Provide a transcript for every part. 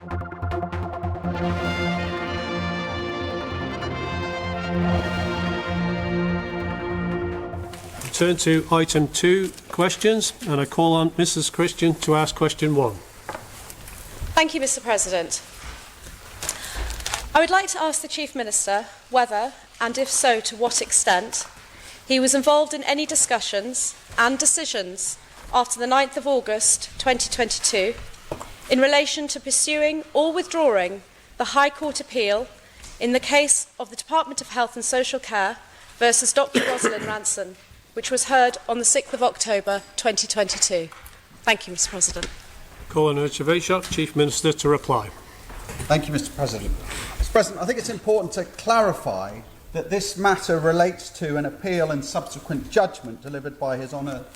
Turn to item 2, questions, and I call on Mrs Christian to ask question 1. Thank you, Mr President. I would like to ask the Chief Minister whether, and if so, to what extent, he was involved in any discussions and decisions after the 9th of August 2022 in relation to pursuing or withdrawing the High Court appeal in the case of the Department of Health and Social Care versus Dr Rosalind Ranson, which was heard on the 6th of October 2022. Thank you, Mr President. Call on Urchaveshok, Chief Minister, to reply. Thank you, Mr President. Mr President, I think it's important to clarify that this matter relates to an appeal and subsequent judgment delivered by His Honour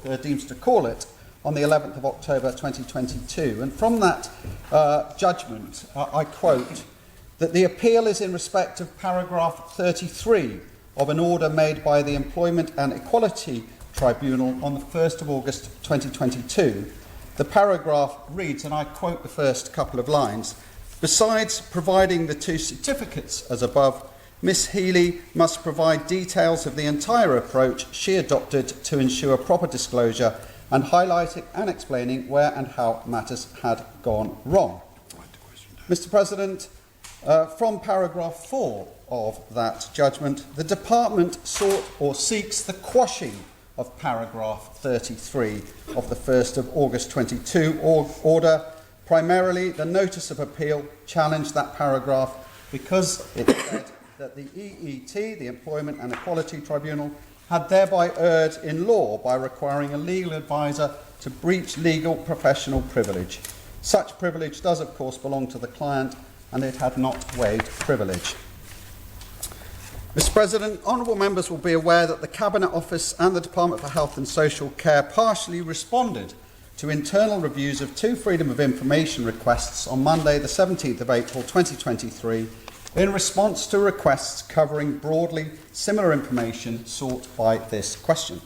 Deemster Corlett on the 11th of October 2022. And from that judgment, I quote, that the appeal is in respect of paragraph 33 of an order made by the Employment and Equality Tribunal on the 1st of August 2022. The paragraph reads, and I quote the first couple of lines, "Besides providing the 2 certificates as above, Miss Healy must provide details of the entire approach she adopted to ensure proper disclosure and highlighting and explaining where and how matters had gone wrong." Mr President, from paragraph 4 of that judgment, the Department sought or seeks the quashing of paragraph 33 of the 1st of August 22 order. Primarily, the notice of appeal challenged that paragraph because it said that the EET, the Employment and Equality Tribunal, had thereby erred in law by requiring a legal advisor to breach legal professional privilege. Such privilege does, of course, belong to the client, and it had not waived privilege. Mr President, honourable members will be aware that the Cabinet Office and the Department for Health and Social Care partially responded to internal reviews of 2 Freedom of Information requests on Monday the 17th of April 2023 in response to requests covering broadly similar information sought by this question.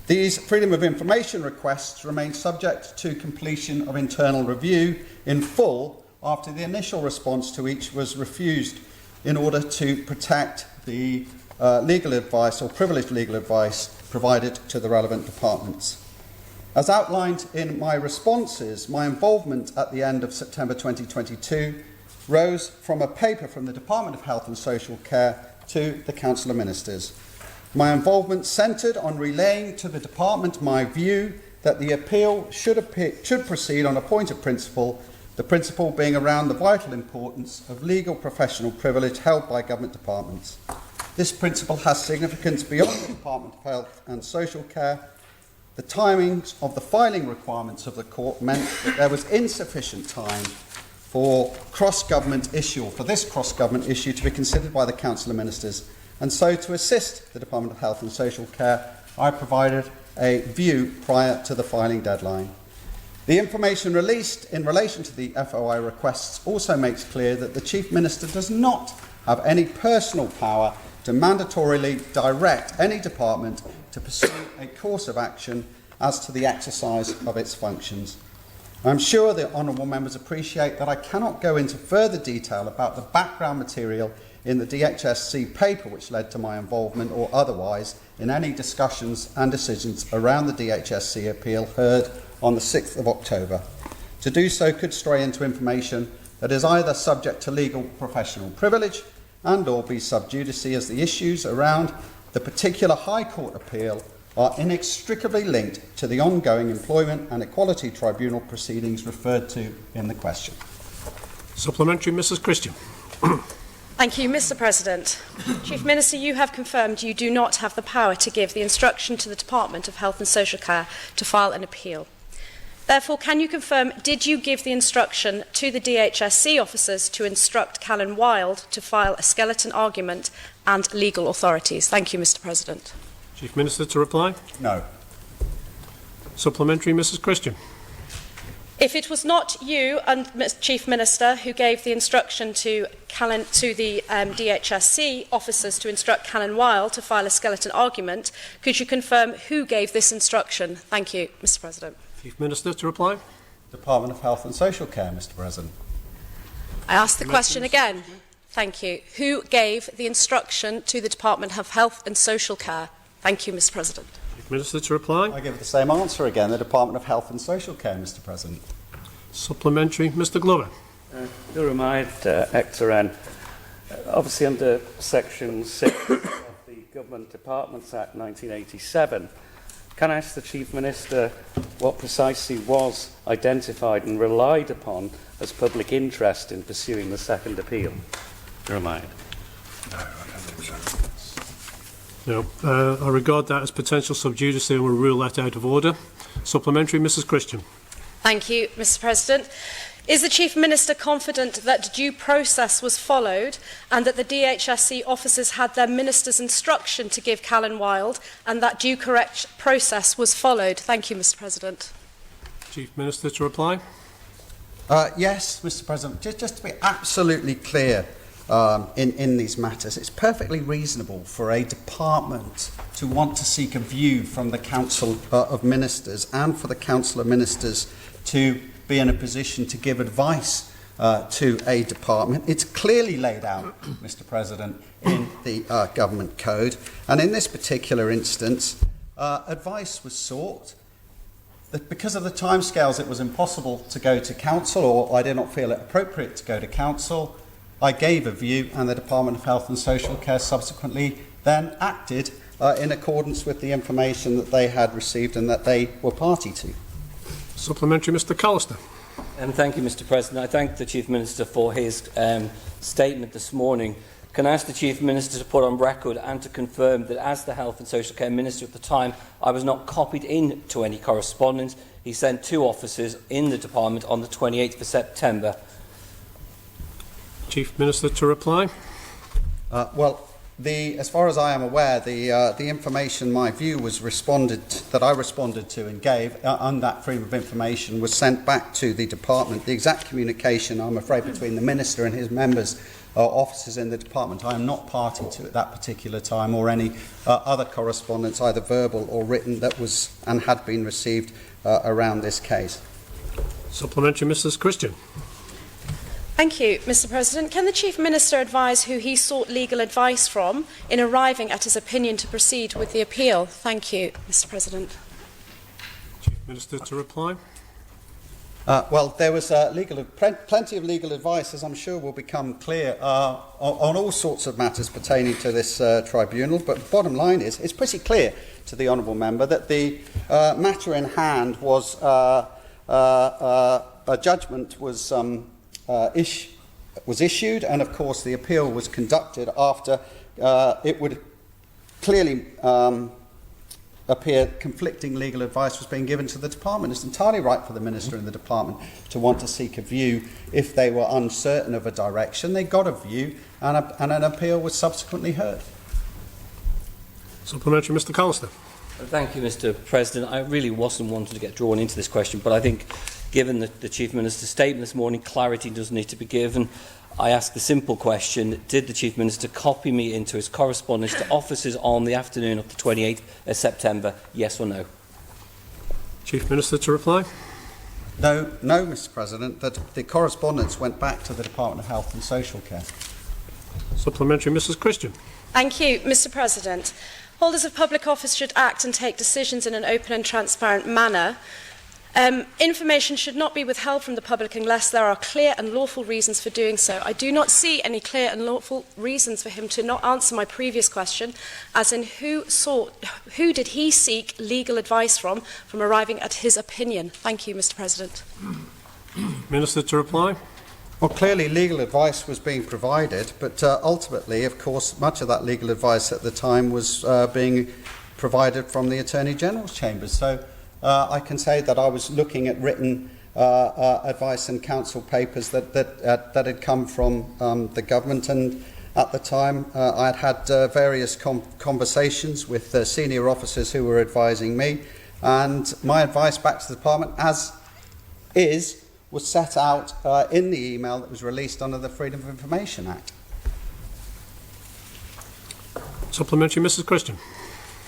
These Freedom of Information requests remain subject to completion of internal review in full after the initial response to each was refused in order to protect the legal advice or privileged legal advice provided to the relevant departments. As outlined in my responses, my involvement at the end of September 2022 rose from a paper from the Department of Health and Social Care to the Council of Ministers. My involvement centred on relaying to the Department my view that the appeal should proceed on a point of principle, the principle being around the vital importance of legal professional privilege held by government departments. This principle has significance beyond the Department of Health and Social Care. The timings of the filing requirements of the court meant that there was insufficient time for this cross-government issue to be considered by the Council of Ministers, and so to assist the Department of Health and Social Care, I provided a view prior to the filing deadline. The information released in relation to the FOI requests also makes clear that the Chief Minister does not have any personal power to mandatorily direct any department to pursue a course of action as to the exercise of its functions. I am sure the honourable members appreciate that I cannot go into further detail about the background material in the DHSC paper which led to my involvement or otherwise in any discussions and decisions around the DHSC appeal heard on the 6th of October. To do so could stray into information that is either subject to legal professional privilege and or be sub judice, as the issues around the particular High Court appeal are inextricably linked to the ongoing Employment and Equality Tribunal proceedings referred to in the question. Supplementary, Mrs Christian. Thank you, Mr President. Chief Minister, you have confirmed you do not have the power to give the instruction to the Department of Health and Social Care to file an appeal. Therefore, can you confirm, did you give the instruction to the DHSC officers to instruct Callan Wild to file a skeleton argument and legal authorities? Thank you, Mr President. Chief Minister to reply. No. Supplementary, Mrs Christian. If it was not you, Chief Minister, who gave the instruction to the DHSC officers to instruct Callan Wild to file a skeleton argument, could you confirm who gave this instruction? Thank you, Mr President. Chief Minister to reply. Department of Health and Social Care, Mr. President. I ask the question again. Thank you. Who gave the instruction to the Department of Health and Social Care? Thank you, Mr. President. Chief Minister to reply. I give the same answer again, the Department of Health and Social Care, Mr. President. Supplementary, Mr. Glover. Obviously under Section 6 of the Government Departments Act 1987, can I ask the Chief Minister what precisely was identified and relied upon as public interest in pursuing the second appeal? No, I regard that as potential sub judice and will rule that out of order. Supplementary, Mrs. Christian. Thank you, Mr. President. Is the Chief Minister confident that due process was followed and that the DHSC officers had their Minister's instruction to give Callan Wild and that due correct process was followed? Thank you, Mr. President. Chief Minister to reply. Yes, Mr. President. Just to be absolutely clear in these matters, it's perfectly reasonable for a department to want to seek a view from the Council of Ministers and for the Council of Ministers to be in a position to give advice to a department. It's clearly laid out, Mr. President, in the Government Code. And in this particular instance, advice was sought. That because of the timescales, it was impossible to go to Council, or I did not feel it appropriate to go to Council. I gave a view, and the Department of Health and Social Care subsequently then acted in accordance with the information that they had received and that they were party to. Supplementary, Mr. Callister. Thank you, Mr. President. I thank the Chief Minister for his statement this morning. Can I ask the Chief Minister to put on record and to confirm that as the Health and Social Care Minister at the time, I was not copied into any correspondence. He sent 2 officers in the department on the 28th of September. Chief Minister to reply. As far as I am aware, the information, my view, that I responded to and gave on that freedom of information was sent back to the department. The exact communication, I'm afraid, between the Minister and his members or officers in the department, I am not party to at that particular time, or any other correspondence, either verbal or written, that was and had been received around this case. Supplementary, Mrs. Christian. Thank you, Mr. President. Can the Chief Minister advise who he sought legal advice from in arriving at his opinion to proceed with the appeal? Thank you, Mr. President. Chief Minister to reply. There was plenty of legal advice, as I'm sure will become clear, on all sorts of matters pertaining to this tribunal. But the bottom line is, it's pretty clear to the honourable member that the matter in hand was a judgment was issued, and of course the appeal was conducted after it would clearly appear conflicting legal advice was being given to the department. It's entirely right for the Minister and the department to want to seek a view if they were uncertain of a direction. They got a view, and an appeal was subsequently heard. Supplementary, Mr. Callister. Thank you, Mr. President. I really wasn't wanting to get drawn into this question, but I think given the Chief Minister's statement this morning, clarity does need to be given. I ask the simple question, did the Chief Minister copy me into his correspondence to officers on the afternoon of the 28th of September, yes or no? Chief Minister to reply. No, Mr. President, that the correspondence went back to the Department of Health and Social Care. Supplementary, Mrs. Christian. Thank you, Mr. President. Holders of public office should act and take decisions in an open and transparent manner. Information should not be withheld from the public unless there are clear and lawful reasons for doing so. I do not see any clear and lawful reasons for him to not answer my previous question, as in who did he seek legal advice from arriving at his opinion? Thank you, Mr. President. Minister to reply. Well, clearly legal advice was being provided, but ultimately, of course, much of that legal advice at the time was being provided from the Attorney General's chambers. So I can say that I was looking at written advice and council papers that had come from the government, and at the time I had various conversations with senior officers who were advising me, and my advice back to the department, as was set out in the email that was released under the Freedom of Information Act. Supplementary, Mrs. Christian.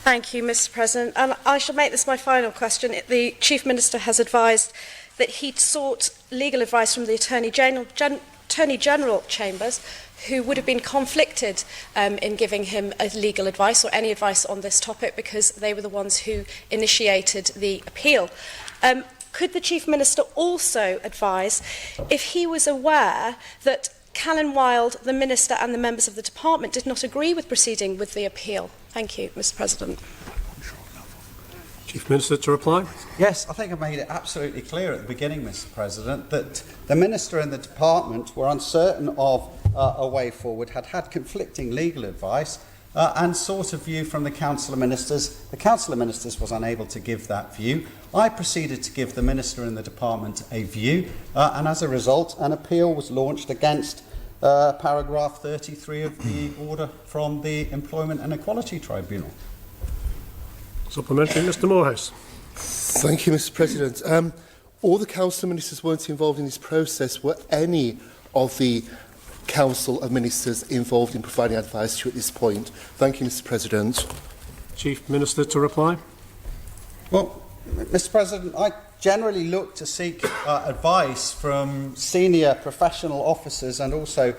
Thank you, Mr. President. And I shall make this my final question. The Chief Minister has advised that he'd sought legal advice from the Attorney General Chambers, who would have been conflicted in giving him legal advice or any advice on this topic because they were the ones who initiated the appeal. Could the Chief Minister also advise if he was aware that Callan Wilde, the Minister and the members of the Department did not agree with proceeding with the appeal? Thank you, Mr President. Chief Minister to reply. Yes, I think I made it absolutely clear at the beginning, Mr President, that the Minister and the Department were uncertain of a way forward, had conflicting legal advice and sought a view from the Council of Ministers. The Council of Ministers was unable to give that view. I proceeded to give the Minister and the Department a view, and as a result, an appeal was launched against paragraph 33 of the order from the Employment and Equality Tribunal. Supplementary, Mr Morehouse. Thank you, Mr President. All the Council of Ministers weren't involved in this process. Were any of the Council of Ministers involved in providing advice to you at this point? Thank you, Mr President. Chief Minister to reply. Well, Mr President, I generally look to seek advice from senior professional officers and also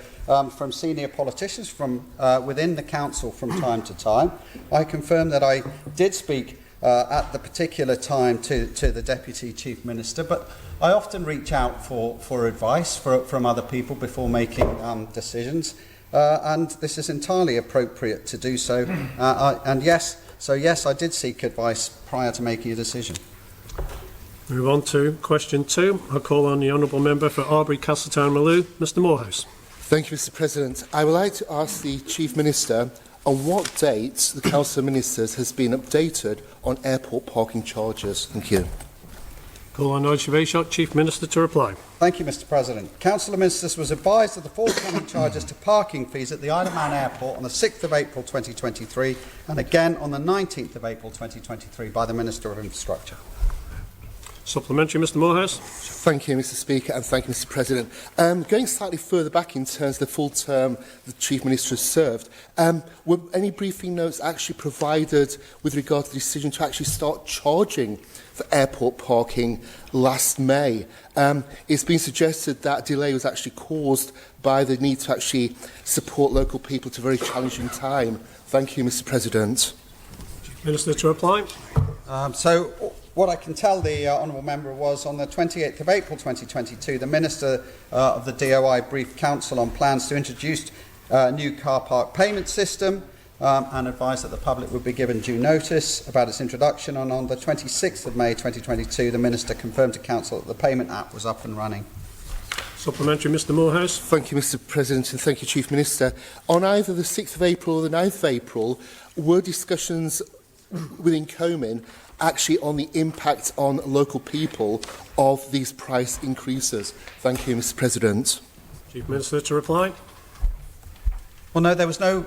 from senior politicians from within the Council from time to time. I confirm that I did speak at the particular time to the Deputy Chief Minister, but I often reach out for advice from other people before making decisions, and this is entirely appropriate to do so. Yes, I did seek advice prior to making a decision. Move on to question 2. I call on the Honourable Member for Arbury Castletown Maloo, Mr Morehouse. Thank you, Mr President. I would like to ask the Chief Minister on what date the Council of Ministers has been updated on airport parking charges. Thank you. Call on Nigel Bayshot, Chief Minister to reply. Thank you, Mr President. Council of Ministers was advised of the forthcoming charges to parking fees at the Isle of Man Airport on the 6th of April 2023 and again on the 19th of April 2023 by the Minister of Infrastructure. Supplementary, Mr Morehouse. Thank you, Mr Speaker, and thank you, Mr President. Going slightly further back in terms of the full term the Chief Minister has served, were any briefing notes actually provided with regard to the decision to actually start charging for airport parking last May? It's been suggested that delay was actually caused by the need to actually support local people at a very challenging time. Thank you, Mr President. Chief Minister to reply. What I can tell the Honourable Member was on the 28th of April 2022, the Minister of the DOI briefed Council on plans to introduce a new car park payment system and advised that the public would be given due notice about its introduction. And on the 26th of May 2022, the Minister confirmed to Council that the payment app was up and running. Supplementary, Mr Morehouse. Thank you, Mr President, and thank you, Chief Minister. On either the 6th of April or the 9th of April, were discussions within Comyn actually on the impact on local people of these price increases? Thank you, Mr President. Chief Minister to reply. Well, no, there was no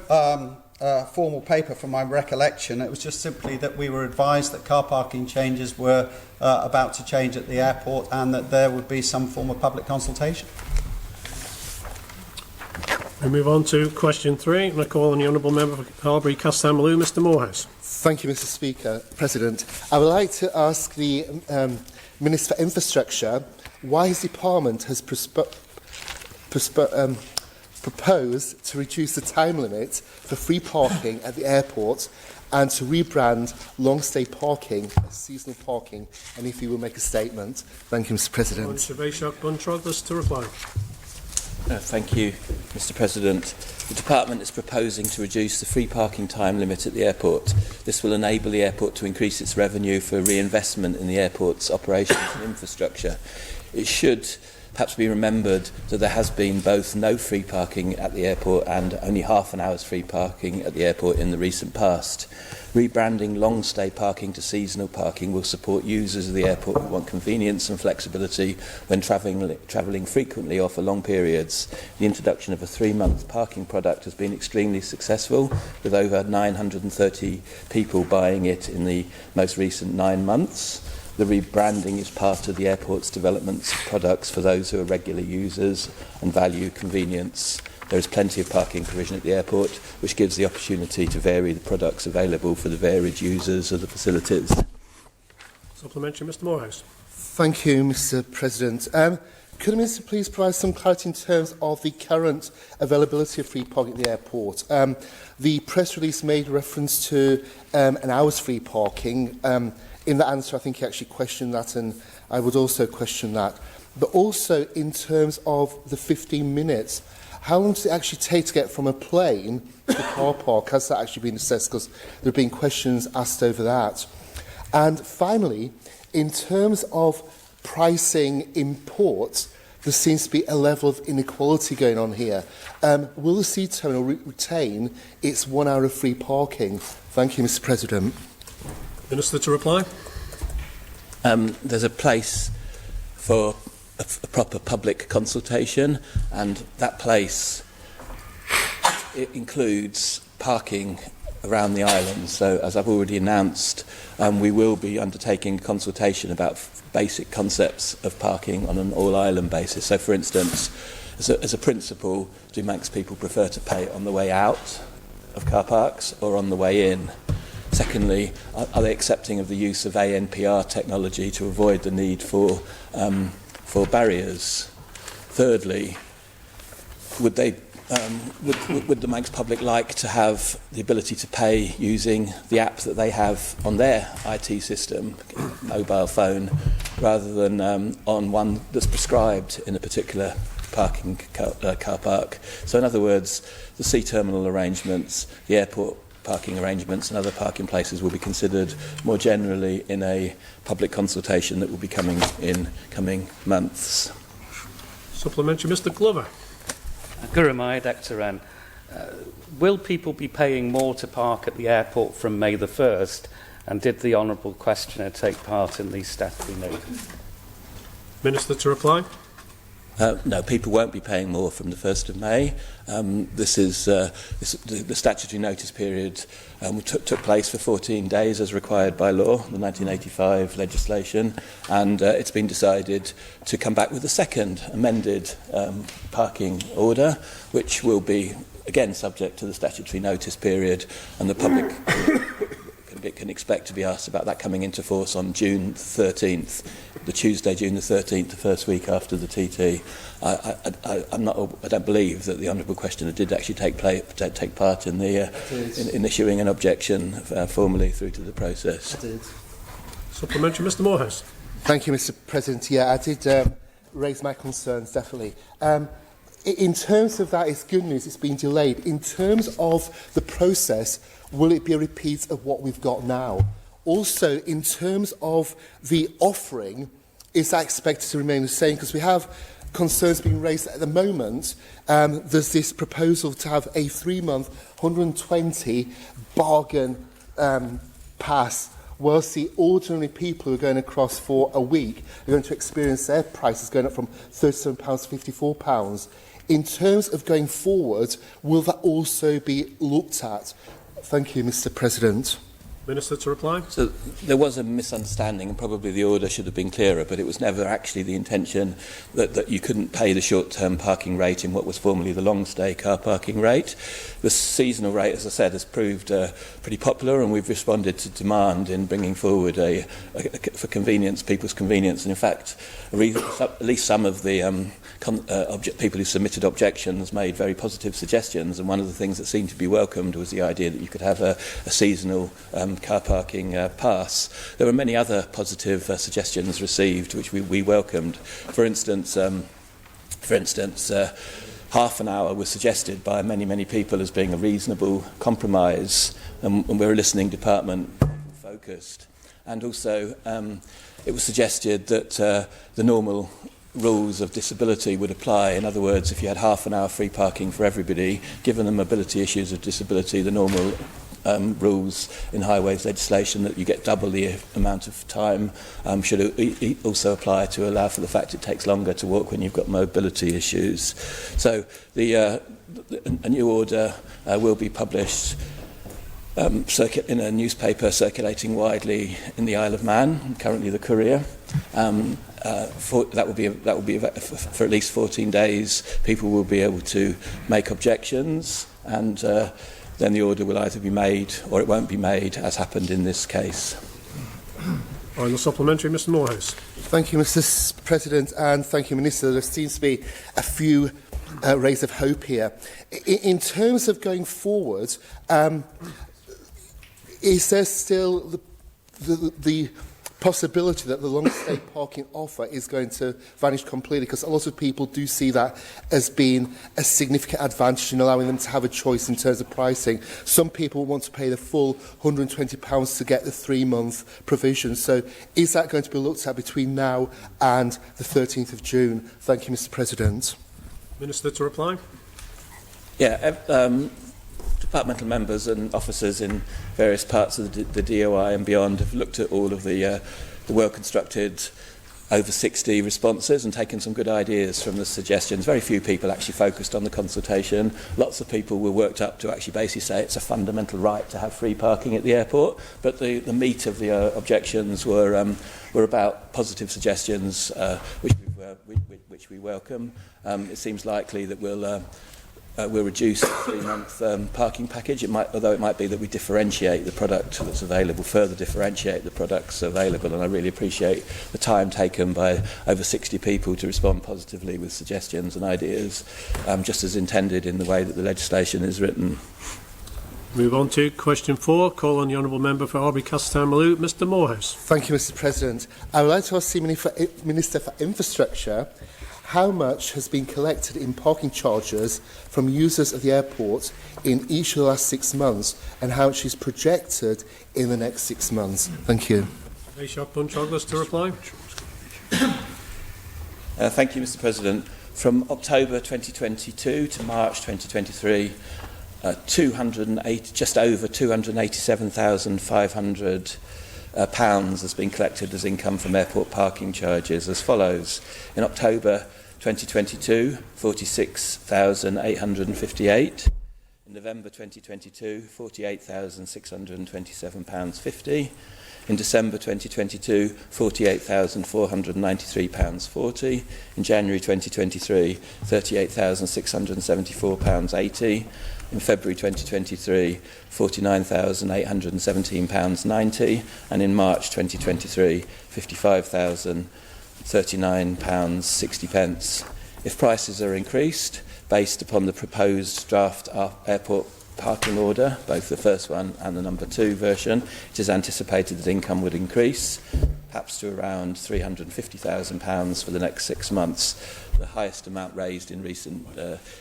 formal paper from my recollection. It was just simply that we were advised that car parking changes were about to change at the airport and that there would be some form of public consultation. We move on to question 3, and I call on the Honourable Member for Arbury Castletown Maloo, Mr Morehouse. Thank you, Mr President. I would like to ask the Minister for Infrastructure why his department has proposed to reduce the time limit for free parking at the airport and to rebrand long-stay parking as seasonal parking, and if he will make a statement. Thank you, Mr President. To reply. Thank you, Mr President. The Department is proposing to reduce the free parking time limit at the airport. This will enable the airport to increase its revenue for reinvestment in the airport's operations and infrastructure. It should perhaps be remembered that there has been both no free parking at the airport and only half an hour's free parking at the airport in the recent past. Rebranding long-stay parking to seasonal parking will support users of the airport who want convenience and flexibility when travelling frequently or for long periods. The introduction of a 3-month parking product has been extremely successful, with over 930 people buying it in the most recent 9 months. The rebranding is part of the airport's development products for those who are regular users and value convenience. There is plenty of parking provision at the airport, which gives the opportunity to vary the products available for the varied users of the facilities. Supplementary, Mr Morehouse. Thank you, Mr President. Could the Minister please provide some clarity in terms of the current availability of free parking at the airport? The press release made reference to an hour's free parking. In that answer, I think he actually questioned that, and I would also question that. But also, in terms of the 15 minutes, how long does it actually take to get from a plane to the car park? Has that actually been assessed? Because there have been questions asked over that. And finally, in terms of pricing imports, there seems to be a level of inequality going on here. Will the sea terminal retain its 1 hour of free parking? Thank you, Mr President. Minister to reply. There's a place for a proper public consultation, and that place it includes parking around the island. So, as I've already announced, we will be undertaking a consultation about basic concepts of parking on an all-island basis. So, for instance, as a principle, do Manx people prefer to pay on the way out of car parks or on the way in? Secondly, are they accepting of the use of ANPR technology to avoid the need for barriers? Thirdly, would the Manx public like to have the ability to pay using the app that they have on their IT system, mobile phone, rather than on one that's prescribed in a particular parking car park? So in other words, the sea terminal arrangements, the airport parking arrangements and other parking places will be considered more generally in a public consultation that will be coming in coming months. Supplementary, Mr Glover. Gurumai, Dr Ran. Will people be paying more to park at the airport from May the 1st? And did the Honourable Questioner take part in the statutory notice? Minister to reply. No, people won't be paying more from the 1st of May. The statutory notice period took place for 14 days as required by law, the 1985 legislation, and it's been decided to come back with a second amended parking order, which will be, again, subject to the statutory notice period, and the public can expect to be asked about that coming into force on June 13th, the Tuesday, June the 13th, the first week after the TT. I don't believe that the Honourable Questioner did actually take part in in issuing an objection formally through to the process. I did. Supplementary, Mr Morehouse. Thank you, Mr President. Yeah, I did raise my concerns, definitely. In terms of that, it's good news, it's been delayed. In terms of the process, will it be a repeat of what we've got now? Also, in terms of the offering, is that expected to remain the same? Because we have concerns being raised at the moment. There's this proposal to have a 3-month, 120 bargain pass, whilst the ordinary people who are going across for a week are going to experience their prices going up from £37 to £54. In terms of going forward, will that also be looked at? Thank you, Mr President. Minister to reply. So there was a misunderstanding, and probably the order should have been clearer, but it was never actually the intention that you couldn't pay the short-term parking rate in what was formerly the long-stay car parking rate. The seasonal rate, as I said, has proved pretty popular, and we've responded to demand in bringing forward for convenience, people's convenience, and in fact, at least some of the people who submitted objections made very positive suggestions, and one of the things that seemed to be welcomed was the idea that you could have a seasonal car parking pass. There were many other positive suggestions received which we welcomed. For instance, half an hour was suggested by many people as being a reasonable compromise, and we're a listening department focused. And also it was suggested that the normal rules of disability would apply. In other words, if you had half an hour free parking for everybody, given the mobility issues of disability, the normal rules in highways legislation that you get double the amount of time should also apply to allow for the fact it takes longer to walk when you've got mobility issues. So a new order will be published in a newspaper circulating widely in the Isle of Man, currently the Courier. That will be for at least 14 days. People will be able to make objections, and then the order will either be made or it won't be made, as happened in this case. Final supplementary, Mr Morehouse. Thank you, Mr. President, and thank you, Minister. There seems to be a few rays of hope here. In terms of going forward, is there still the possibility that the long-stay parking offer is going to vanish completely? Because a lot of people do see that as being a significant advantage in allowing them to have a choice in terms of pricing. Some people want to pay the full £120 to get the 3-month provision. So is that going to be looked at between now and the 13th of June? Thank you, Mr. President. Minister to reply. Yeah, departmental members and officers in various parts of the DOI and beyond have looked at all of the well-constructed over 60 responses and taken some good ideas from the suggestions. Very few people actually focused on the consultation. Lots of people were worked up to actually basically say it's a fundamental right to have free parking at the airport. But the meat of the objections were about positive suggestions, which we welcome. It seems likely that we'll reduce the 3-month parking package. Although it might be that we differentiate the product that's available, further differentiate the products available, and I really appreciate the time taken by over 60 people to respond positively with suggestions and ideas, just as intended in the way that the legislation is written. Move on to question 4. Call on the Honourable Member for Arby Castletown Maloo, Mr Morehouse. Thank you, Mr. President. I would like to ask the Minister for Infrastructure how much has been collected in parking charges from users of the airport in each of the last 6 months, and how much is projected in the next 6 months. Thank you. Ashok Bunchoglas to reply. Thank you, Mr President. From October 2022 to March 2023, just over £287,500 has been collected as income from airport parking charges as follows. In October 2022, £46,858. In November 2022, £48,627.50. In December 2022, £48,493.40. In January 2023, £38,674.80. In February 2023, £49,817.90, and in March 2023, £55,039.60. If prices are increased based upon the proposed draft airport parking order, both the first one and the number 2 version, it is anticipated that income would increase, perhaps to around £350,000 for the next 6 months. The highest amount raised in recent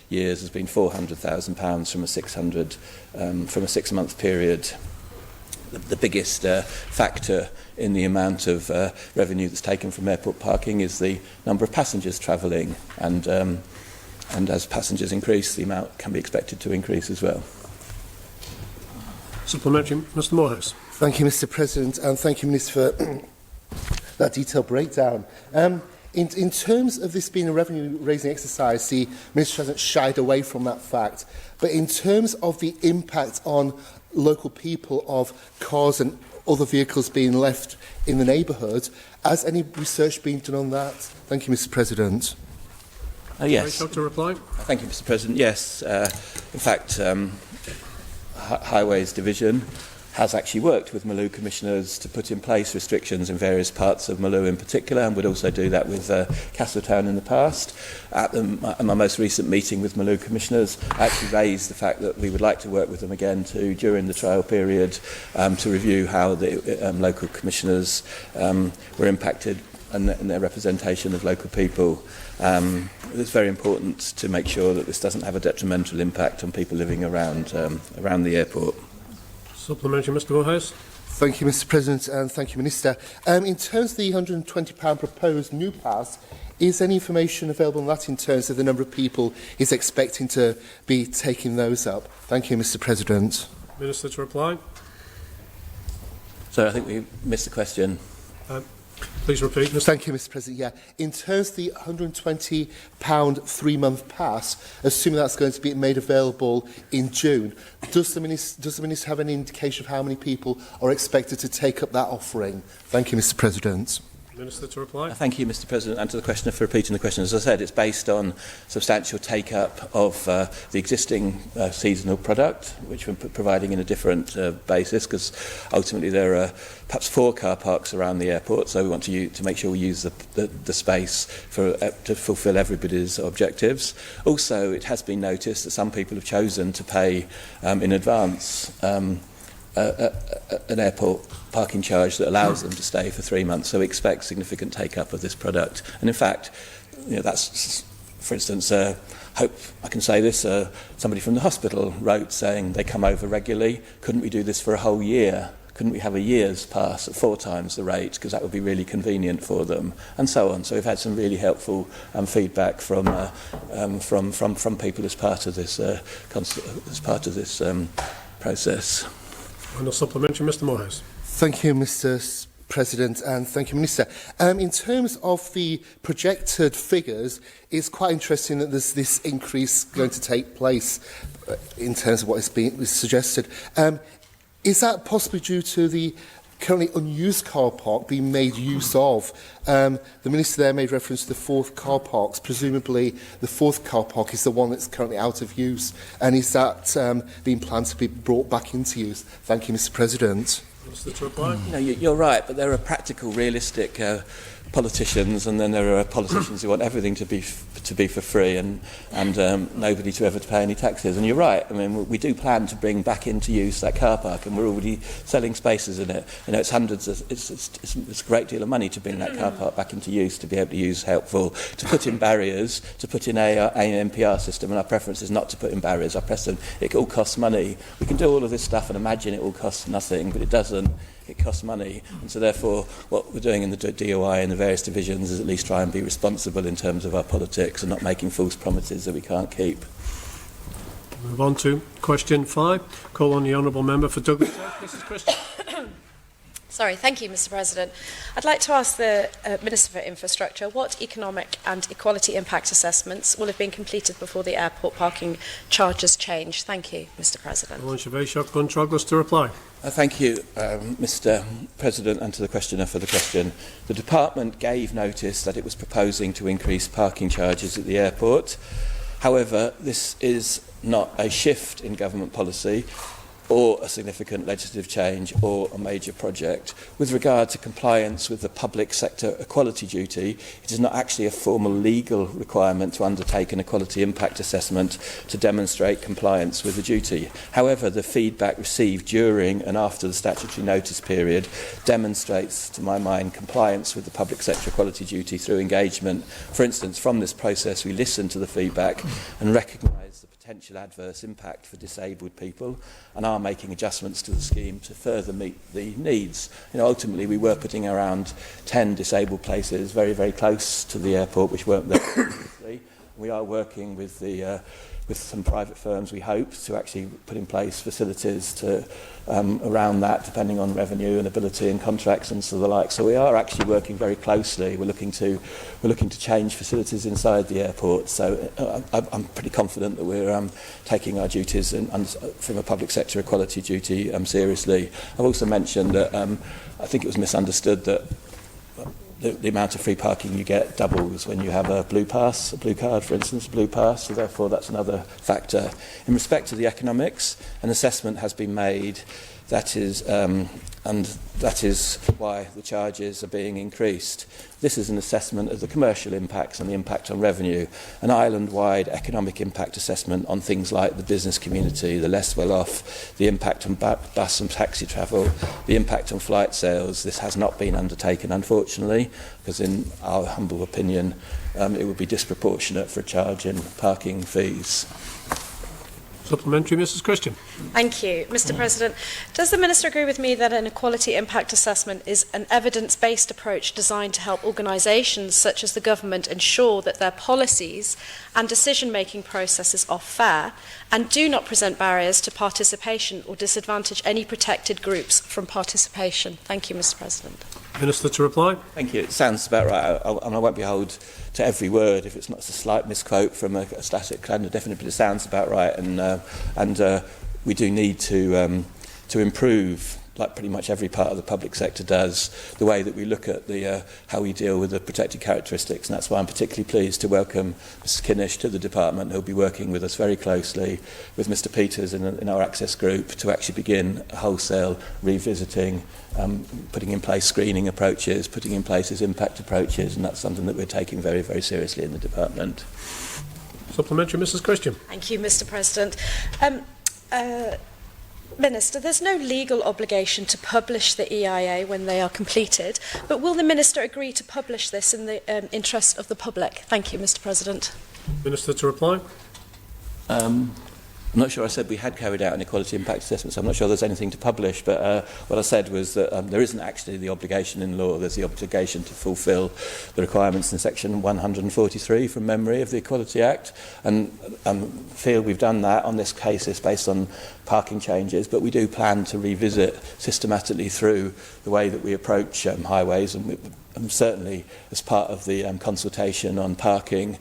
years has been £400,000 from a 6-month period. The biggest factor in the amount of revenue that's taken from airport parking is the number of passengers travelling, and as passengers increase, the amount can be expected to increase as well. Supplementary, Mr Morehouse. Thank you, Mr. President, and thank you, Minister, for that detailed breakdown. In terms of this being a revenue-raising exercise, the Minister hasn't shied away from that fact. But in terms of the impact on local people of cars and other vehicles being left in the neighbourhood, has any research been done on that? Thank you, Mr. President. Yes. To reply. Thank you, Mr. President. Yes. In fact, Highways Division has actually worked with Maloo commissioners to put in place restrictions in various parts of Maloo in particular, and would also do that with Castletown in the past. At my most recent meeting with Maloo commissioners, I actually raised the fact that we would like to work with them again during the trial period to review how the local commissioners were impacted and their representation of local people. It's very important to make sure that this doesn't have a detrimental impact on people living around the airport. Supplementary, Mr Morehouse. Thank you, Mr. President, and thank you, Minister. In terms of the £120 proposed new pass, is any information available on that in terms of the number of people he's expecting to be taking those up? Thank you, Mr. President. Minister to reply. So I think we missed the question. Please repeat, Mr. Thank you, Mr. President. Yeah, in terms of the £120 3-month pass, assuming that's going to be made available in June, does the Minister have any indication of how many people are expected to take up that offering? Thank you, Mr. President. Minister to reply. Thank you, Mr President, and to the questioner for repeating the question. As I said, it's based on substantial take-up of the existing seasonal product, which we're providing in a different basis, because ultimately there are perhaps 4 car parks around the airport, so we want to make sure we use the space to fulfil everybody's objectives. Also, it has been noticed that some people have chosen to pay in advance an airport parking charge that allows them to stay for 3 months, so we expect significant take-up of this product. And in fact, that's, for instance, hope I can say this, somebody from the hospital wrote saying they come over regularly, couldn't we do this for a whole year? Couldn't we have a year's pass at 4 times the rate, because that would be really convenient for them, and so on. So we've had some really helpful feedback from people as part of this process. And a supplementary, Mr Morehouse. Thank you, Mr President, and thank you, Minister. In terms of the projected figures, it's quite interesting that there's this increase going to take place in terms of what is being suggested. Is that possibly due to the currently unused car park being made use of? The Minister there made reference to the 4th car parks. Presumably the 4th car park is the one that's currently out of use. And is that being planned to be brought back into use? Thank you, Mr President. Minister to reply. No, you're right, but there are practical, realistic politicians, and then there are politicians who want everything to be for free and nobody to ever pay any taxes. And you're right. I mean, we do plan to bring back into use that car park, and we're already selling spaces in it. You know, it's hundreds. It's a great deal of money to bring that car park back into use, to be able to use helpful, to put in barriers, to put in an NPR system. And our preference is not to put in barriers. Our preference, it all costs money. We can do all of this stuff and imagine it all costs nothing, but it doesn't. It costs money, and so therefore what we're doing in the DOI and the various divisions is at least try and be responsible in terms of our politics and not making false promises that we can't keep. Move on to question 5. Call on the honourable member for Douglas South, Mrs Christian. Sorry, thank you, Mr President. I'd like to ask the Minister for Infrastructure what economic and equality impact assessments will have been completed before the airport parking charges change. Thank you, Mr President. To reply. Thank you, Mr President, and to the questioner for the question. The Department gave notice that it was proposing to increase parking charges at the airport. However, this is not a shift in government policy or a significant legislative change or a major project. With regard to compliance with the public sector equality duty, it is not actually a formal legal requirement to undertake an equality impact assessment to demonstrate compliance with the duty. However, the feedback received during and after the statutory notice period demonstrates, to my mind, compliance with the public sector equality duty through engagement. For instance, from this process, we listened to the feedback and recognised the potential adverse impact for disabled people and are making adjustments to the scheme to further meet the needs. You know, ultimately we were putting around 10 disabled places very, very close to the airport, which weren't there previously. We are working with some private firms, we hope, to actually put in place facilities to around that, depending on revenue and ability and contracts and so the like. So we are actually working very closely. We're looking to change facilities inside the airport. So I'm pretty confident that we're taking our duties from a public sector equality duty seriously. I've also mentioned that I think it was misunderstood that the amount of free parking you get doubles when you have a blue pass, a blue card, for instance, a blue pass, so therefore that's another factor. In respect to the economics, an assessment has been made that is, and that is why the charges are being increased. This is an assessment of the commercial impacts and the impact on revenue, an island-wide economic impact assessment on things like the business community, the less well-off, the impact on bus and taxi travel, the impact on flight sales. This has not been undertaken, unfortunately, because in our humble opinion, it would be disproportionate for a charge in parking fees. Supplementary, Mrs Christian. Thank you. Mr President, does the Minister agree with me that an equality impact assessment is an evidence-based approach designed to help organisations such as the government ensure that their policies and decision-making processes are fair and do not present barriers to participation or disadvantage any protected groups from participation? Thank you, Mr President. Minister to reply. Thank you. It sounds about right. I won't be held to every word if it's not a slight misquote from a static calendar, definitely, but it sounds about right. And we do need to improve like pretty much every part of the public sector does, the way that we look at the how we deal with the protected characteristics. And that's why I'm particularly pleased to welcome Mrs Kinnish to the department, who'll be working with us very closely with Mr Peters in our access group to actually begin wholesale revisiting, putting in place screening approaches, putting in place impact approaches, and that's something that we're taking very, very seriously in the department. Supplementary, Mrs Christian. Thank you, Mr President. Minister, there's no legal obligation to publish the EIA when they are completed, but will the Minister agree to publish this in the interest of the public? Thank you, Mr President. Minister to reply. I'm not sure I said we had carried out an equality impact assessment, so I'm not sure there's anything to publish, but what I said was that there isn't actually the obligation in law. There's the obligation to fulfil the requirements in section 143 from memory of the Equality Act, and feel we've done that on this case. It's based on parking changes, but we do plan to revisit systematically through the way that we approach highways, and certainly as part of the consultation on parking,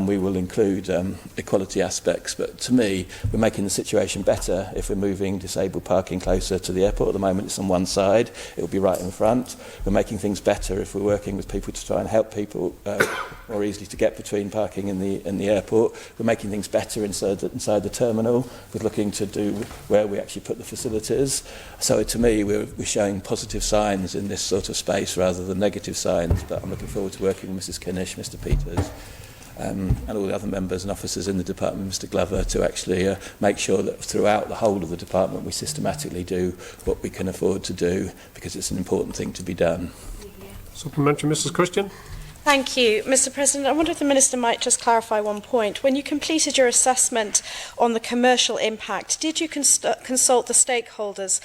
we will include equality aspects. But to me, we're making the situation better if we're moving disabled parking closer to the airport. At the moment it's on one side, it will be right in front. We're making things better if we're working with people to try and help people more easily to get between parking in the airport. We're making things better inside the terminal. We're looking to do where we actually put the facilities. So to me, we're showing positive signs in this sort of space rather than negative signs. But I'm looking forward to working with Mrs Kinnish, Mr Peters, and all the other members and officers in the department, Mr Glover, to actually make sure that throughout the whole of the department we systematically do what we can afford to do, because it's an important thing to be done. Supplementary, Mrs Christian. Thank you, Mr President. I wonder if the Minister might just clarify one point. When you completed your assessment on the commercial impact, did you consult the stakeholders,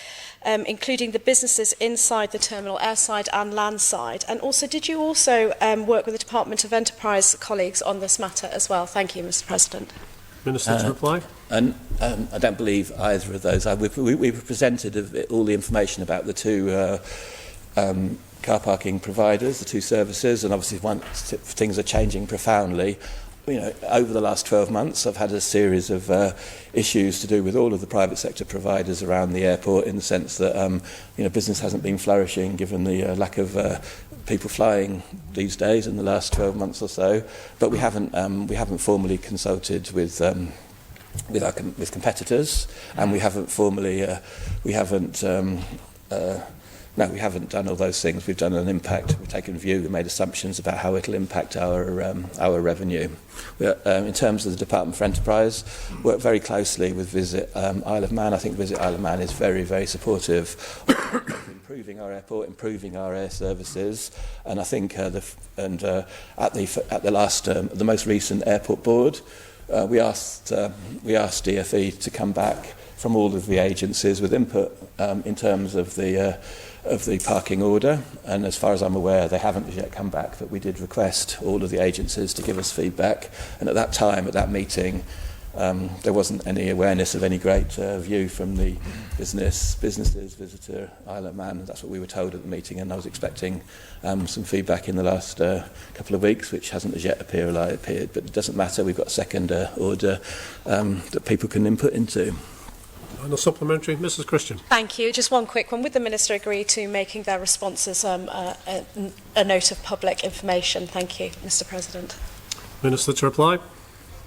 including the businesses inside the terminal, airside and landside? And also, did you also work with the Department of Enterprise colleagues on this matter as well? Thank you, Mr President. Minister to reply. And I don't believe either of those. We were presented all the information about the two car parking providers, the two services, and obviously things are changing profoundly. You know, over the last 12 months, I've had a series of issues to do with all of the private sector providers around the airport, in the sense that business hasn't been flourishing given the lack of people flying these days in the last 12 months or so. But we haven't formally consulted with competitors, and we haven't formally no, we haven't done all those things. We've done an impact. We've taken a view. We've made assumptions about how it'll impact our revenue. In terms of the Department for Enterprise, work very closely with Visit Isle of Man. I think Visit Isle of Man is very, very supportive of improving our airport, improving our air services. And I think at the most recent airport board, we asked DFE to come back from all of the agencies with input in terms of the parking order, and as far as I'm aware they haven't yet come back, but we did request all of the agencies to give us feedback, and at that time, at that meeting, there wasn't any awareness of any great view from the businesses, Visitor, Isle of Man. That's what we were told at the meeting, and I was expecting some feedback in the last couple of weeks, which hasn't as yet appeared, but it doesn't matter. We've got a second order that people can input into. And a supplementary, Mrs Christian. Thank you. Just one quick one. Would the Minister agree to making their responses a note of public information? Thank you, Mr President. Minister to reply.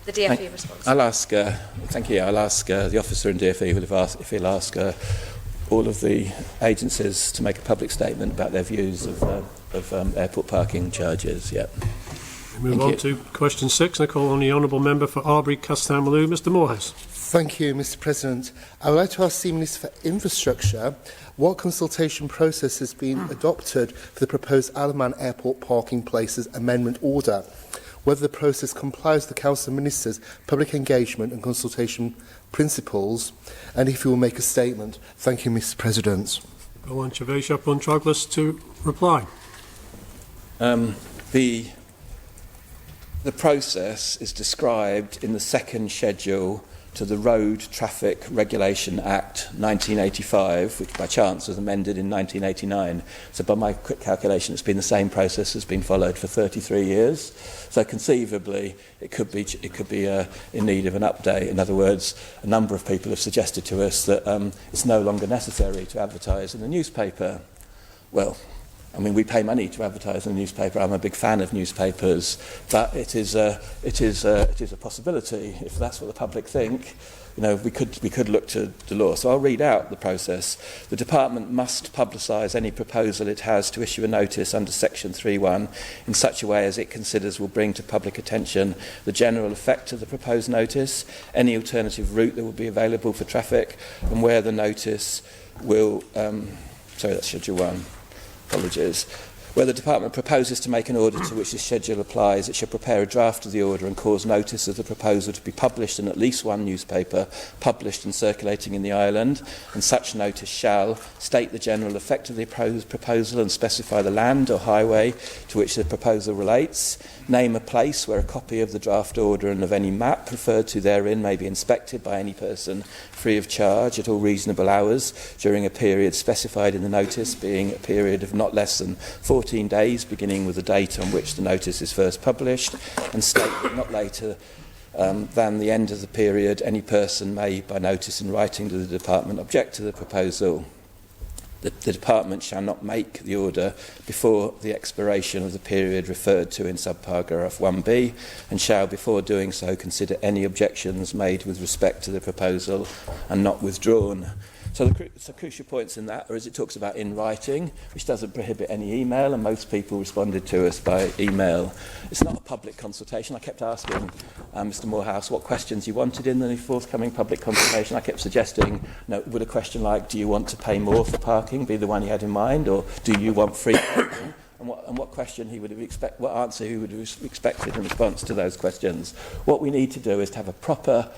The DFE response. I'll ask, thank you, I'll ask the officer in DFE if he'll ask all of the agencies to make a public statement about their views of airport parking charges. Yep. We move on to question 6, and I call on the Honourable Member for Arbury-Castlemaine, Mr Morehouse. Thank you, Mr President. I would like to ask the Minister for Infrastructure what consultation process has been adopted for the proposed Isle of Man Airport Parking Places Amendment Order, whether the process complies with the Council of Ministers' public engagement and consultation principles, and if you will make a statement. Thank you, Mr President. Go on, Chavesha Puntraglis to reply. The process is described in the second schedule to the Road Traffic Regulation Act 1985, which by chance was amended in 1989. So by my quick calculation, it's been the same process that's been followed for 33 years. So conceivably, it could be in need of an update. In other words, a number of people have suggested to us that it's no longer necessary to advertise in the newspaper. Well, I mean, we pay money to advertise in the newspaper. I'm a big fan of newspapers, but it is a possibility. If that's what the public think, you know, we could look to the law. So I'll read out the process. The department must publicise any proposal it has to issue a notice under Section 3.1 in such a way as it considers will bring to public attention the general effect of the proposed notice, any alternative route that will be available for traffic, and where the notice will. Sorry, that's Schedule 1. Apologies. Where the department proposes to make an order to which this schedule applies, it shall prepare a draft of the order and cause notice of the proposal to be published in at least one newspaper, published and circulating in the island, and such notice shall state the general effect of the proposal and specify the land or highway to which the proposal relates, name a place where a copy of the draft order and of any map referred to therein may be inspected by any person free of charge at all reasonable hours during a period specified in the notice, being a period of not less than 14 days, beginning with the date on which the notice is first published, and state that not later than the end of the period, any person may, by notice in writing to the department, object to the proposal. The department shall not make the order before the expiration of the period referred to in subparagraph 1b, and shall, before doing so, consider any objections made with respect to the proposal and not withdrawn. So the crucial points in that are, as it talks about in writing, which doesn't prohibit any email, and most people responded to us by email. It's not a public consultation. I kept asking Mr Morehouse what questions he wanted in the forthcoming public consultation. I kept suggesting, you know, would a question like, do you want to pay more for parking, be the one he had in mind, or do you want free parking? And what question he would have what answer he would have expected in response to those questions. What we need to do is to have a proper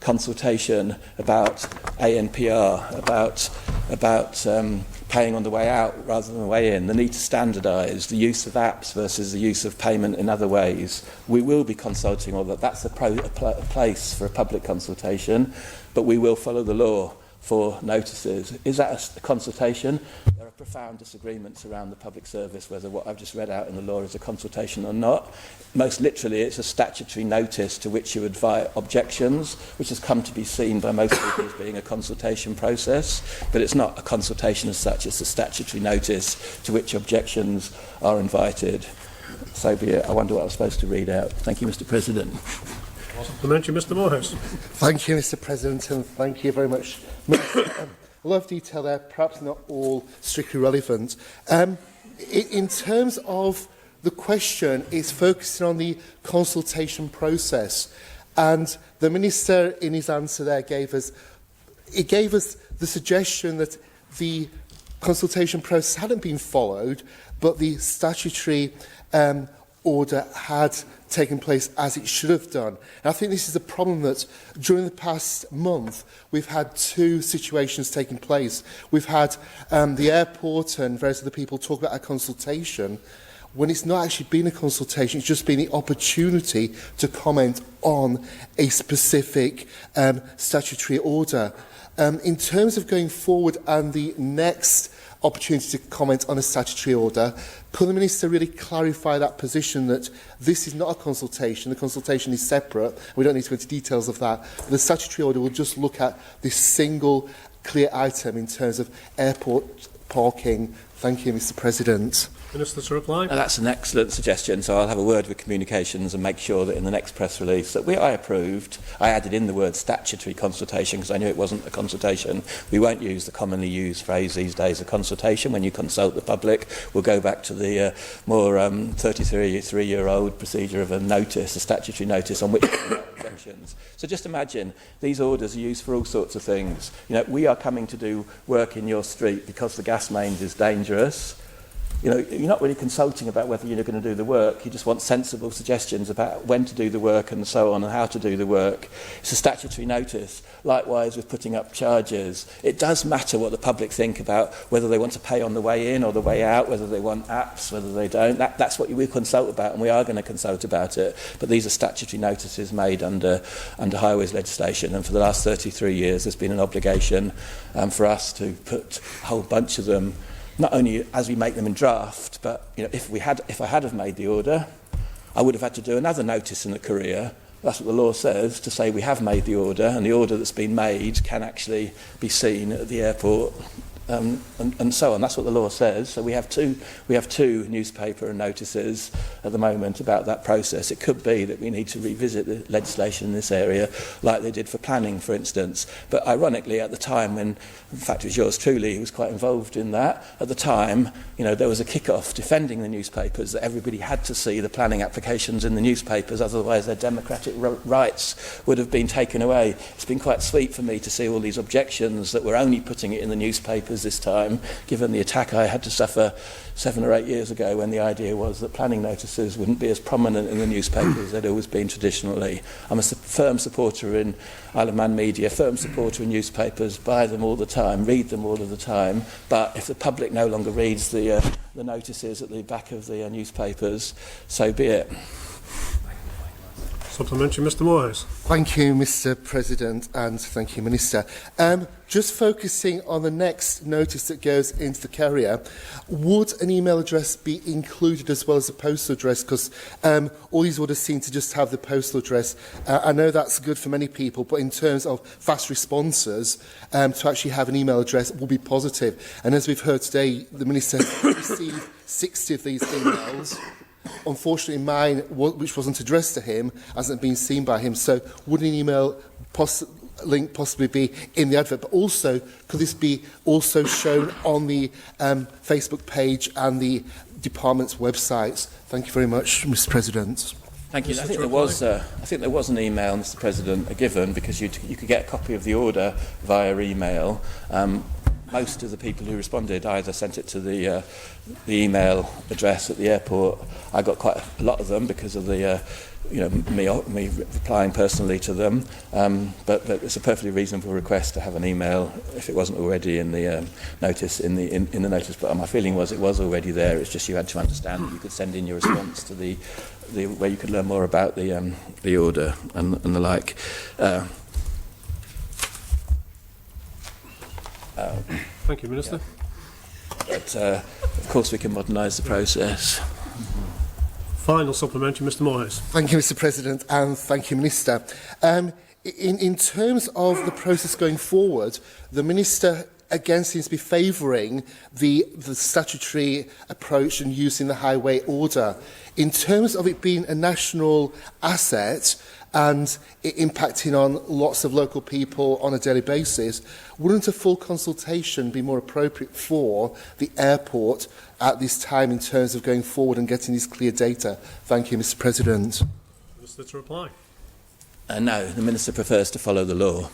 consultation about ANPR, about paying on the way out rather than the way in, the need to standardise the use of apps versus the use of payment in other ways. We will be consulting, although that's a place for a public consultation, but we will follow the law for notices. Is that a consultation? There are profound disagreements around the public service whether what I've just read out in the law is a consultation or not. Most literally, it's a statutory notice to which you invite objections, which has come to be seen by most people as being a consultation process, but it's not a consultation as such, it's a statutory notice to which objections are invited. So be it. I wonder what I was supposed to read out. Thank you, Mr President. Supplementary, Mr Morehouse. Thank you, Mr President, and thank you very much. A lot of detail there, perhaps not all strictly relevant. In terms of the question, it's focusing on the consultation process, and the Minister in his answer there gave us the suggestion that the consultation process hadn't been followed, but the statutory order had taken place as it should have done. And I think this is a problem that during the past month we've had two situations taking place. We've had the airport and various other people talk about a consultation when it's not actually been a consultation, it's just been the opportunity to comment on a specific statutory order. In terms of going forward and the next opportunity to comment on a statutory order, could the Minister really clarify that position that this is not a consultation, the consultation is separate, we don't need to go into details of that, but the statutory order will just look at this single clear item in terms of airport parking. Thank you, Mr President. Minister to reply. That's an excellent suggestion, so I'll have a word with communications and make sure that in the next press release that I approved. I added in the word statutory consultation because I knew it wasn't a consultation. We won't use the commonly used phrase these days, a consultation. When you consult the public, we'll go back to the more 33-year-old procedure of a notice, a statutory notice on which there are objections. So just imagine these orders are used for all sorts of things. You know, we are coming to do work in your street because the gas mains is dangerous. you know, you're not really consulting about whether you're going to do the work. You just want sensible suggestions about when to do the work and so on and how to do the work. It's a statutory notice. Likewise with putting up charges. It does matter what the public think about whether they want to pay on the way in or the way out, whether they want apps, whether they don't. That's what we consult about, and we are going to consult about it. But these are statutory notices made under highways legislation, and for the last 33 years there's been an obligation for us to put a whole bunch of them, not only as we make them in draft, but you know, if I had have made the order, I would have had to do another notice in the Courier. That's what the law says, to say we have made the order, and the order that's been made can actually be seen at the airport, and so on. That's what the law says. So we have two newspaper and notices at the moment about that process. It could be that we need to revisit the legislation in this area, like they did for planning, for instance. But ironically, at the time when, in fact, it was yours truly who was quite involved in that, at the time, you know, there was a kick-off defending the newspapers, that everybody had to see the planning applications in the newspapers, otherwise their democratic rights would have been taken away. It's been quite sweet for me to see all these objections that we're only putting it in the newspapers this time, given the attack I had to suffer 7 or 8 years ago, when the idea was that planning notices wouldn't be as prominent in the newspapers as they'd always been traditionally. I'm a firm supporter in Isle of Man media, firm supporter in newspapers, buy them all the time, read them all of the time, but if the public no longer reads the notices at the back of the newspapers, so be it. Supplementary, Mr Moorhouse. Thank you, Mr President, and thank you, Minister. Just focusing on the next notice that goes into the Courier, would an email address be included as well as a postal address? Because all these orders seem to just have the postal address. I know that's good for many people, but in terms of fast responses, to actually have an email address will be positive. And as we've heard today, the Minister received 60 of these emails. Unfortunately, mine, which wasn't addressed to him, hasn't been seen by him. So would an email link possibly be in the advert? But also, could this be also shown on the Facebook page and the department's websites? Thank you very much, Mr President. Thank you. I think there was an email, Mr President, given, because you could get a copy of the order via email. Most of the people who responded either sent it to the email address at the airport. I got quite a lot of them because of the, me replying personally to them. But it's a perfectly reasonable request to have an email if it wasn't already in the notice. In the notice, but my feeling was it was already there. It's just you had to understand that you could send in your response to the where you could learn more about the order and the like. Thank you, Minister. Yeah. But, of course, we can modernise the process. Final supplementary, Mr Moorhouse. Thank you, Mr President, and thank you, Minister. In terms of the process going forward, the Minister again seems to be favouring the statutory approach and using the highway order. In terms of it being a national asset and it impacting on lots of local people on a daily basis, wouldn't a full consultation be more appropriate for the airport at this time in terms of going forward and getting this clear data? Thank you, Mr President. Minister to reply. No, the Minister prefers to follow the law.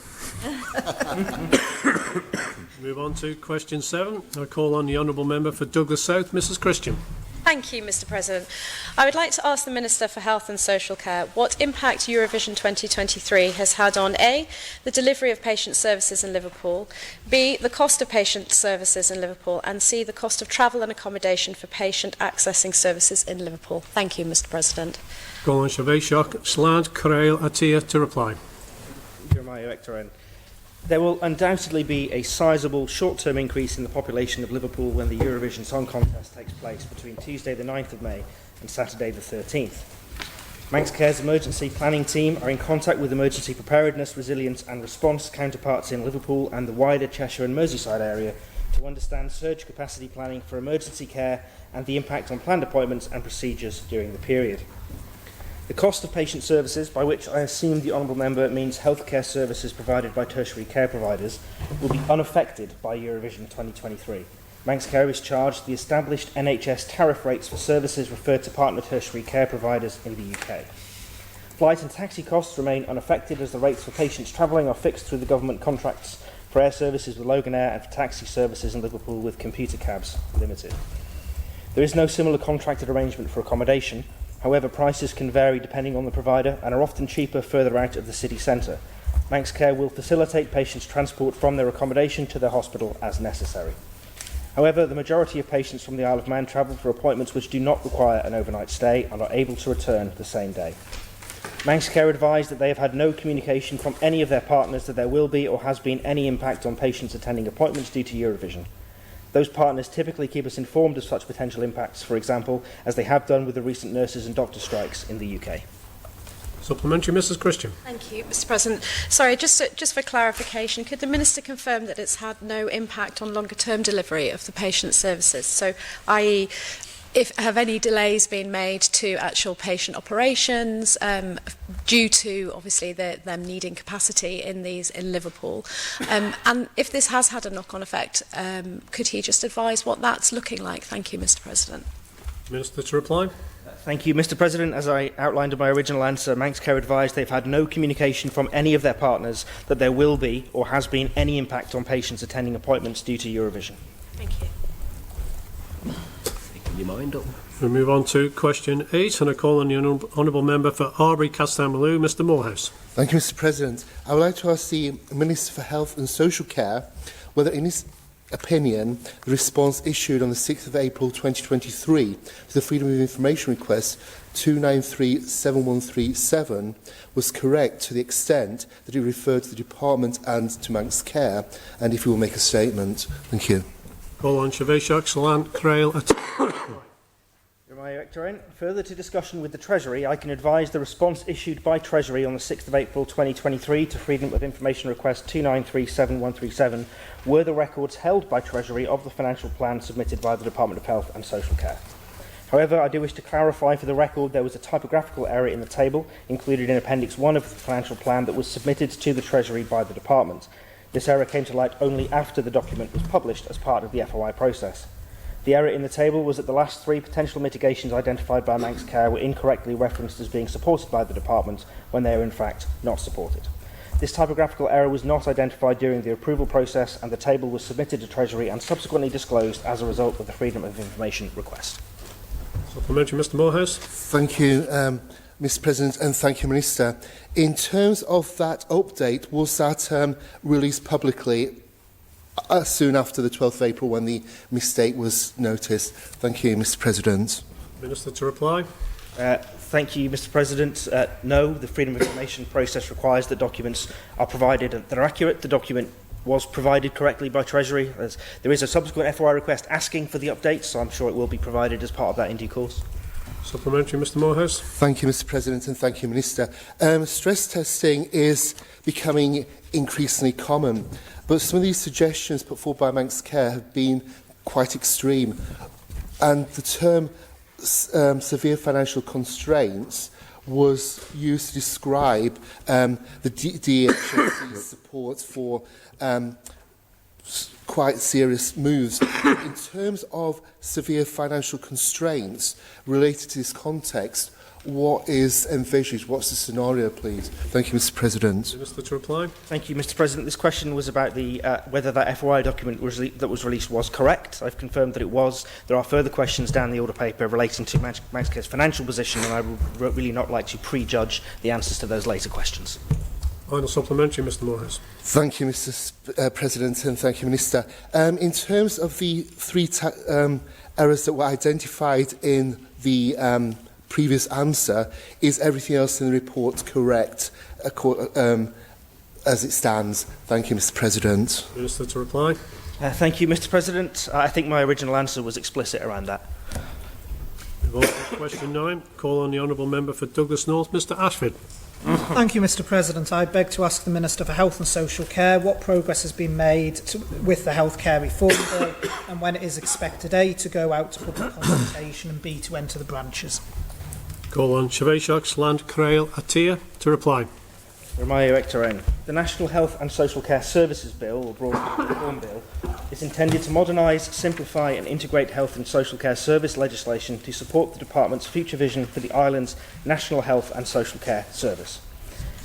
Move on to question 7. I call on the Honourable Member for Douglas South, Mrs Christian. Thank you, Mr President. I would like to ask the Minister for Health and Social Care what impact Eurovision 2023 has had on A, the delivery of patient services in Liverpool, B, the cost of patient services in Liverpool, and C, the cost of travel and accommodation for patient accessing services in Liverpool. Thank you, Mr President. Call on Shaveshok, Slad, Crail, Atia to reply. There will undoubtedly be a sizable short-term increase in the population of Liverpool when the Eurovision Song Contest takes place between Tuesday the 9th of May and Saturday the 13th. Manx Care's emergency planning team are in contact with emergency preparedness, resilience and response counterparts in Liverpool and the wider Cheshire and Merseyside area to understand surge capacity planning for emergency care and the impact on planned appointments and procedures during the period. The cost of patient services, by which I assume the Honourable Member means healthcare services provided by tertiary care providers, will be unaffected by Eurovision 2023. Manx Care is charged the established NHS tariff rates for services referred to partner tertiary care providers in the UK. Flight and taxi costs remain unaffected as the rates for patients travelling are fixed through the government contracts for air services with Logan Air and for taxi services in Liverpool with Computer Cabs Limited. There is no similar contracted arrangement for accommodation. However, prices can vary depending on the provider and are often cheaper further out of the city centre. Manx Care will facilitate patients' transport from their accommodation to their hospital as necessary. However, the majority of patients from the Isle of Man travel for appointments which do not require an overnight stay and are able to return the same day. Manx Care advised that they have had no communication from any of their partners that there will be or has been any impact on patients attending appointments due to Eurovision. Those partners typically keep us informed of such potential impacts, for example, as they have done with the recent nurses and doctor strikes in the UK. Supplementary, Mrs Christian. Thank you, Mr President. Sorry, just for clarification, could the Minister confirm that it's had no impact on longer-term delivery of the patient services? So, i.e., have any delays been made to actual patient operations due to, obviously, them needing capacity in Liverpool? And if this has had a knock-on effect, could he just advise what that's looking like? Thank you, Mr President. Minister to reply. Thank you, Mr President. As I outlined in my original answer, Manx Care advised they've had no communication from any of their partners that there will be or has been any impact on patients attending appointments due to Eurovision. Thank you. We move on to question 8, and I call on the Honourable Member for Arbury Castlemalu, Mr Morehouse. Thank you, Mr President. I would like to ask the Minister for Health and Social Care whether, in his opinion, the response issued on the 6th of April 2023 to the Freedom of Information request 2937137 was correct to the extent that it referred to the Department and to Manx Care, and if you will make a statement. Thank you. Call on Shaveshak, Salant, Crail. Further to discussion with the Treasury, I can advise the response issued by Treasury on the 6th of April 2023 to Freedom of Information request 2937137 were the records held by Treasury of the financial plan submitted by the Department of Health and Social Care. However, I do wish to clarify for the record there was a typographical error in the table included in Appendix 1 of the financial plan that was submitted to the Treasury by the Department. This error came to light only after the document was published as part of the FOI process. The error in the table was that the last 3 potential mitigations identified by Manx Care were incorrectly referenced as being supported by the Department when they are in fact not supported. This typographical error was not identified during the approval process, and the table was submitted to Treasury and subsequently disclosed as a result of the Freedom of Information request. Supplementary, Mr Morehouse. Thank you, Mr President, and thank you, Minister. In terms of that update, was that released publicly soon after the 12th of April when the mistake was noticed? Thank you, Mr President. Minister to reply. Thank you, Mr President. No, the Freedom of Information process requires that documents are provided that are accurate. The document was provided correctly by Treasury. There is a subsequent FOI request asking for the update, so I'm sure it will be provided as part of that in due course. Supplementary, Mr Morehouse. Thank you, Mr President, and thank you, Minister. Stress testing is becoming increasingly common, but some of these suggestions put forward by Manx Care have been quite extreme, and the term severe financial constraints was used to describe the DHSC's support for quite serious moves. In terms of severe financial constraints related to this context, what is envisaged? What's the scenario, please? Thank you, Mr President. Minister to reply. Thank you, Mr President. This question was about the whether that FOI document that was released was correct. I've confirmed that it was. There are further questions down the order paper relating to Manx Care's financial position, and I would really not like to prejudge the answers to those later questions. Final supplementary, Mr Morehouse. Thank you, Mr President, and thank you, Minister. In terms of the 3 errors that were identified in the previous answer, is everything else in the report correct as it stands? Thank you, Mr President. Minister to reply. Thank you, Mr President. I think my original answer was explicit around that. Move on to question 9. Call on the Honourable Member for Douglas North, Mr Ashford. Thank you, Mr President. I beg to ask the Minister for Health and Social Care what progress has been made with the healthcare reform bill, and when it is expected A, to go out to public consultation, and B, to enter the branches. Call on Shaveshak, Slant, Crail, Atia to reply. The National Health and Social Care Services Bill, or broadly Reform Bill, is intended to modernise, simplify and integrate health and social care service legislation to support the Department's future vision for the island's National Health and Social Care Service.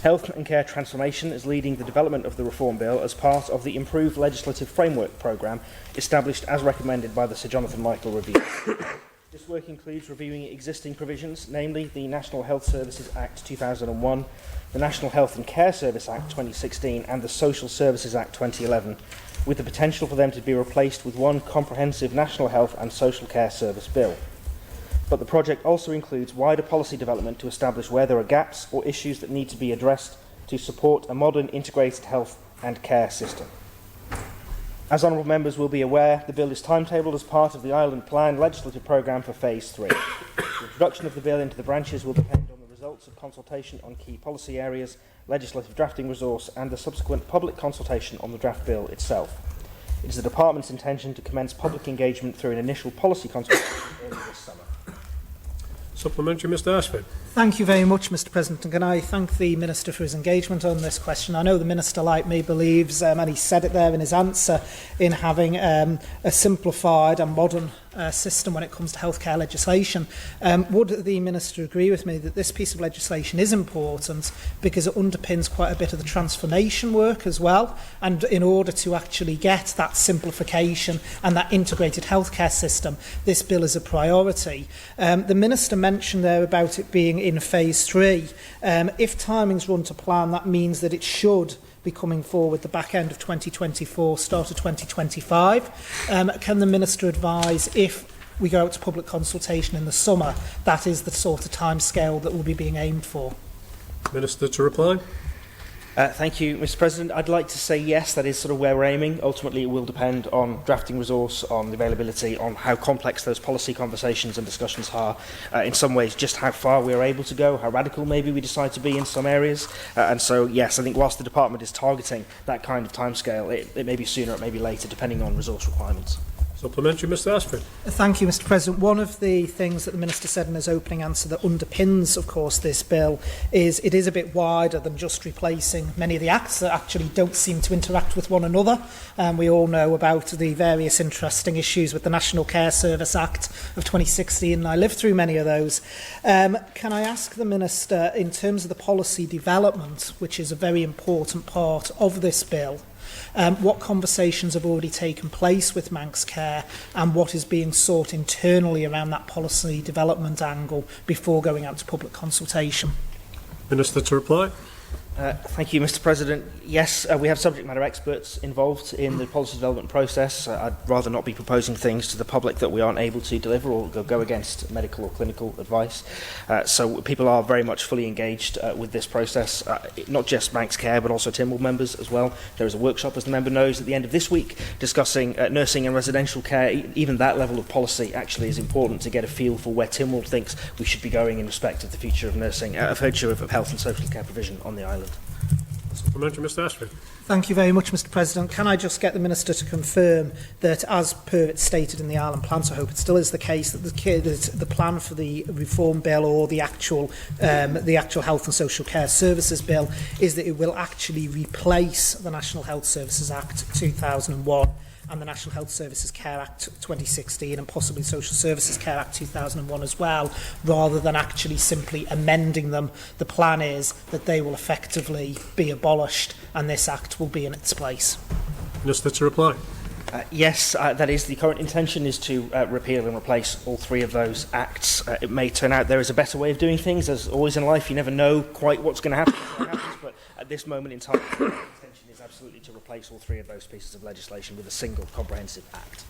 Health and Care Transformation is leading the development of the Reform Bill as part of the Improved Legislative Framework Programme established as recommended by the Sir Jonathan Michael Review. This work includes reviewing existing provisions, namely the National Health Services Act 2001, the National Health and Care Service Act 2016 and the Social Services Act 2011, with the potential for them to be replaced with one comprehensive National Health and Social Care Service Bill. But the project also includes wider policy development to establish where there are gaps or issues that need to be addressed to support a modern integrated health and care system. As honourable members will be aware, the bill is timetabled as part of the Island Plan legislative programme for Phase 3. The introduction of the bill into the branches will depend on the results of consultation on key policy areas, legislative drafting resource and the subsequent public consultation on the draft bill itself. It is the Department's intention to commence public engagement through an initial policy consultation early this summer. Supplementary, Mr Ashford. Thank you very much, Mr President, and can I thank the Minister for his engagement on this question. I know the Minister, like me, believes, and he said it there in his answer, in having a simplified and modern system when it comes to healthcare legislation. Would the Minister agree with me that this piece of legislation is important because it underpins quite a bit of the transformation work as well, and in order to actually get that simplification and that integrated healthcare system, this bill is a priority. The Minister mentioned there about it being in Phase 3. If timings run to plan, that means that it should be coming forward the back end of 2024, start of 2025. Can the Minister advise if we go out to public consultation in the summer, that is the sort of timescale that will be being aimed for? Minister to reply. Thank you, Mr President. I'd like to say yes, that is sort of where we're aiming. Ultimately, it will depend on drafting resource, on the availability, on how complex those policy conversations and discussions are. In some ways, just how far we are able to go, how radical maybe we decide to be in some areas. And so, yes, I think whilst the Department is targeting that kind of timescale, it may be sooner, it may be later, depending on resource requirements. Supplementary, Mr Ashford. Thank you, Mr President. One of the things that the Minister said in his opening answer that underpins, of course, this bill is it is a bit wider than just replacing many of the acts that actually don't seem to interact with one another. We all know about the various interesting issues with the National Care Service Act of 2016, and I lived through many of those. Can I ask the Minister, in terms of the policy development, which is a very important part of this bill, what conversations have already taken place with Manx Care and what is being sought internally around that policy development angle before going out to public consultation? Minister to reply. Thank you, Mr President. Yes, we have subject matter experts involved in the policy development process. I'd rather not be proposing things to the public that we aren't able to deliver or go against medical or clinical advice. So people are very much fully engaged with this process, not just Manx Care but also Tynwald members as well. There is a workshop, as the member knows, at the end of this week discussing nursing and residential care. Even that level of policy actually is important to get a feel for where Tynwald thinks we should be going in respect of the future of nursing, future of health and social care provision on the island. Supplementary, Mr Ashford. Thank you very much, Mr President. Can I just get the Minister to confirm that, as per it stated in the Island Plan, so I hope it still is the case, that the plan for the reform bill or the actual Health and Social Care Services Bill is that it will actually replace the National Health Services Act 2001 and the National Health Services Care Act 2016 and possibly Social Services Care Act 2001 as well, rather than actually simply amending them. The plan is that they will effectively be abolished and this Act will be in its place. Minister to reply. Yes, that is the current intention, is to repeal and replace all three of those acts. It may turn out there is a better way of doing things. As always in life, you never know quite what's going to happen before it happens, but at this moment in time, the intention is absolutely to replace all three of those pieces of legislation with a single comprehensive act.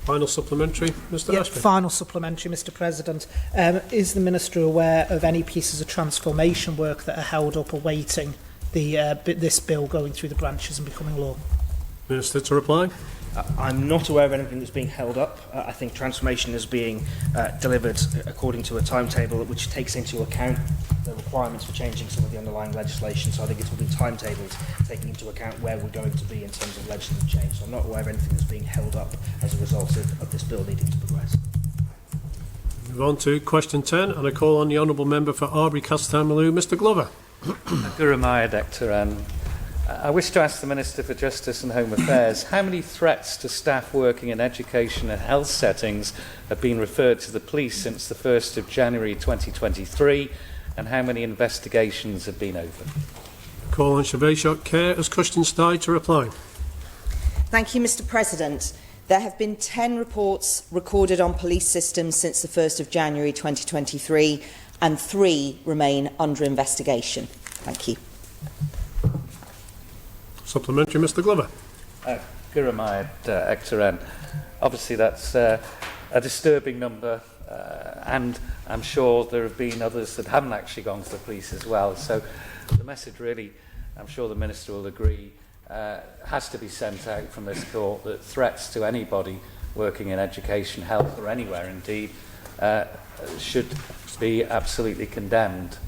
Final supplementary, Mr Ashford. Final supplementary, Mr President. Is the Minister aware of any pieces of transformation work that are held up awaiting this bill going through the branches and becoming law? Minister to reply. I'm not aware of anything that's being held up. I think transformation is being delivered according to a timetable which takes into account the requirements for changing some of the underlying legislation. So I think it's all been timetabled, taking into account where we're going to be in terms of legislative change. So I'm not aware of anything that's being held up as a result of this bill needing to progress. Move on to question 10, and I call on the Honourable Member for Arbury Castlemalu, Mr Glover. Gurumaya, Dr. I wish to ask the Minister for Justice and Home Affairs, how many threats to staff working in education and health settings have been referred to the police since the 1st of January 2023, and how many investigations have been opened? Call on Siobhan Care as Cushton Stye to reply. Thank you, Mr President. There have been 10 reports recorded on police systems since the 1st of January 2023 and 3 remain under investigation. Thank you. Supplementary, Mr Glover. Guramaid Ectoren. Obviously that's a disturbing number, and I'm sure there have been others that haven't actually gone to the police as well. So the message really, I'm sure the Minister will agree, has to be sent out from this court that threats to anybody working in education, health or anywhere indeed should be absolutely condemned.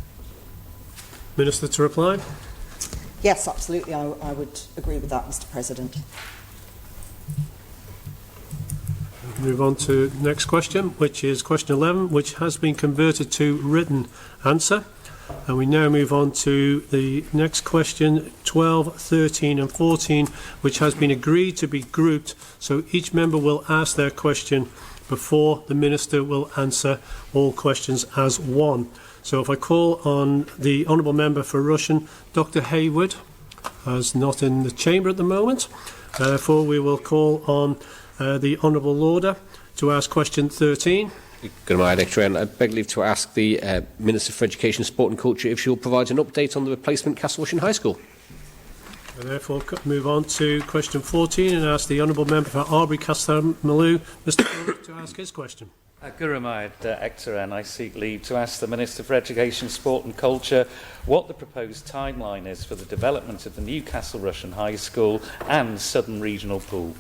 Minister to reply. Yes, absolutely. I would agree with that, Mr President. Move on to the next question, which is question 11, which has been converted to written answer. And we now move on to the next question, 12, 13 and 14, which has been agreed to be grouped. So each member will ask their question before the Minister will answer all questions as one. So if I call on the Honourable Member for Rushen, Dr Hayward, is not in the chamber at the moment. Therefore, we will call on the Honourable Lauder to ask question 13. Good morning, Director. And I beg leave to ask the Minister for Education, Sport and Culture if she will provide an update on the replacement Castle Rushen High School. And therefore, move on to question 14 and ask the Honourable Member for Arbury Castellmaloo, Mr Cooke, to ask his question. Guramaid Ectoren, I seek leave to ask the Minister for Education, Sport and Culture what the proposed timeline is for the development of the new Castle Rushen High School and Southern Regional Pool.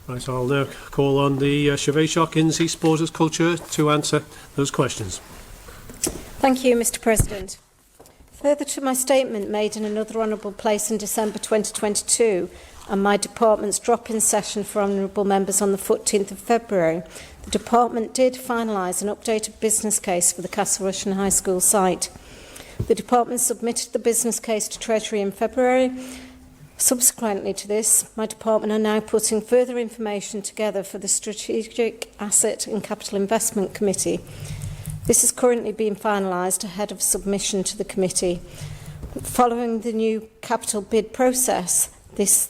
Right, I'll now call on the Sheveshok Inzi Sporters Culture to answer those questions. Thank you, Mr President. Further to my statement made in another honourable place in December 2022 and my department's drop-in session for honourable members on the 14th of February, the department did finalise an updated business case for the Castle Rushen High School site. The department submitted the business case to Treasury in February. Subsequently to this, my department are now putting further information together for the Strategic Asset and Capital Investment Committee. This is currently being finalised ahead of submission to the committee. Following the new capital bid process,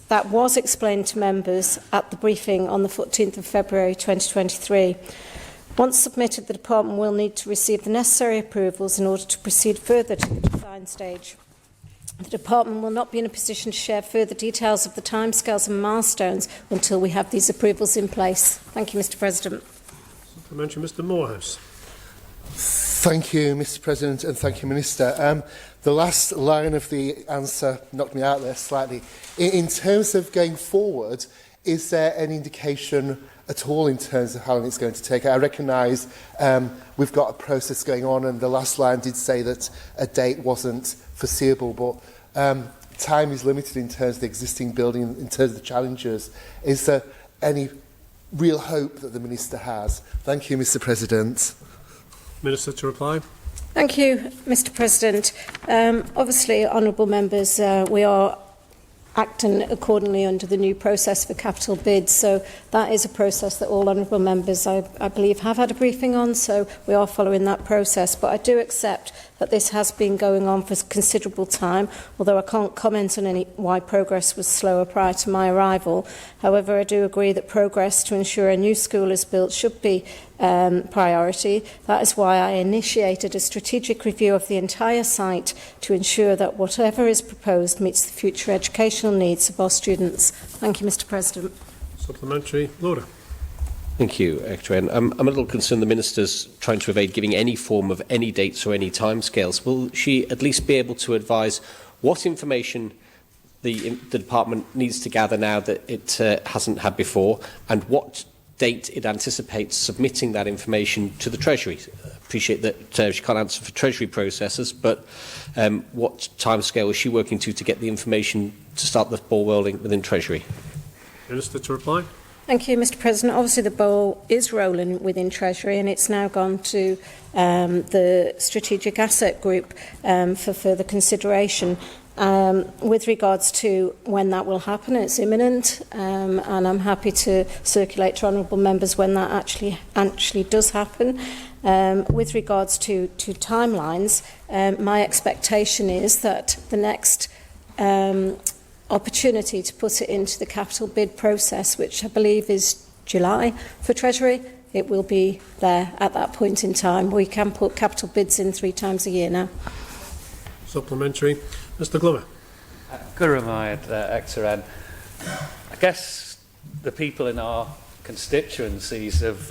that was explained to members at the briefing on the 14th of February 2023. Once submitted, the department will need to receive the necessary approvals in order to proceed further to the design stage. The department will not be in a position to share further details of the timescales and milestones until we have these approvals in place. Thank you, Mr President. Supplementary, Mr Morehouse. Thank you, Mr President, and thank you, Minister. The last line of the answer knocked me out there slightly. In terms of going forward, is there any indication at all in terms of how long it's going to take? I recognise we've got a process going on, and the last line did say that a date wasn't foreseeable, but time is limited in terms of the existing building, in terms of the challenges. Is there any real hope that the Minister has? Thank you, Mr President. Minister to reply. Thank you, Mr President. Obviously, honourable members, we are acting accordingly under the new process for capital bids. So that is a process that all honourable members, I believe, have had a briefing on. So we are following that process. But I do accept that this has been going on for considerable time, although I can't comment on why progress was slower prior to my arrival. However, I do agree that progress to ensure a new school is built should be priority. That is why I initiated a strategic review of the entire site to ensure that whatever is proposed meets the future educational needs of our students. Thank you, Mr President. Supplementary, Laura. Thank you, Ectoren. I'm a little concerned the Minister's trying to evade giving any form of any dates or any timescales. Will she at least be able to advise what information the department needs to gather now that it hasn't had before, and what date it anticipates submitting that information to the Treasury? I appreciate that she can't answer for Treasury processes, but what timescale is she working to get the information to start the ball rolling within Treasury? Minister to reply. Thank you, Mr President. Obviously, the ball is rolling within Treasury, and it's now gone to the Strategic Asset Group for further consideration. With regards to when that will happen, it's imminent, and I'm happy to circulate to honourable members when that actually does happen. With regards to timelines, my expectation is that the next opportunity to put it into the capital bid process, which I believe is July for Treasury, it will be there at that point in time. We can put capital bids in 3 times a year now. Supplementary. Mr Glover. Gurumad, Ectoran. I guess the people in our constituencies have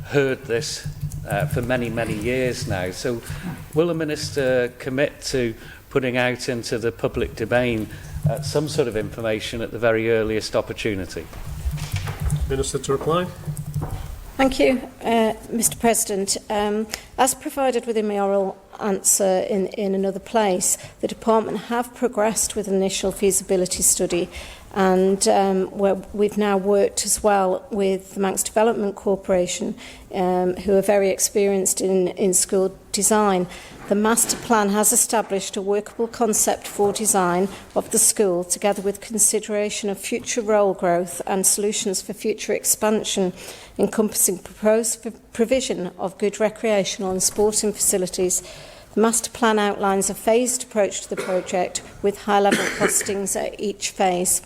heard this for many, many years now. So will the Minister commit to putting out into the public domain some sort of information at the very earliest opportunity? Minister to reply. Thank you, Mr President. As provided within my oral answer in another place, the Department have progressed with an initial feasibility study, and we've now worked as well with the Manx Development Corporation, who are very experienced in school design. The master plan has established a workable concept for design of the school, together with consideration of future role growth and solutions for future expansion, encompassing proposed provision of good recreational and sporting facilities. The master plan outlines a phased approach to the project with high-level costings at each phase.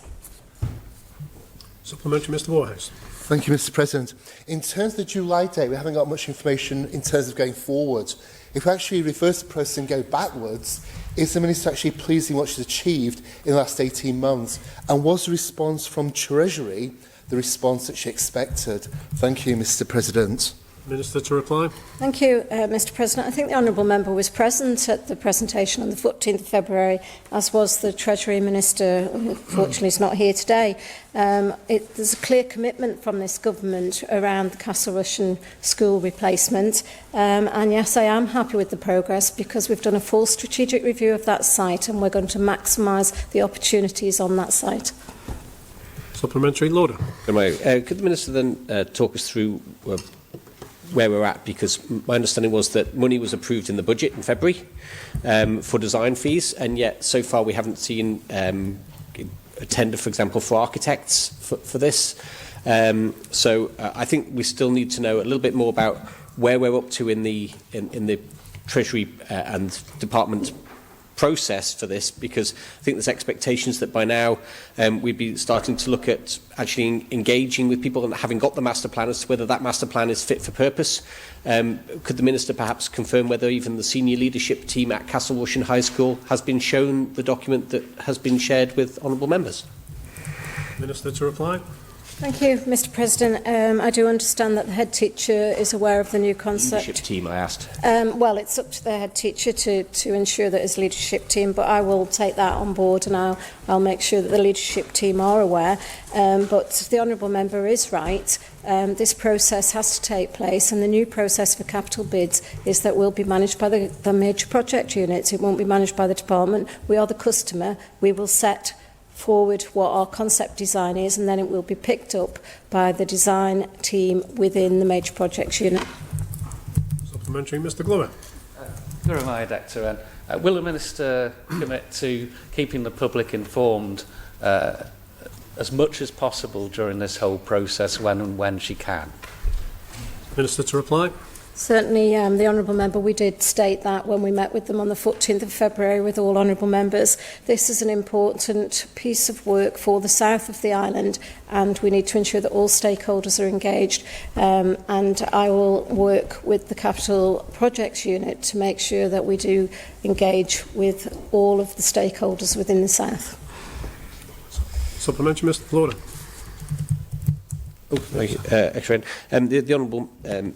Supplementary, Mr Moorhouse. Thank you, Mr President. In terms of the July date, we haven't got much information in terms of going forward. If we actually reverse the process and go backwards, is the Minister actually pleased with what she's achieved in the last 18 months? And was the response from Treasury the response that she expected? Thank you, Mr President. Minister to reply. Thank you, Mr President. I think the Honourable Member was present at the presentation on the 14th of February, as was the Treasury Minister, who unfortunately is not here today. There's a clear commitment from this government around the Castle Rushen school replacement. And yes, I am happy with the progress, because we've done a full strategic review of that site and we're going to maximise the opportunities on that site. Supplementary, Lauder. Could the Minister then talk us through where we're at, because my understanding was that money was approved in the budget in February for design fees, and yet so far we haven't seen a tender, for example, for architects for this. So I think we still need to know a little bit more about where we're up to in the Treasury and Department process for this, because I think there's expectations that by now we'd be starting to look at actually engaging with people and having got the master plan as to whether that master plan is fit for purpose. Could the Minister perhaps confirm whether even the senior leadership team at Castle Rushen High School has been shown the document that has been shared with honourable members? Minister to reply. Thank you, Mr President. I do understand that the head teacher is aware of the new concept. Leadership team, I asked. Well, it's up to the head teacher to ensure that his leadership team, but I will take that on board and I'll make sure that the leadership team are aware. But the Honourable Member is right. This process has to take place, and the new process for capital bids is that will be managed by the major project units. It won't be managed by the department. We are the customer. We will set forward what our concept design is, and then it will be picked up by the design team within the major projects unit. Supplementary, Mr Glover. Will the Minister commit to keeping the public informed as much as possible during this whole process when she can? Minister to reply. Certainly, the Honourable Member, we did state that when we met with them on the 14th of February with all Honourable Members. This is an important piece of work for the south of the island, and we need to ensure that all stakeholders are engaged. And I will work with the Capital Projects Unit to make sure that we do engage with all of the stakeholders within the south. Supplementary, Mr Lauder. The Honourable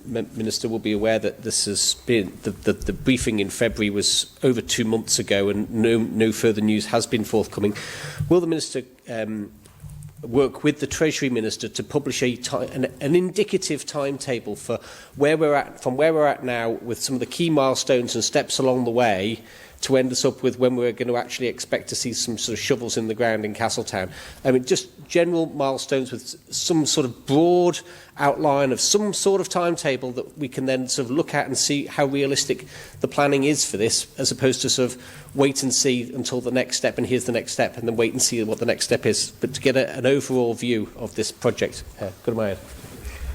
Minister will be aware that this has been the briefing in February was over 2 months ago, and no further news has been forthcoming. Will the Minister work with the Treasury Minister to publish an indicative timetable for where we're at now, with some of the key milestones and steps along the way, to end us up with when we're going to actually expect to see some sort of shovels in the ground in Castletown? I mean, just general milestones with some sort of broad outline of some sort of timetable that we can then sort of look at and see how realistic the planning is for this, as opposed to sort of wait and see until the next step, and here's the next step, and then wait and see what the next step is. But to get an overall view of this project. Good morning.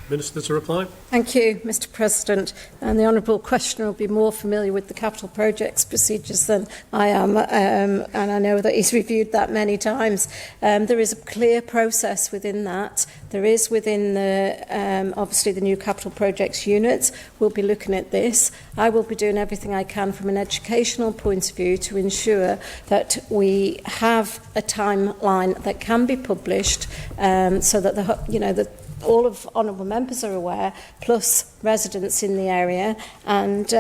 Minister to reply. Thank you, Mr President. And the Honourable Questioner will be more familiar with the capital projects procedures than I am, and I know that he's reviewed that many times. There is a clear process within that. There is within the, obviously, the new capital projects unit. We'll be looking at this. I will be doing everything I can from an educational point of view to ensure that we have a timeline that can be published, so that all of honourable members are aware, plus residents in the area. And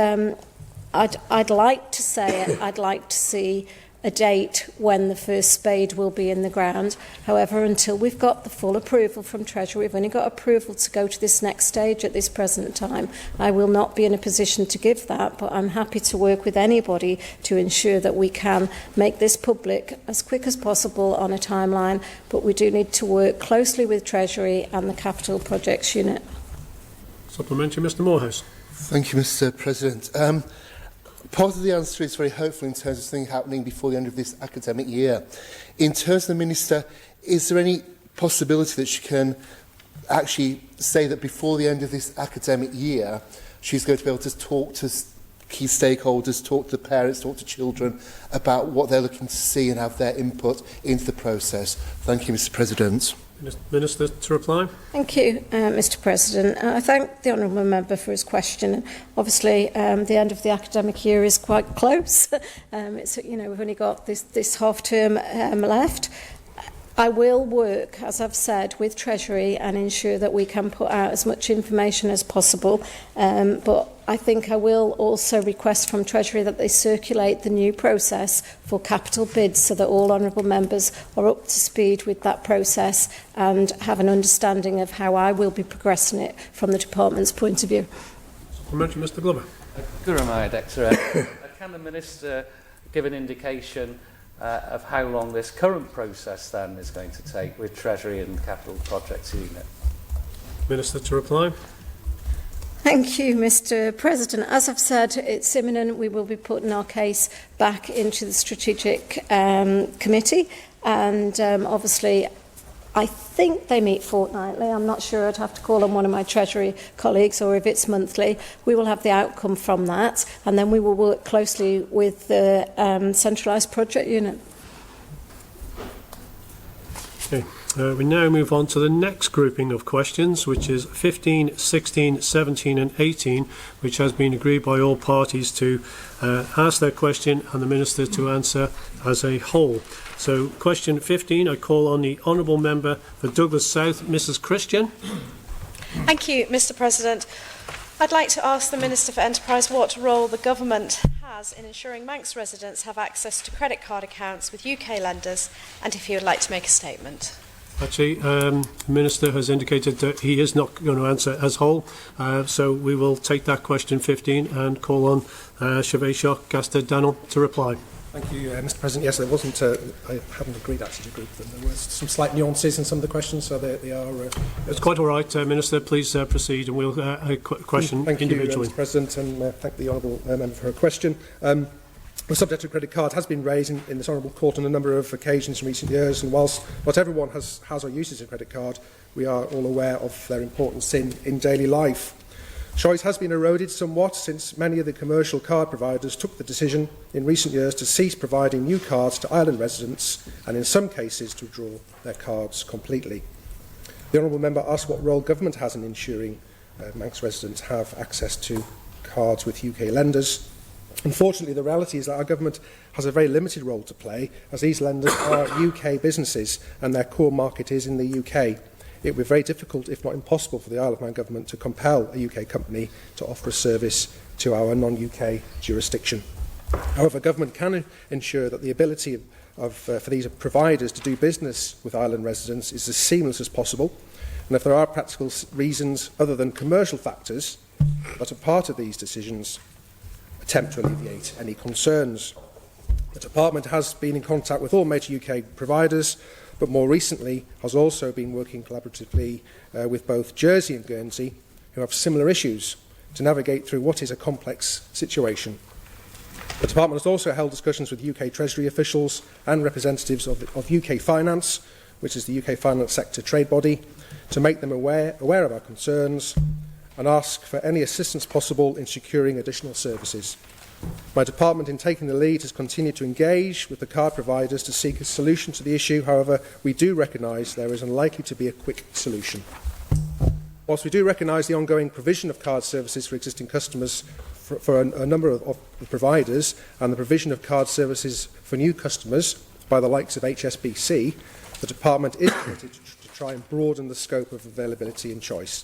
I'd like to say it. I'd like to see a date when the first spade will be in the ground. However, until we've got the full approval from Treasury, we've only got approval to go to this next stage at this present time. I will not be in a position to give that, but I'm happy to work with anybody to ensure that we can make this public as quick as possible on a timeline, but we do need to work closely with Treasury and the Capital Projects Unit. Supplementary, Mr Morehouse. Thank you, Mr President. Part of the answer is very hopeful in terms of things happening before the end of this academic year. In terms of the Minister, is there any possibility that she can actually say that before the end of this academic year, she's going to be able to talk to key stakeholders, talk to the parents, talk to children about what they're looking to see and have their input into the process? Thank you, Mr President. Minister to reply. Thank you, Mr President. I thank the honourable member for his question. Obviously, the end of the academic year is quite close. We've only got this half term left. I will work, as I've said, with Treasury and ensure that we can put out as much information as possible. But I think I will also request from Treasury that they circulate the new process for capital bids so that all honourable members are up to speed with that process and have an understanding of how I will be progressing it from the department's point of view. Supplementary, Mr Glover. Can the Minister give an indication of how long this current process then is going to take with Treasury and Capital Projects Unit? Minister to reply. Thank you, Mr President. As I've said, it's imminent. We will be putting our case back into the Strategic Committee, and obviously I think they meet fortnightly. I'm not sure. I'd have to call on one of my Treasury colleagues, or if it's monthly. We will have the outcome from that, and then we will work closely with the centralised project unit. Okay. We now move on to the next grouping of questions, which is 15, 16, 17 and 18, which has been agreed by all parties to ask their question and the Minister to answer as a whole. So, question 15, I call on the Honourable Member for Douglas South, Mrs Christian. Thank you, Mr President. I'd like to ask the Minister for Enterprise what role the Government has in ensuring Manx residents have access to credit card accounts with UK lenders, and if he would like to make a statement. Actually, the Minister has indicated that he is not going to answer as whole, so we will take that question 15 and call on Siobhan Gaster Daniel to reply. Thank you, Mr President. Yes, there wasn't, I haven't agreed actually to group them. There were some slight nuances in some of the questions, so they are... it's quite all right, Minister. Please proceed and we'll question thank individually. Thank you, Mr President, and thank the Honourable Member for her question. The subject of credit card has been raised in this Honourable Court on a number of occasions in recent years, and whilst not everyone has or uses a credit card, we are all aware of their importance in daily life. Choice has been eroded somewhat since many of the commercial card providers took the decision in recent years to cease providing new cards to island residents and in some cases to withdraw their cards completely. The Honourable Member asked what role government has in ensuring Manx residents have access to cards with UK lenders. Unfortunately, the reality is that our government has a very limited role to play, as these lenders are UK businesses and their core market is in the UK. It would be very difficult, if not impossible, for the Isle of Man government to compel a UK company to offer a service to our non-UK jurisdiction. However, government can ensure that the ability for these providers to do business with island residents is as seamless as possible, and if there are practical reasons other than commercial factors that are part of these decisions, attempt to alleviate any concerns. The Department has been in contact with all major UK providers, but more recently has also been working collaboratively with both Jersey and Guernsey, who have similar issues, to navigate through what is a complex situation. The Department has also held discussions with UK Treasury officials and representatives of UK Finance, which is the UK finance sector trade body, to make them aware of our concerns and ask for any assistance possible in securing additional services. My department, in taking the lead, has continued to engage with the card providers to seek a solution to the issue. However, we do recognise there is unlikely to be a quick solution. Whilst we do recognise the ongoing provision of card services for existing customers for a number of the providers and the provision of card services for new customers by the likes of HSBC, the department is committed to try and broaden the scope of availability and choice.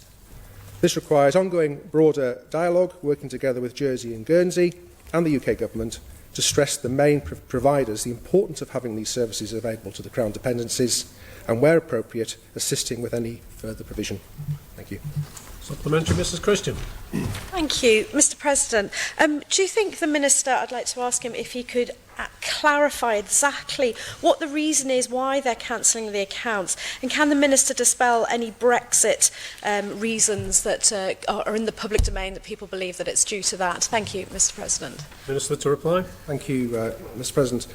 This requires ongoing broader dialogue, working together with Jersey and Guernsey and the UK Government to stress the main providers the importance of having these services available to the Crown dependencies and, where appropriate, assisting with any further provision. Thank you. Supplementary, Mrs Christian. Thank you, Mr President. Do you think the Minister, I'd like to ask him if he could clarify exactly what the reason is why they're cancelling the accounts, and can the Minister dispel any Brexit reasons that are in the public domain that people believe that it's due to that? Thank you, Mr President. Minister to reply. Thank you, Mr President.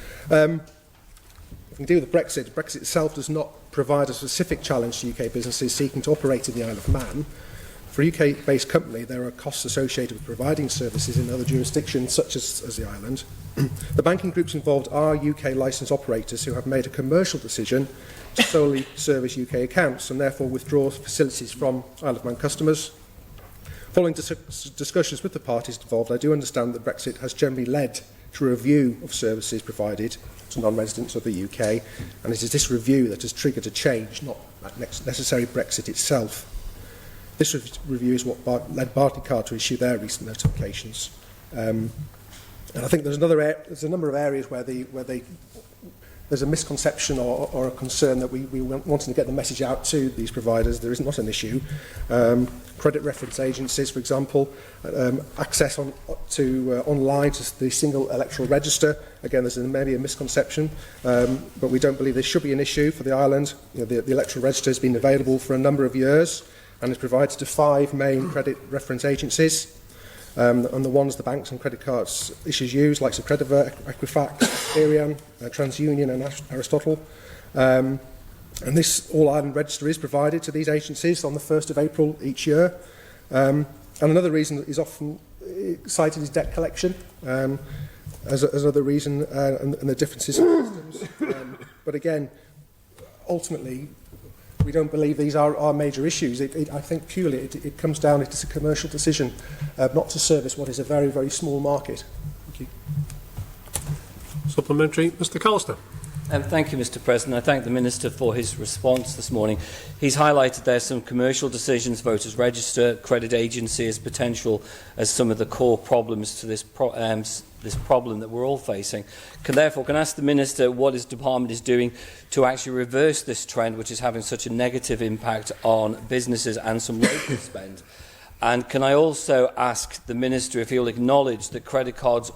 If we deal with Brexit, Brexit itself does not provide a specific challenge to UK businesses seeking to operate in the Isle of Man. For a UK-based company, there are costs associated with providing services in other jurisdictions, such as the island. The banking groups involved are UK licensed operators who have made a commercial decision to solely service UK accounts and therefore withdraw facilities from Isle of Man customers. Following discussions with the parties involved, I do understand that Brexit has generally led to a review of services provided to non-residents of the UK, and it is this review that has triggered a change, not necessarily Brexit itself. This review is what led Barclaycard to issue their recent notifications. And I think there's a number of areas where there's a misconception or a concern that we wanting to get the message out to these providers. There is not an issue. Credit reference agencies, for example, access online to the single electoral register. Again, there's maybe a misconception, but we don't believe this should be an issue for the island. You know, the electoral register has been available for a number of years and is provided to 5 main credit reference agencies. And the ones the banks and credit cards issues use, like Crediva, Equifax, Experian, TransUnion and Aristotle. And this all-island register is provided to these agencies on the 1st of April each year. And another reason that is often cited is debt collection as another reason, and the differences in systems. But again, ultimately, we don't believe these are major issues. I think purely it comes down, it is a commercial decision not to service what is a very, very small market. Thank you. Supplementary, Mr Callister. Thank you, Mr President. I thank the Minister for his response this morning. He's highlighted there some commercial decisions, voters register, credit agency as potential as some of the core problems to this problem that we're all facing. Can I ask the Minister what his department is doing to actually reverse this trend, which is having such a negative impact on businesses and some local spend? And can I also ask the Minister if he'll acknowledge that credit cards,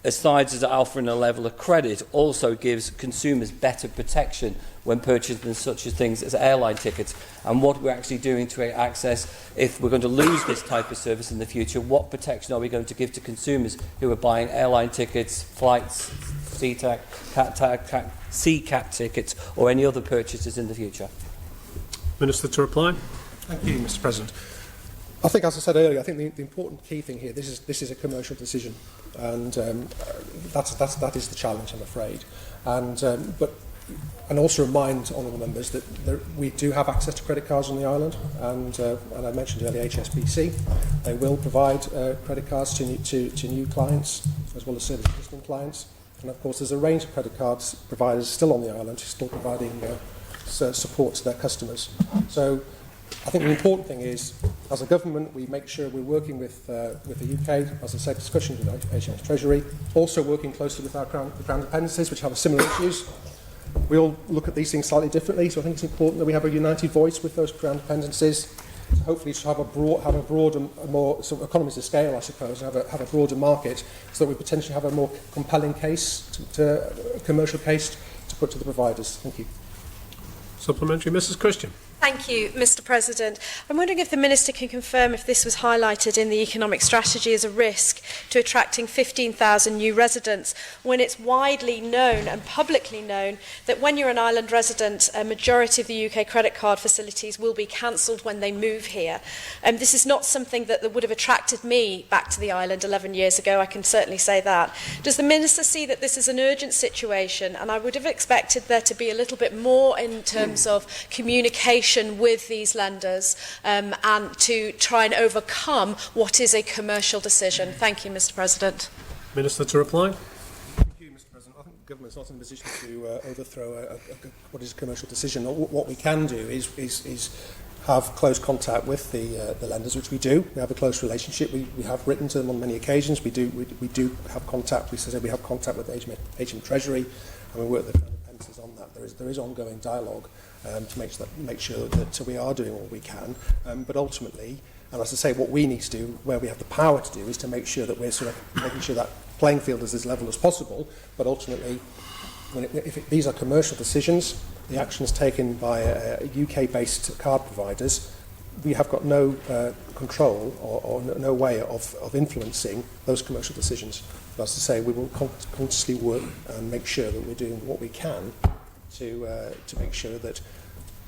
aside as offering a level of credit, also gives consumers better protection when purchasing such things as airline tickets, and what we're actually doing to access, if we're going to lose this type of service in the future, what protection are we going to give to consumers who are buying airline tickets, flights, CCAT tickets, or any other purchases in the future? Minister to reply. Thank you, Mr President. I think, as I said earlier, I think the important key thing here, this is a commercial decision, and that is the challenge, I'm afraid. And also remind honourable members that we do have access to credit cards on the island, and I mentioned earlier HSBC. They will provide credit cards to new clients as well as service existing clients. And of course, there's a range of credit cards providers still on the island, still providing support to their customers. So I think the important thing is, as a government, we make sure we're working with the UK, as I said, discussions with HMS Treasury, also working closely with the Crown dependencies, which have similar issues. We all look at these things slightly differently, so I think it's important that we have a united voice with those Crown dependencies, to hopefully to have a broader, more sort of economies of scale, I suppose, and have a broader market, so that we potentially have a more compelling case, a commercial case, to put to the providers. Thank you. Supplementary, Mrs Christian. Thank you, Mr President. I'm wondering if the Minister can confirm if this was highlighted in the economic strategy as a risk to attracting 15,000 new residents, when it's widely known and publicly known that when you're an island resident, a majority of the UK credit card facilities will be cancelled when they move here. This is not something that would have attracted me back to the island 11 years ago, I can certainly say that. Does the Minister see that this is an urgent situation? And I would have expected there to be a little bit more in terms of communication with these lenders and to try and overcome what is a commercial decision. Thank you, Mr President. Minister to reply. Thank you, Mr President. I think the government's not in a position to overthrow what is a commercial decision. What we can do is have close contact with the lenders, which we do. We have a close relationship. We have written to them on many occasions. We do have contact. We have contact with HM Treasury, and we work with the pensions on that. There is ongoing dialogue to make sure that we are doing all we can. But ultimately, and as I say, what we need to do, where we have the power to do, is to make sure that we're sort of making sure that playing field is as level as possible. But ultimately, these are commercial decisions, the actions taken by UK-based card providers, we have got no control or no way of influencing those commercial decisions. But as I say, we will consciously work and make sure that we're doing what we can to make sure that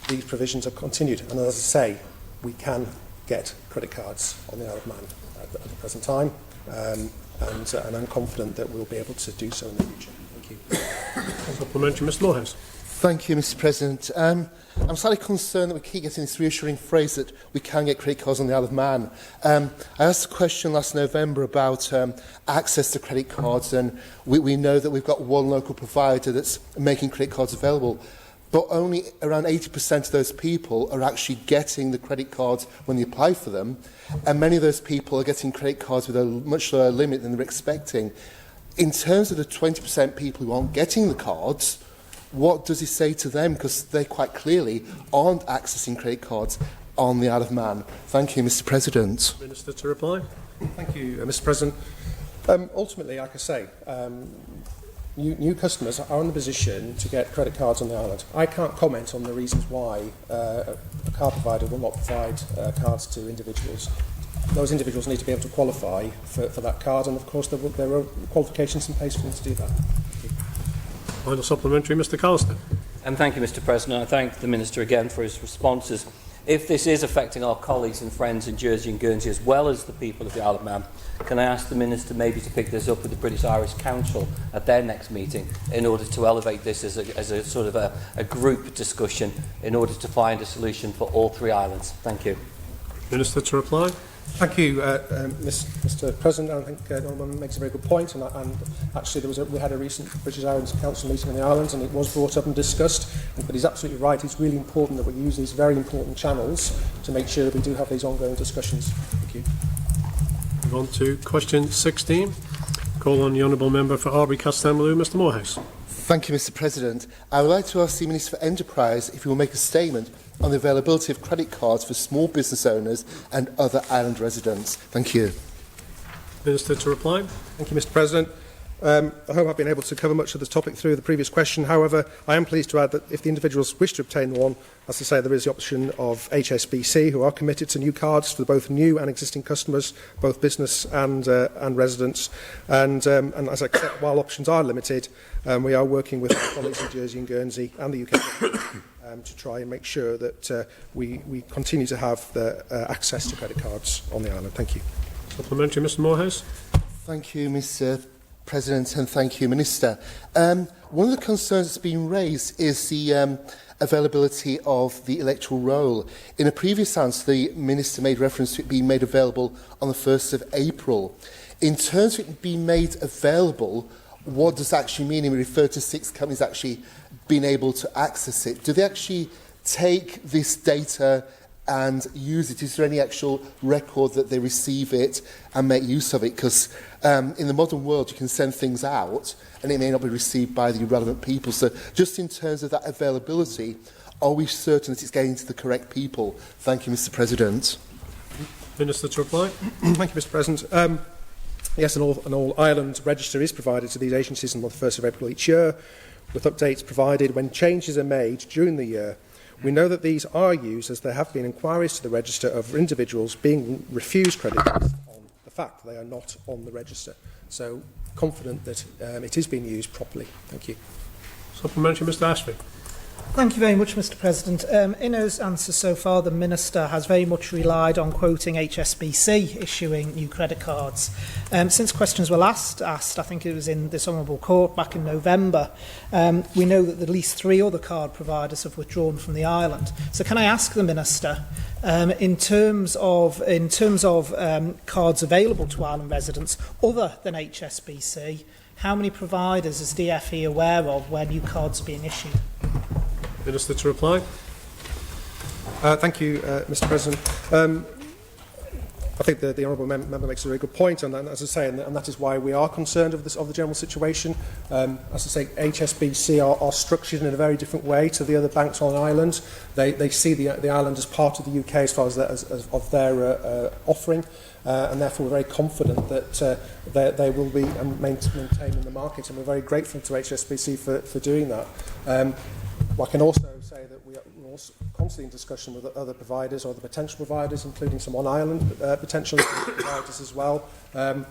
these provisions are continued. And as I say, we can get credit cards on the Isle of Man at the present time, and I'm confident that we'll be able to do so in the future. Thank you. Supplementary, Mr Morehouse. Thank you, Mr President. I'm slightly concerned that we keep getting this reassuring phrase that we can get credit cards on the Isle of Man. I asked a question last November about access to credit cards, and we know that we've got one local provider that's making credit cards available, but only around 80% of those people are actually getting the credit cards when they apply for them, and many of those people are getting credit cards with a much lower limit than they're expecting. In terms of the 20% people who aren't getting the cards, what does he say to them? Because they quite clearly aren't accessing credit cards on the Isle of Man. Thank you, Mr President. Minister to reply. Thank you, Mr President. Ultimately, like I say, new customers are in the position to get credit cards on the island. I can't comment on the reasons why a card provider will not provide cards to individuals. Those individuals need to be able to qualify for that card, and of course there are qualifications in place for them to do that. Final supplementary, Mr Carlster. Thank you, Mr President. I thank the Minister again for his responses. If this is affecting our colleagues and friends in Jersey and Guernsey as well as the people of the Isle of Man, can I ask the Minister maybe to pick this up with the British Irish Council at their next meeting in order to elevate this as a sort of a group discussion in order to find a solution for all three islands? Thank you. Minister to reply. Thank you, Mr President. I think Norman makes a very good point, and actually we had a recent British Islands Council meeting on the islands, and it was brought up and discussed, but he's absolutely right. It's really important that we use these very important channels to make sure that we do have these ongoing discussions. Thank you. Move on to question 16. Call on the Honourable Member for Arbury-Castlemaine, Mr Morehouse. Thank you, Mr President. I would like to ask the Minister for Enterprise if he will make a statement on the availability of credit cards for small business owners and other island residents. Thank you. Minister to reply. Thank you, Mr President. I hope I've been able to cover much of this topic through the previous question. However, I am pleased to add that if the individuals wish to obtain one, as I say, there is the option of HSBC, who are committed to new cards for both new and existing customers, both business and residents. And as I accept, while options are limited, we are working with our colleagues in Jersey and Guernsey and the UK to try and make sure that we continue to have the access to credit cards on the island. Thank you. Supplementary, Mr Morehouse. Thank you, Mr President, and thank you, Minister. One of the concerns that's been raised is the availability of the electoral roll. In a previous answer, the Minister made reference to it being made available on the 1st of April. In terms of it being made available, what does that actually mean? We refer to 6 companies actually being able to access it. Do they actually take this data and use it? Is there any actual record that they receive it and make use of it? Because in the modern world, you can send things out and it may not be received by the relevant people. So just in terms of that availability, are we certain that it's getting to the correct people? Thank you, Mr President. Minister to reply. Thank you, Mr President. Yes, an all-island register is provided to these agencies on the 1st of April each year, with updates provided when changes are made during the year. We know that these are used as there have been inquiries to the register of individuals being refused credit based on the fact they are not on the register. So confident that it is being used properly. Thank you. Supplementary, Mr Ashby. Thank you very much, Mr President. In his answers so far, the Minister has very much relied on quoting HSBC issuing new credit cards. Since questions were last asked, I think it was in this Honourable Court back in November, we know that at least 3 other card providers have withdrawn from the island. So can I ask the Minister, in terms of cards available to island residents other than HSBC, how many providers is DFE aware of where new cards are being issued? Minister to reply. Thank you, Mr President. I think the honourable member makes a very good point, and as I say, and that is why we are concerned of the general situation. As I say, HSBC are structured in a very different way to the other banks on the island. They see the island as part of the UK as far as their offering, and therefore we're very confident that they will be maintained in the market, and we're very grateful to HSBC for doing that. I can also say that we're also constantly in discussion with other providers or the potential providers, including some on-island potential providers as well. And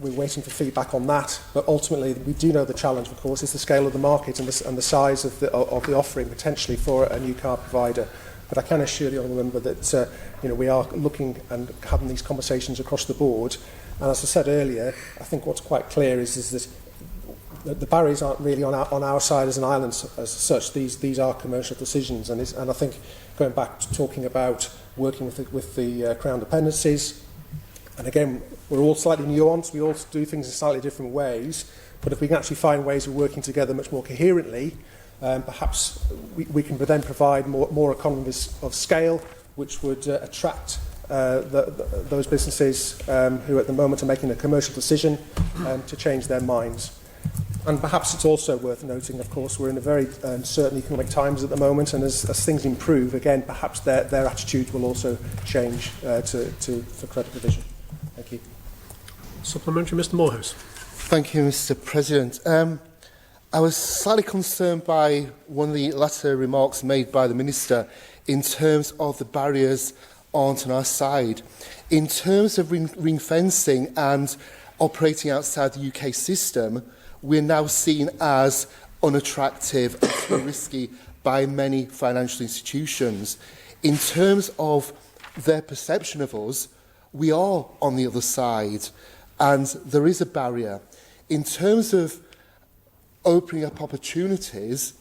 we're waiting for feedback on that. But ultimately, we do know the challenge, of course, is the scale of the market and the size of the offering potentially for a new card provider. But I can assure the honourable member that we are looking and having these conversations across the board. And as I said earlier, I think what's quite clear is that the barriers aren't really on our side as an island as such. These are commercial decisions, and I think going back to talking about working with the Crown dependencies, and again, we're all slightly nuanced. We all do things in slightly different ways, but if we can actually find ways of working together much more coherently, perhaps we can then provide more economies of scale, which would attract those businesses who at the moment are making a commercial decision to change their minds. And perhaps it's also worth noting, of course, we're in a very uncertain economic times at the moment, and as things improve, again, perhaps their attitude will also change for credit provision. Thank you. Supplementary, Mr Morehouse. Thank you, Mr President. I was slightly concerned by one of the latter remarks made by the Minister in terms of the barriers aren't on our side. In terms of ring-fencing and operating outside the UK system, we're now seen as unattractive and too risky by many financial institutions. In terms of their perception of us, we are on the other side, and there is a barrier. In terms of opening up opportunities,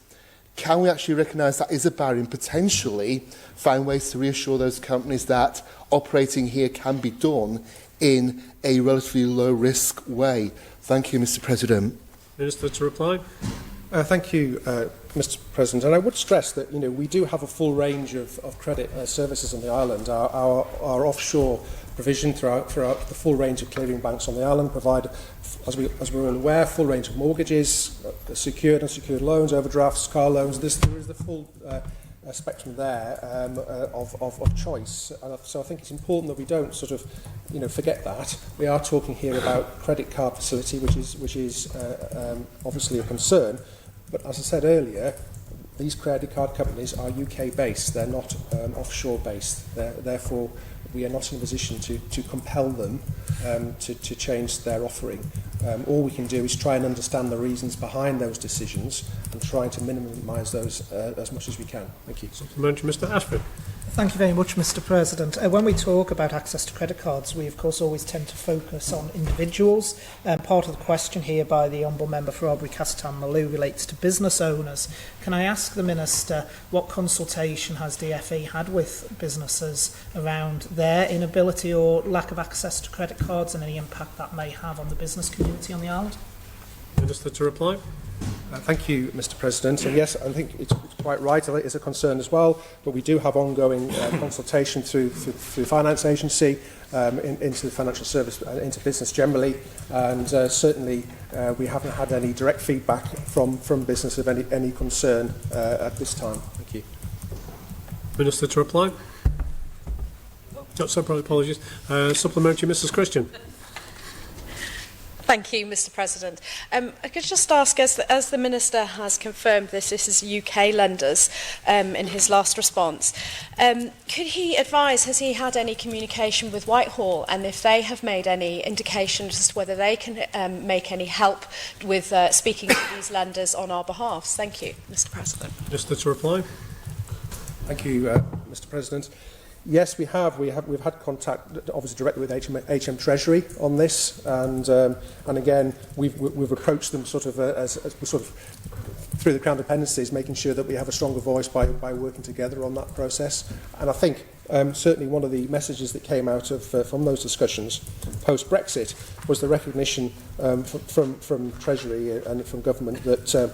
can we actually recognise that is a barrier and potentially find ways to reassure those companies that operating here can be done in a relatively low-risk way? Thank you, Mr President. Minister to reply. Thank you, Mr President. And I would stress that we do have a full range of credit services on the island. Our offshore provision throughout the full range of clearing banks on the island provide, as we're all aware, full range of mortgages, secured and unsecured loans, overdrafts, car loans. There is the full spectrum there of choice. And so I think it's important that we don't sort of forget that. We are talking here about credit card facility, which is obviously a concern. But as I said earlier, these credit card companies are UK based. They're not offshore based. Therefore, we are not in a position to compel them to change their offering. All we can do is try and understand the reasons behind those decisions and try to minimise those as much as we can. Thank you. Supplementary, Mr Ashford. Thank you very much, Mr President. When we talk about access to credit cards, we of course always tend to focus on individuals. Part of the question here by the Honourable Member for Aubrey Castan Malou relates to business owners. Can I ask the Minister what consultation has DFE had with businesses around their inability or lack of access to credit cards and any impact that may have on the business community on the island? Minister to reply. Thank you, Mr President. And yes, I think it's quite right. It's a concern as well. But we do have ongoing consultation through Finance Agency into the financial service, into business generally. And certainly we haven't had any direct feedback from business of any concern at this time. Thank you. Minister to reply. Apologies. Supplementary, Mrs Christian. Thank you, Mr President. I could just ask, as the Minister has confirmed this is UK lenders in his last response, could he advise, has he had any communication with Whitehall, and if they have made any indications as to whether they can make any help with speaking to these lenders on our behalf? Thank you, Mr President. Minister to reply. Thank you, Mr President. Yes, we've had contact, obviously, directly with HM Treasury on this, and again, we've approached them sort of as sort of through the Crown dependencies, making sure that we have a stronger voice by working together on that process. And I think certainly one of the messages that came out of from those discussions post Brexit was the recognition from Treasury and from government that sort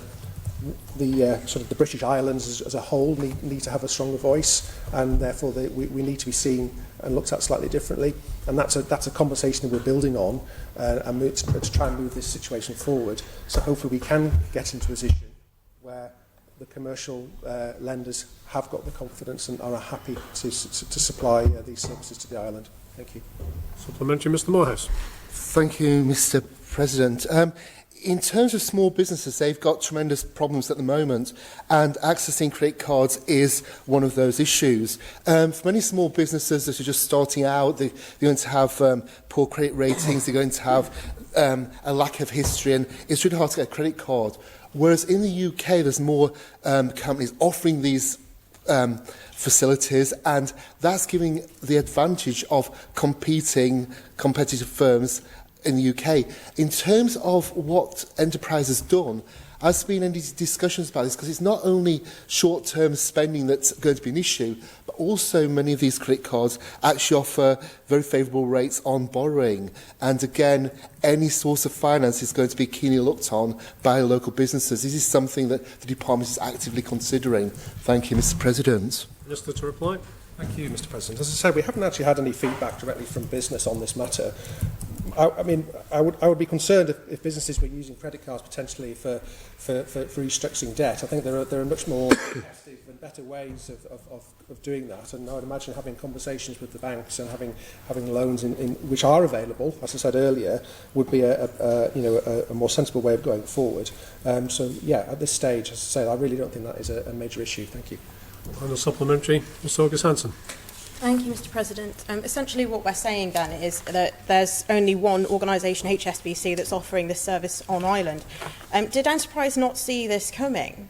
of the British Islands as a whole need to have a stronger voice, and therefore we need to be seen and looked at slightly differently. And that's a conversation that we're building on, and to try and move this situation forward. So hopefully we can get into a position where the commercial lenders have got the confidence and are happy to supply these services to the island. Thank you. Supplementary, Mr Morehouse. Thank you, Mr President. In terms of small businesses, they've got tremendous problems at the moment, and accessing credit cards is one of those issues. For many small businesses that are just starting out, they're going to have poor credit ratings, they're going to have a lack of history, and it's really hard to get a credit card. Whereas in the UK, there's more companies offering these facilities, and that's giving the advantage of competitive firms in the UK. In terms of what Enterprise has done, has there been any discussions about this? Because it's not only short-term spending that's going to be an issue, but also many of these credit cards actually offer very favourable rates on borrowing. And again, any source of finance is going to be keenly looked on by local businesses. This is something that the Department is actively considering. Thank you, Mr President. Minister to reply. Thank you, Mr President. As I said, we haven't actually had any feedback directly from business on this matter. I mean, I would be concerned if businesses were using credit cards potentially for restructuring debt. I think there are much more effective and better ways of doing that, and I would imagine having conversations with the banks and having loans which are available, as I said earlier, would be a more sensible way of going forward. So yeah, at this stage, as I say, I really don't think that is a major issue. Thank you. And a supplementary, Ms August Hanson. Thank you, Mr President. Essentially what we're saying then is that there's only one organisation, HSBC, that's offering this service on island. Did Enterprise not see this coming?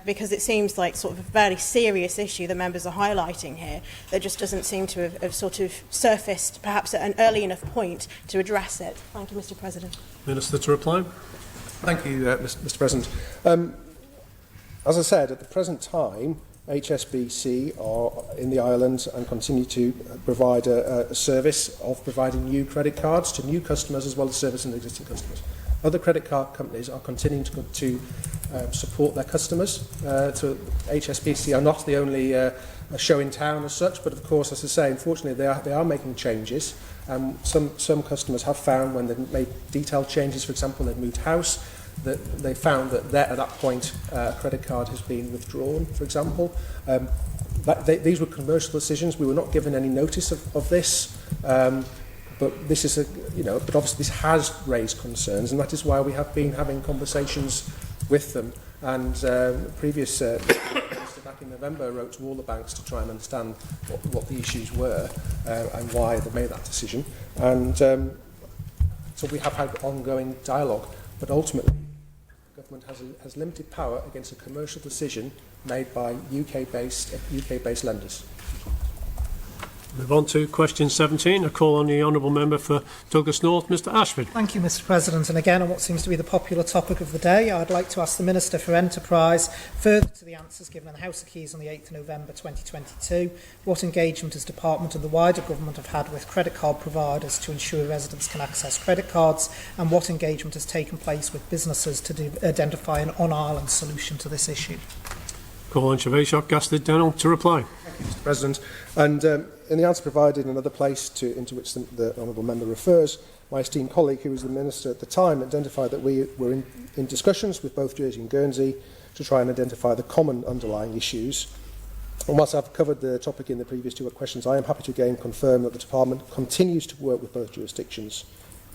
Because it seems like sort of a very serious issue that members are highlighting here that just doesn't seem to have sort of surfaced perhaps at an early enough point to address it. Thank you, Mr President. Minister to reply. Thank you, Mr President. As I said, at the present time, HSBC are in the islands and continue to provide a service of providing new credit cards to new customers as well as servicing existing customers. Other credit card companies are continuing to support their customers. So HSBC are not the only show in town as such, but of course, as I say, unfortunately, they are making changes. Some customers have found when they've made detailed changes, for example, they've moved house, that they found that at that point a credit card has been withdrawn, for example. These were commercial decisions. We were not given any notice of this, but this is but obviously this has raised concerns, and that is why we have been having conversations with them. And previous Minister back in November wrote to all the banks to try and understand what the issues were and why they made that decision. And so we have had ongoing dialogue, but ultimately government has limited power against a commercial decision made by UK-based lenders. Move on to question 17. A call on the Honourable Member for Douglas North, Mr Ashford. Thank you, Mr President. And again, on what seems to be the popular topic of the day, I'd like to ask the Minister for Enterprise, further to the answers given in the House of Keys on the 8th of November 2022, what engagement his department and the wider government have had with credit card providers to ensure residents can access credit cards, and what engagement has taken place with businesses to identify an on-island solution to this issue. Call on Shavashok Gasted Daniel to reply. Thank you, Mr President. And in the answer provided in another place into which the Honourable Member refers, my esteemed colleague, who was the Minister at the time, identified that we were in discussions with both Jersey and Guernsey to try and identify the common underlying issues. And whilst I've covered the topic in the previous two questions, I am happy to again confirm that the Department continues to work with both jurisdictions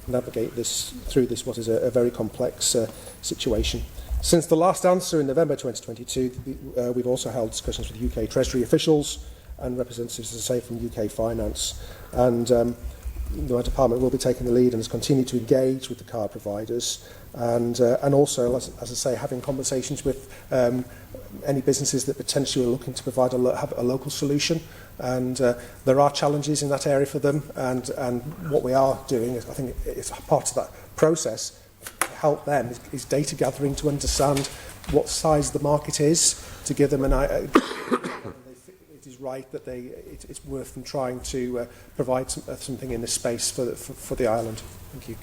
navigate through this what is a very complex situation. Since the last answer in November 2022, we've also held discussions with UK Treasury officials and representatives, as I say, from UK Finance. And my department will be taking the lead and has continued to engage with the card providers and also, as I say, having conversations with any businesses that potentially are looking to provide have a local solution. And there are challenges in that area for them. And what we are doing, is, I think it's part of that process, to help them is data gathering to understand what size the market is, to give them an idea. It is right that it's worth them trying to provide something in this space for the island. Thank you.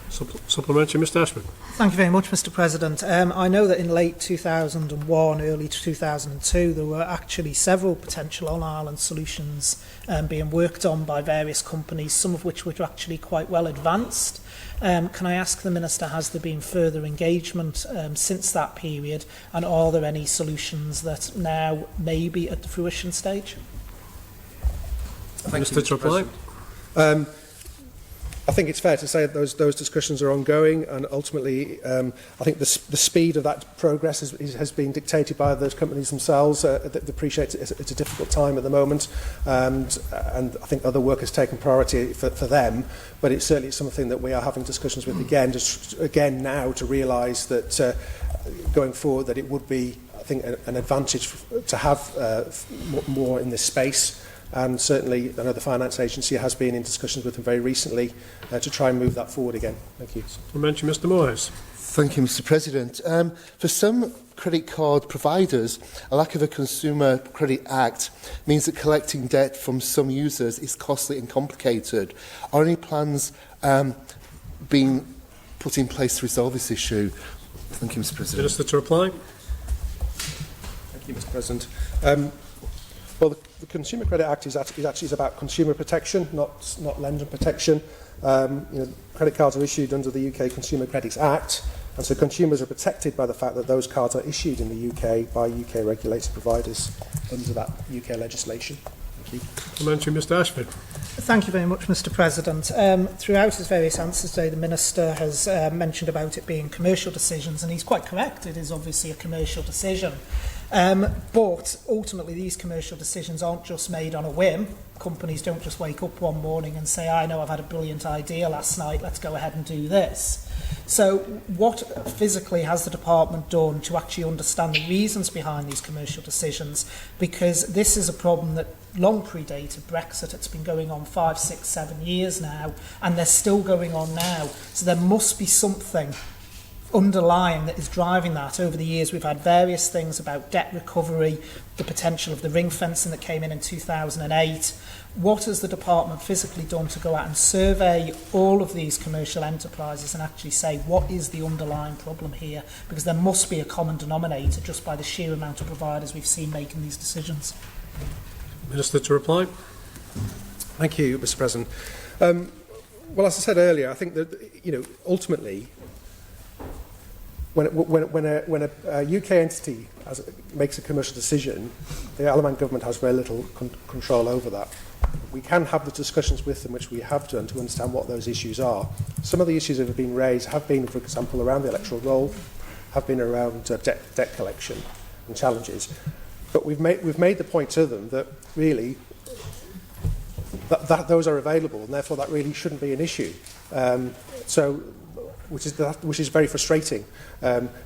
Supplementary, Mr Ashford. Thank you very much, Mr President. I know that in late 2001, early 2002, there were actually several potential on-island solutions being worked on by various companies, some of which were actually quite well advanced. Can I ask the Minister, has there been further engagement since that period, and are there any solutions that now may be at the fruition stage? Minister to reply. I think it's fair to say that those discussions are ongoing, and ultimately I think the speed of that progress has been dictated by those companies themselves. They appreciate it's a difficult time at the moment, and I think other work has taken priority for them, but it's certainly something that we are having discussions with again now to realise that going forward that it would be, I think, an advantage to have more in this space. And certainly, I know the Finance Agency has been in discussions with them very recently to try and move that forward again. Thank you. Supplementary, Mr Moores. Thank you, Mr President. For some credit card providers, a lack of a Consumer Credit Act means that collecting debt from some users is costly and complicated. Are any plans being put in place to resolve this issue? Thank you, Mr President. Minister to reply. Thank you, Mr President. Well, the Consumer Credit Act is actually about consumer protection, not lender protection. Credit cards are issued under the UK Consumer Credit Act, and so consumers are protected by the fact that those cards are issued in the UK by UK regulated providers under that UK legislation. Thank you. Supplementary, Mr Ashford. Thank you very much, Mr President. Throughout his various answers today, the Minister has mentioned about it being commercial decisions, and he's quite correct. It is obviously a commercial decision. But ultimately, these commercial decisions aren't just made on a whim. Companies don't just wake up one morning and say, I know I've had a brilliant idea last night, let's go ahead and do this. So what physically has the department done to actually understand the reasons behind these commercial decisions? Because this is a problem that long predated Brexit. It's been going on 5, 6, 7 years now, and they're still going on now. So there must be something underlying that is driving that. Over the years, we've had various things about debt recovery, the potential of the ring fencing that came in 2008. What has the department physically done to go out and survey all of these commercial enterprises and actually say what is the underlying problem here? Because there must be a common denominator just by the sheer amount of providers we've seen making these decisions. Minister to reply. Thank you, Mr President. Well, as I said earlier, I think that ultimately, when a UK entity makes a commercial decision, the Isle of Man government has very little control over that. We can have the discussions with them, which we have done, to understand what those issues are. Some of the issues that have been raised have been, for example, around the electoral roll, have been around debt collection and challenges. But we've made the point to them that really that those are available, and therefore that really shouldn't be an issue. Which is very frustrating.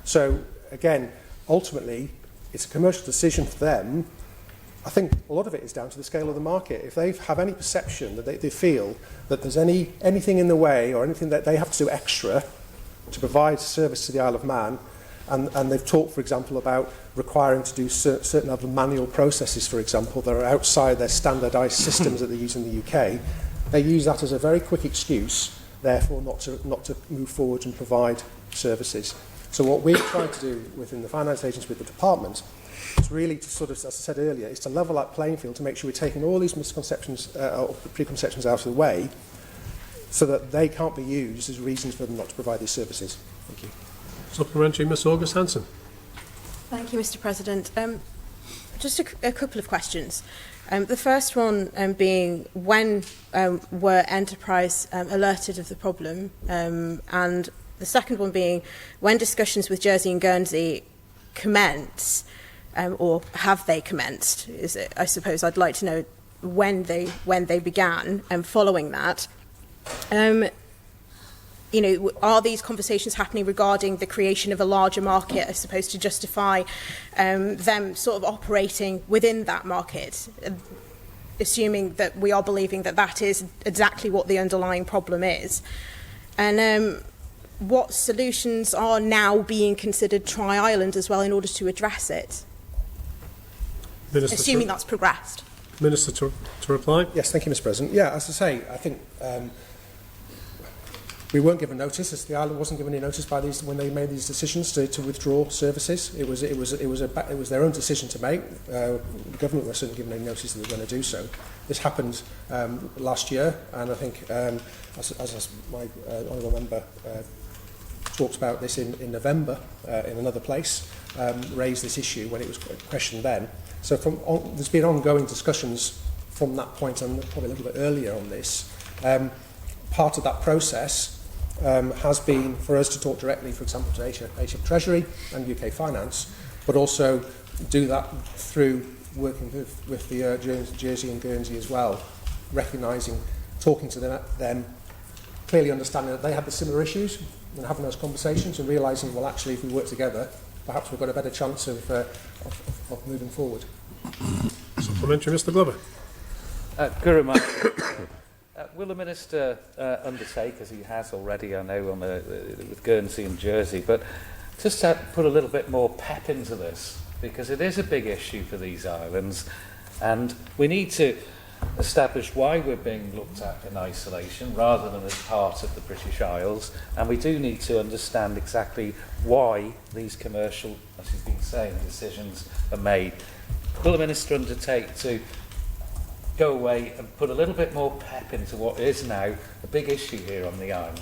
So again, ultimately, it's a commercial decision for them. I think a lot of it is down to the scale of the market. If they have any perception that they feel that there's anything in the way or anything that they have to do extra to provide service to the Isle of Man, and they've talked, for example, about requiring to do certain other manual processes, for example, that are outside their standardised systems that they use in the UK, they use that as a very quick excuse, therefore not to move forward and provide services. So what we're trying to do within the Finance Agency with the department is really to sort of, as I said earlier, is to level that playing field to make sure we're taking all these misconceptions or preconceptions out of the way so that they can't be used as reasons for them not to provide these services. Thank you. Supplementary, Ms August Hanson. Thank you, Mr President. Just a couple of questions. The first one being, when were Enterprise alerted of the problem? And the second one being, when discussions with Jersey and Guernsey commence, or have they commenced? I suppose I'd like to know when they began, following that. Are these conversations happening regarding the creation of a larger market, I suppose, to justify them sort of operating within that market, assuming that we are believing that that is exactly what the underlying problem is? And what solutions are now being considered Tri-Island as well in order to address it? Minister, assuming that's progressed. Minister, to reply. Yes, thank you, Mr. President. Yeah, as I say, I think we weren't given notice, as the island wasn't given any notice by these when they made these decisions to withdraw services. It was their own decision to make. The government was certainly given any notice that they were going to do so. This happened last year, and I think, as my honourable member talked about this in November in another place, raised this issue when it was questioned then. So there's been ongoing discussions from that point, and probably a little bit earlier on this. Part of that process has been for us to talk directly, for example, to Asia Treasury and UK Finance, but also do that through working with the Jersey and Guernsey as well, recognising, talking to them, clearly understanding that they have the similar issues and having those conversations and realising, well, actually, if we work together, perhaps we've got a better chance of moving forward. Supplementary, Mr. Glover. Guru Mike. Will the Minister undertake, as he has already, I know, with Guernsey and Jersey, but just to put a little bit more pep into this, because it is a big issue for these islands, and we need to establish why we're being looked at in isolation rather than as part of the British Isles, and we do need to understand exactly why these commercial, as you've been saying, decisions are made. Will the Minister undertake to go away and put a little bit more pep into what is now a big issue here on the island?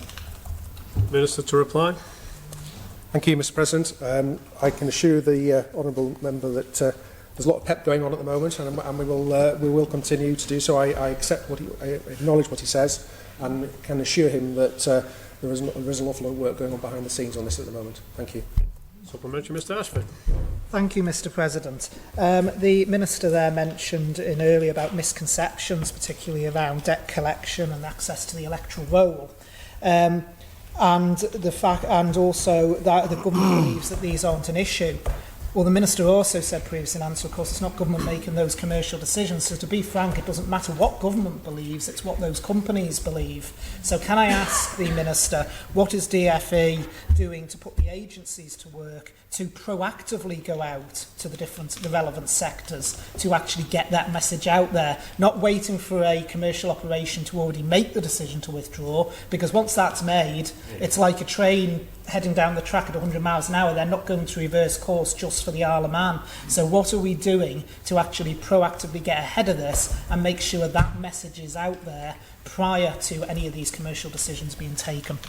Minister, to reply. Thank you, Mr. President. I can assure the honourable member that there's a lot of pep going on at the moment, and we will continue to do so. I accept I acknowledge what he says, and can assure him that there is an awful lot of work going on behind the scenes on this at the moment. Thank you. Supplementary, Mr. Ashford. Thank you, Mr. President. The Minister there mentioned earlier about misconceptions, particularly around debt collection and access to the electoral roll. And also that the government believes that these aren't an issue. Well, the Minister also said previously in answer, of course, it's not government making those commercial decisions. So to be frank, it doesn't matter what government believes, it's what those companies believe. So can I ask the Minister, what is DFE doing to put the agencies to work to proactively go out to the relevant sectors to actually get that message out there, not waiting for a commercial operation to already make the decision to withdraw, because once that's made, it's like a train heading down the track at 100 miles an hour. They're not going to reverse course just for the Isle of Man. So what are we doing to actually proactively get ahead of this and make sure that message is out there prior to any of these commercial decisions being taken?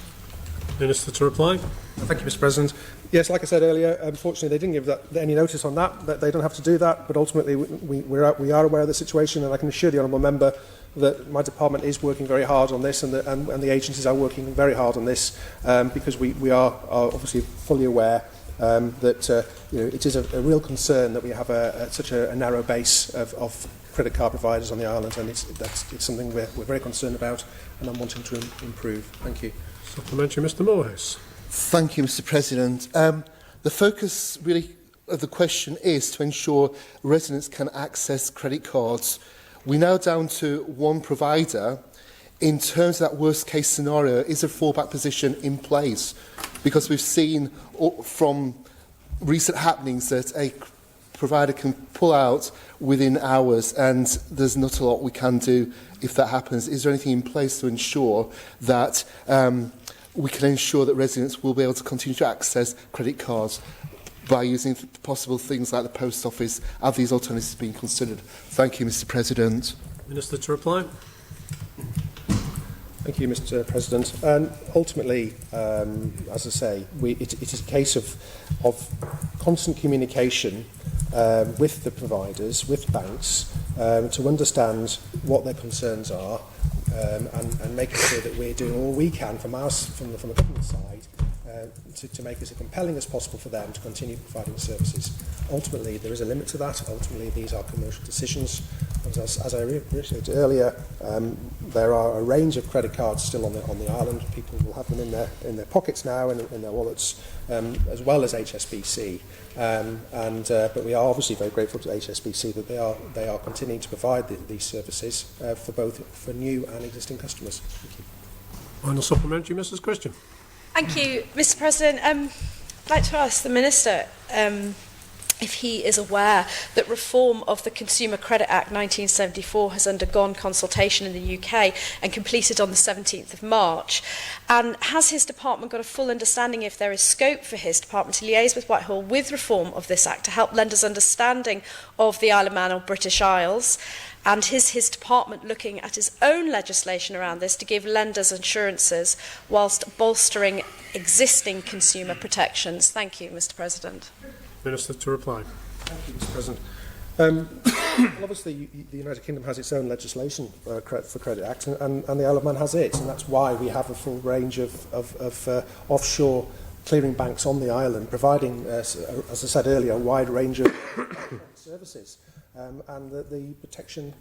Minister, to reply. Thank you, Mr. President. Yes, like I said earlier, unfortunately they didn't give any notice on that they don't have to do that, but ultimately we are aware of the situation, and I can assure the honourable member that my department is working very hard on this, and the agencies are working very hard on this, because we are obviously fully aware that it is a real concern that we have such a narrow base of credit card providers on the island, and it's something we're very concerned about, and I'm wanting to improve. Thank you. Supplementary, Mr. Moorhouse. Thank you, Mr. President. The focus really of the question is to ensure residents can access credit cards. We're now down to one provider. In terms of that worst case scenario, is a fallback position in place? Because we've seen from recent happenings that a provider can pull out within hours, and there's not a lot we can do if that happens. Is there anything in place to ensure that we can ensure that residents will be able to continue to access credit cards by using possible things like the post office? Have these alternatives been considered? Thank you, Mr. President. Minister, to reply. Thank you, Mr. President. And ultimately, as I say, it is a case of constant communication with the providers, with banks, to understand what their concerns are, and making sure that we're doing all we can from the government side to make it as compelling as possible for them to continue providing services. Ultimately, there is a limit to that. Ultimately, these are commercial decisions. As I reiterated earlier, there are a range of credit cards still on the island. People will have them in their pockets now and in their wallets, as well as HSBC. But we are obviously very grateful to HSBC that they are continuing to provide these services for new and existing customers. Thank you. Final supplementary, Mrs. Christian. Thank you, Mr. President. I'd like to ask the Minister if he is aware that reform of the Consumer Credit Act 1974 has undergone consultation in the UK and completed on the 17th of March. And has his department got a full understanding if there is scope for his department to liaise with Whitehall with reform of this Act to help lenders' understanding of the Isle of Man or British Isles? And is his department looking at his own legislation around this to give lenders assurances whilst bolstering existing consumer protections? Thank you, Mr. President. Minister to reply. Thank you, Mr. President. Well, obviously, the United Kingdom has its own legislation for Credit Act, and the Isle of Man has it, and that's why we have a full range of offshore clearing banks on the island, providing, as I said earlier, a wide range of services. And the protection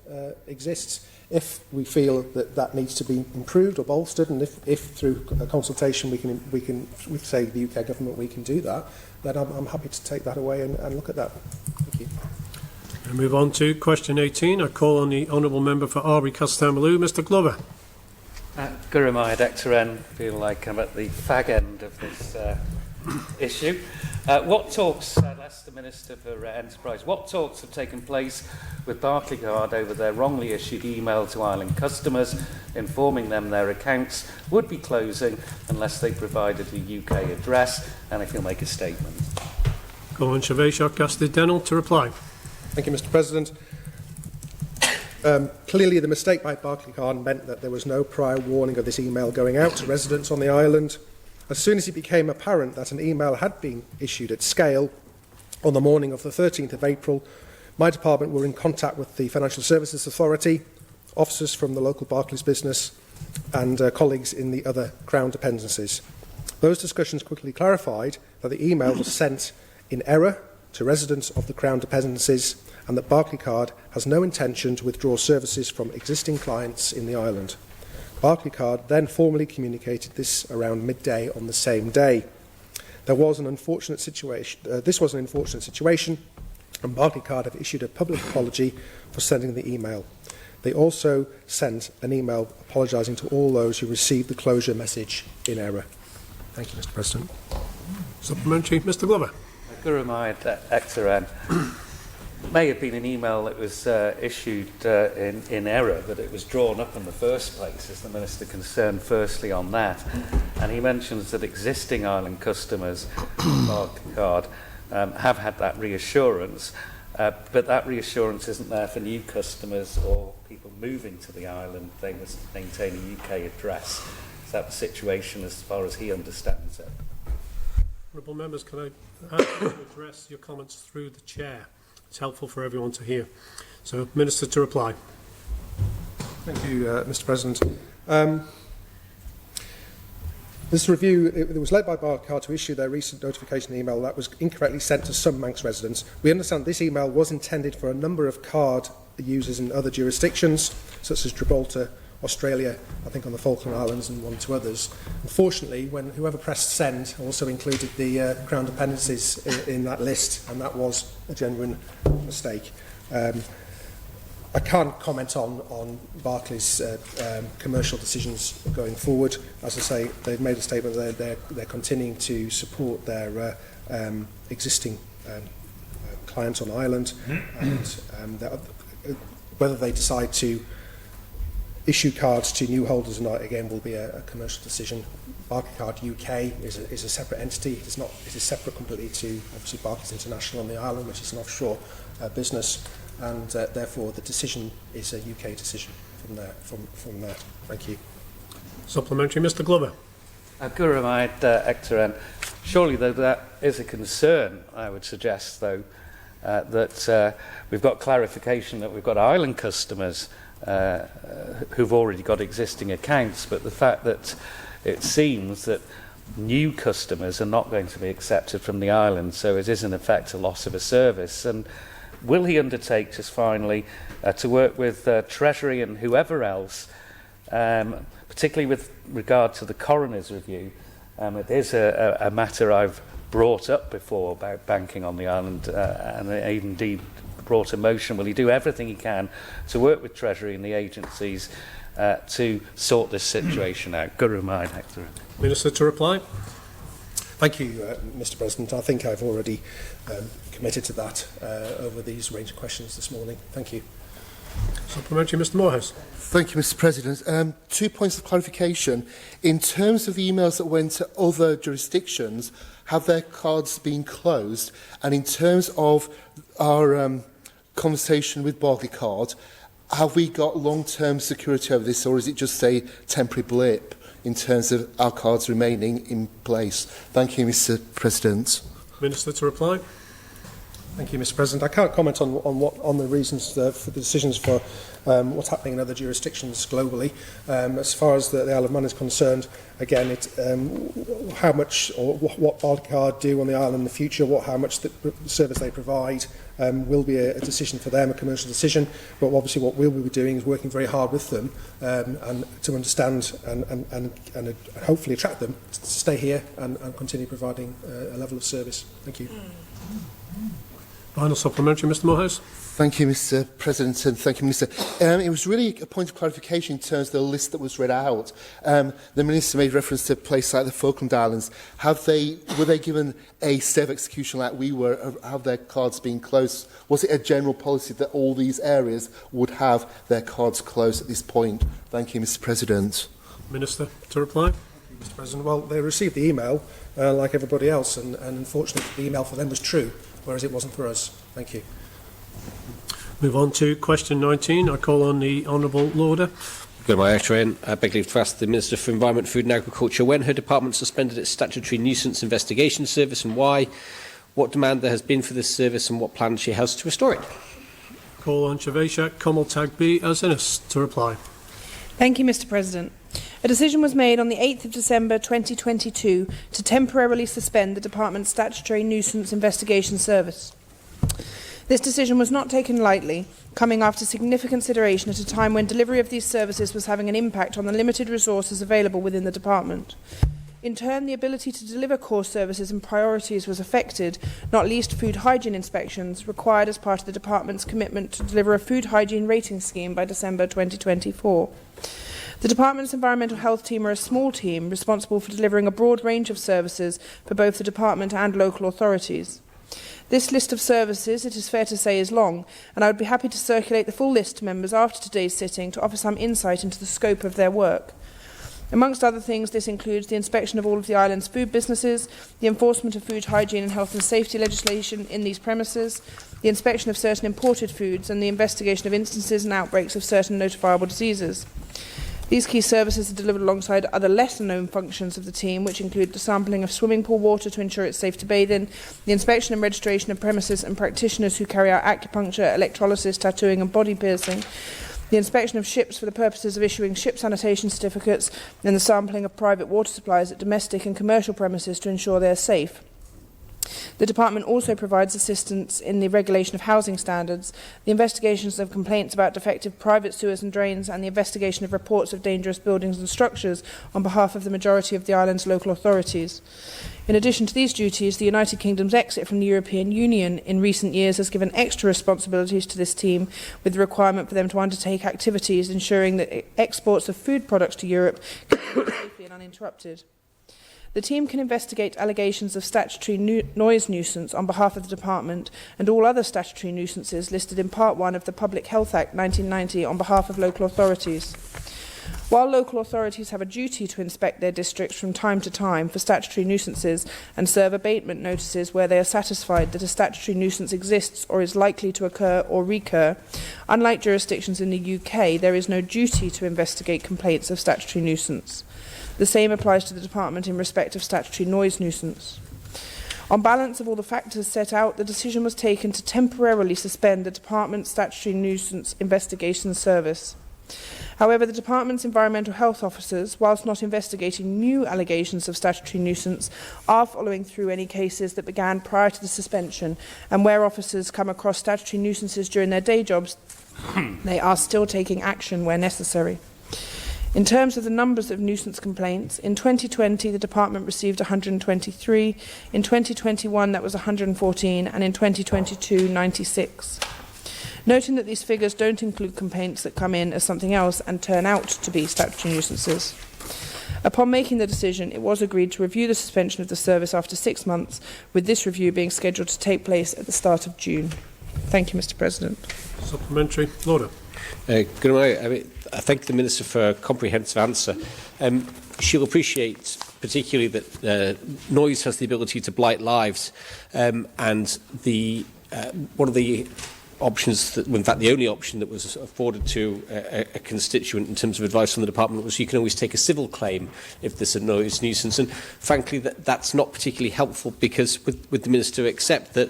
exists. If we feel that needs to be improved or bolstered, and if through a consultation we say the UK government we can do that, then I'm happy to take that away and look at that. Thank you. We move on to question 18. I call on the Honourable Member for Arbury Castlemaine, Mr. Glover. Gurumai Dexteran, feel like I'm at the fag end of this issue. What talks, I'll ask the Minister for Enterprise, what talks have taken place with Barclaycard over their wrongly issued email to Island customers informing them their accounts would be closing unless they provided a UK address, and if you'll make a statement? Go on, Shaveshak Gastid-Denel to reply. Thank you, Mr. President. Clearly, the mistake by Barclaycard meant that there was no prior warning of this email going out to residents on the island. As soon as it became apparent that an email had been issued at scale on the morning of the 13th of April, my department were in contact with the Financial Services Authority, officers from the local Barclays business and colleagues in the other Crown dependencies. Those discussions quickly clarified that the email was sent in error to residents of the Crown dependencies and that Barclaycard has no intention to withdraw services from existing clients in the island. Barclaycard then formally communicated this around midday on the same day. This was an unfortunate situation, and Barclaycard have issued a public apology for sending the email. They also sent an email apologising to all those who received the closure message in error. Thank you, Mr. President. Supplementary, Mr. Glover. Gurumai Dexteran. May have been an email that was issued in error, but it was drawn up in the first place. Is the Minister concerned firstly on that? And he mentions that existing island customers, Barclaycard, have had that reassurance, but that reassurance isn't there for new customers or people moving to the island. They must maintain a UK address. Is that the situation as far as he understands it? Honourable members, can I ask you to address your comments through the chair? It's helpful for everyone to hear. So, Minister to reply. Thank you, Mr. President. This review it was led by Barclaycard to issue their recent notification email that was incorrectly sent to some Manx residents. We understand this email was intended for a number of card users in other jurisdictions, such as Gibraltar, Australia, I think on the Falkland Islands and one or two others. Unfortunately, when whoever pressed send also included the Crown dependencies in that list, and that was a genuine mistake. I can't comment on Barclays' commercial decisions going forward. As I say, they've made a statement that they're continuing to support their existing clients on Ireland, and whether they decide to issue cards to new holders or not, again, will be a commercial decision. Barclaycard UK is a separate entity. It is separate completely to, obviously, Barclays International on the island, which is an offshore business, and therefore the decision is a UK decision from that. Thank you. Supplementary, Mr. Glover. Gurumai Dexteran. Surely, though, that is a concern, I would suggest, though, that we've got clarification that we've got island customers who've already got existing accounts, but the fact that it seems that new customers are not going to be accepted from the island, so it is in effect a loss of a service. And will he undertake, just finally, to work with Treasury and whoever else, particularly with regard to the coroner's review? It is a matter I've brought up before about banking on the island, and indeed brought a motion. Will he do everything he can to work with Treasury and the agencies to sort this situation out? Guru Mai, Hector. Minister to reply. Thank you, Mr President. I think I've already committed to that over these range of questions this morning. Thank you. Supplementary, Mr Morehouse. Thank you, Mr President. 2 points of clarification. In terms of the emails that went to other jurisdictions, have their cards been closed? And in terms of our conversation with Barclaycard, have we got long-term security over this, or is it just a temporary blip in terms of our cards remaining in place? Thank you, Mr President. Minister to reply. Thank you, Mr President. I can't comment on the reasons for the decisions for what's happening in other jurisdictions globally. As far as the Isle of Man is concerned, again, how much or what Barclaycard do on the island in the future, how much the service they provide, will be a decision for them, a commercial decision. But obviously what we'll be doing is working very hard with them and to understand and hopefully attract them to stay here and continue providing a level of service. Thank you. Final supplementary, Mr Morehouse. Thank you, Mr President, and thank you, Minister. It was really a point of clarification in terms of the list that was read out. The Minister made reference to a place like the Falkland Islands. Were they given a stay of execution like we were? Have their cards been closed? Was it a general policy that all these areas would have their cards closed at this point? Thank you, Mr President. Minister to reply. Mr President, well, they received the email like everybody else, and unfortunately the email for them was true, whereas it wasn't for us. Thank you. Move on to question 19. I call on the Honourable Lauder. Good morning, Actuary. I beg leave to ask the Minister for Environment, Food and Agriculture when her department suspended its statutory nuisance investigation service and why, what demand there has been for this service and what plans she has to restore it. Call on Shaveshak Komal B as Innes to reply. Thank you, Mr President. A decision was made on the 8th of December 2022 to temporarily suspend the department's statutory nuisance investigation service. This decision was not taken lightly, coming after significant consideration at a time when delivery of these services was having an impact on the limited resources available within the department. In turn, the ability to deliver core services and priorities was affected, not least food hygiene inspections required as part of the department's commitment to deliver a food hygiene rating scheme by December 2024. The department's environmental health team are a small team responsible for delivering a broad range of services for both the department and local authorities. This list of services, it is fair to say, is long, and I would be happy to circulate the full list to members after today's sitting to offer some insight into the scope of their work. Amongst other things, this includes the inspection of all of the island's food businesses, the enforcement of food hygiene and health and safety legislation in these premises, the inspection of certain imported foods, and the investigation of instances and outbreaks of certain notifiable diseases. These key services are delivered alongside other lesser-known functions of the team, which include the sampling of swimming pool water to ensure it's safe to bathe in, the inspection and registration of premises and practitioners who carry out acupuncture, electrolysis, tattooing and body piercing, the inspection of ships for the purposes of issuing ship sanitation certificates, and the sampling of private water supplies at domestic and commercial premises to ensure they are safe. The department also provides assistance in the regulation of housing standards, the investigations of complaints about defective private sewers and drains, and the investigation of reports of dangerous buildings and structures on behalf of the majority of the island's local authorities. In addition to these duties, the United Kingdom's exit from the European Union in recent years has given extra responsibilities to this team, with the requirement for them to undertake activities ensuring that exports of food products to Europe can be safely and uninterrupted. The team can investigate allegations of statutory noise nuisance on behalf of the department and all other statutory nuisances listed in Part 1 of the Public Health Act 1990 on behalf of local authorities. While local authorities have a duty to inspect their districts from time to time for statutory nuisances and serve abatement notices where they are satisfied that a statutory nuisance exists or is likely to occur or recur, unlike jurisdictions in the UK, there is no duty to investigate complaints of statutory nuisance. The same applies to the department in respect of statutory noise nuisance. On balance of all the factors set out, the decision was taken to temporarily suspend the Department's Statutory Nuisance Investigation Service. However, the Department's environmental health officers, whilst not investigating new allegations of statutory nuisance, are following through any cases that began prior to the suspension, and where officers come across statutory nuisances during their day jobs, they are still taking action where necessary. In terms of the numbers of nuisance complaints, in 2020 the Department received 123, in 2021 that was 114, and in 2022 96. Noting that these figures don't include complaints that come in as something else and turn out to be statutory nuisances. Upon making the decision, it was agreed to review the suspension of the service after 6 months, with this review being scheduled to take place at the start of June. Thank you, Mr. President. Supplementary. Lauder. Good morning. I thank the Minister for a comprehensive answer. She'll appreciate particularly that noise has the ability to blight lives, and one of the options, in fact the only option that was afforded to a constituent in terms of advice from the department was you can always take a civil claim if there's a noise nuisance, and frankly that's not particularly helpful, because with the Minister accept that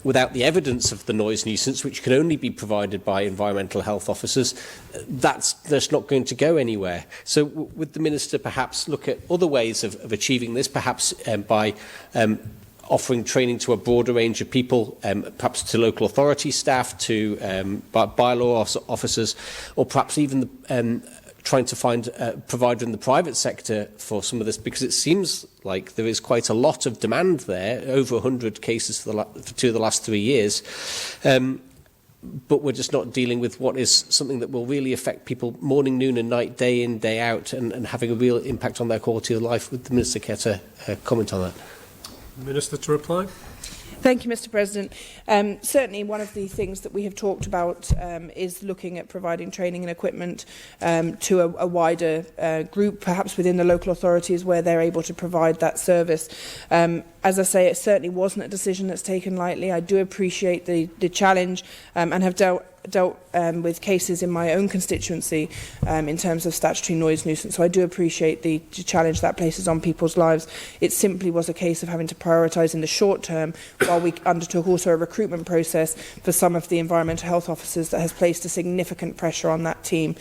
without the evidence of the noise nuisance, which can only be provided by environmental health officers, that's not going to go anywhere. So would the Minister perhaps look at other ways of achieving this, perhaps by offering training to a broader range of people, perhaps to local authority staff, to bylaw officers, or perhaps even trying to find a provider in the private sector for some of this, because it seems like there is quite a lot of demand there, over 100 cases for 2 of the last 3 years. But we're just not dealing with what is something that will really affect people morning, noon and night, day in, day out, and having a real impact on their quality of life. Would the Minister care to comment on that? Minister to reply. Thank you, Mr. President. Certainly one of the things that we have talked about is looking at providing training and equipment to a wider group, perhaps within the local authorities where they're able to provide that service. As I say, it certainly wasn't a decision that's taken lightly. I do appreciate the challenge and have dealt with cases in my own constituency in terms of statutory noise nuisance. So I do appreciate the challenge that places on people's lives. It simply was a case of having to prioritise in the short term, while we undertook also a recruitment process for some of the environmental health officers that has placed a significant pressure on that team.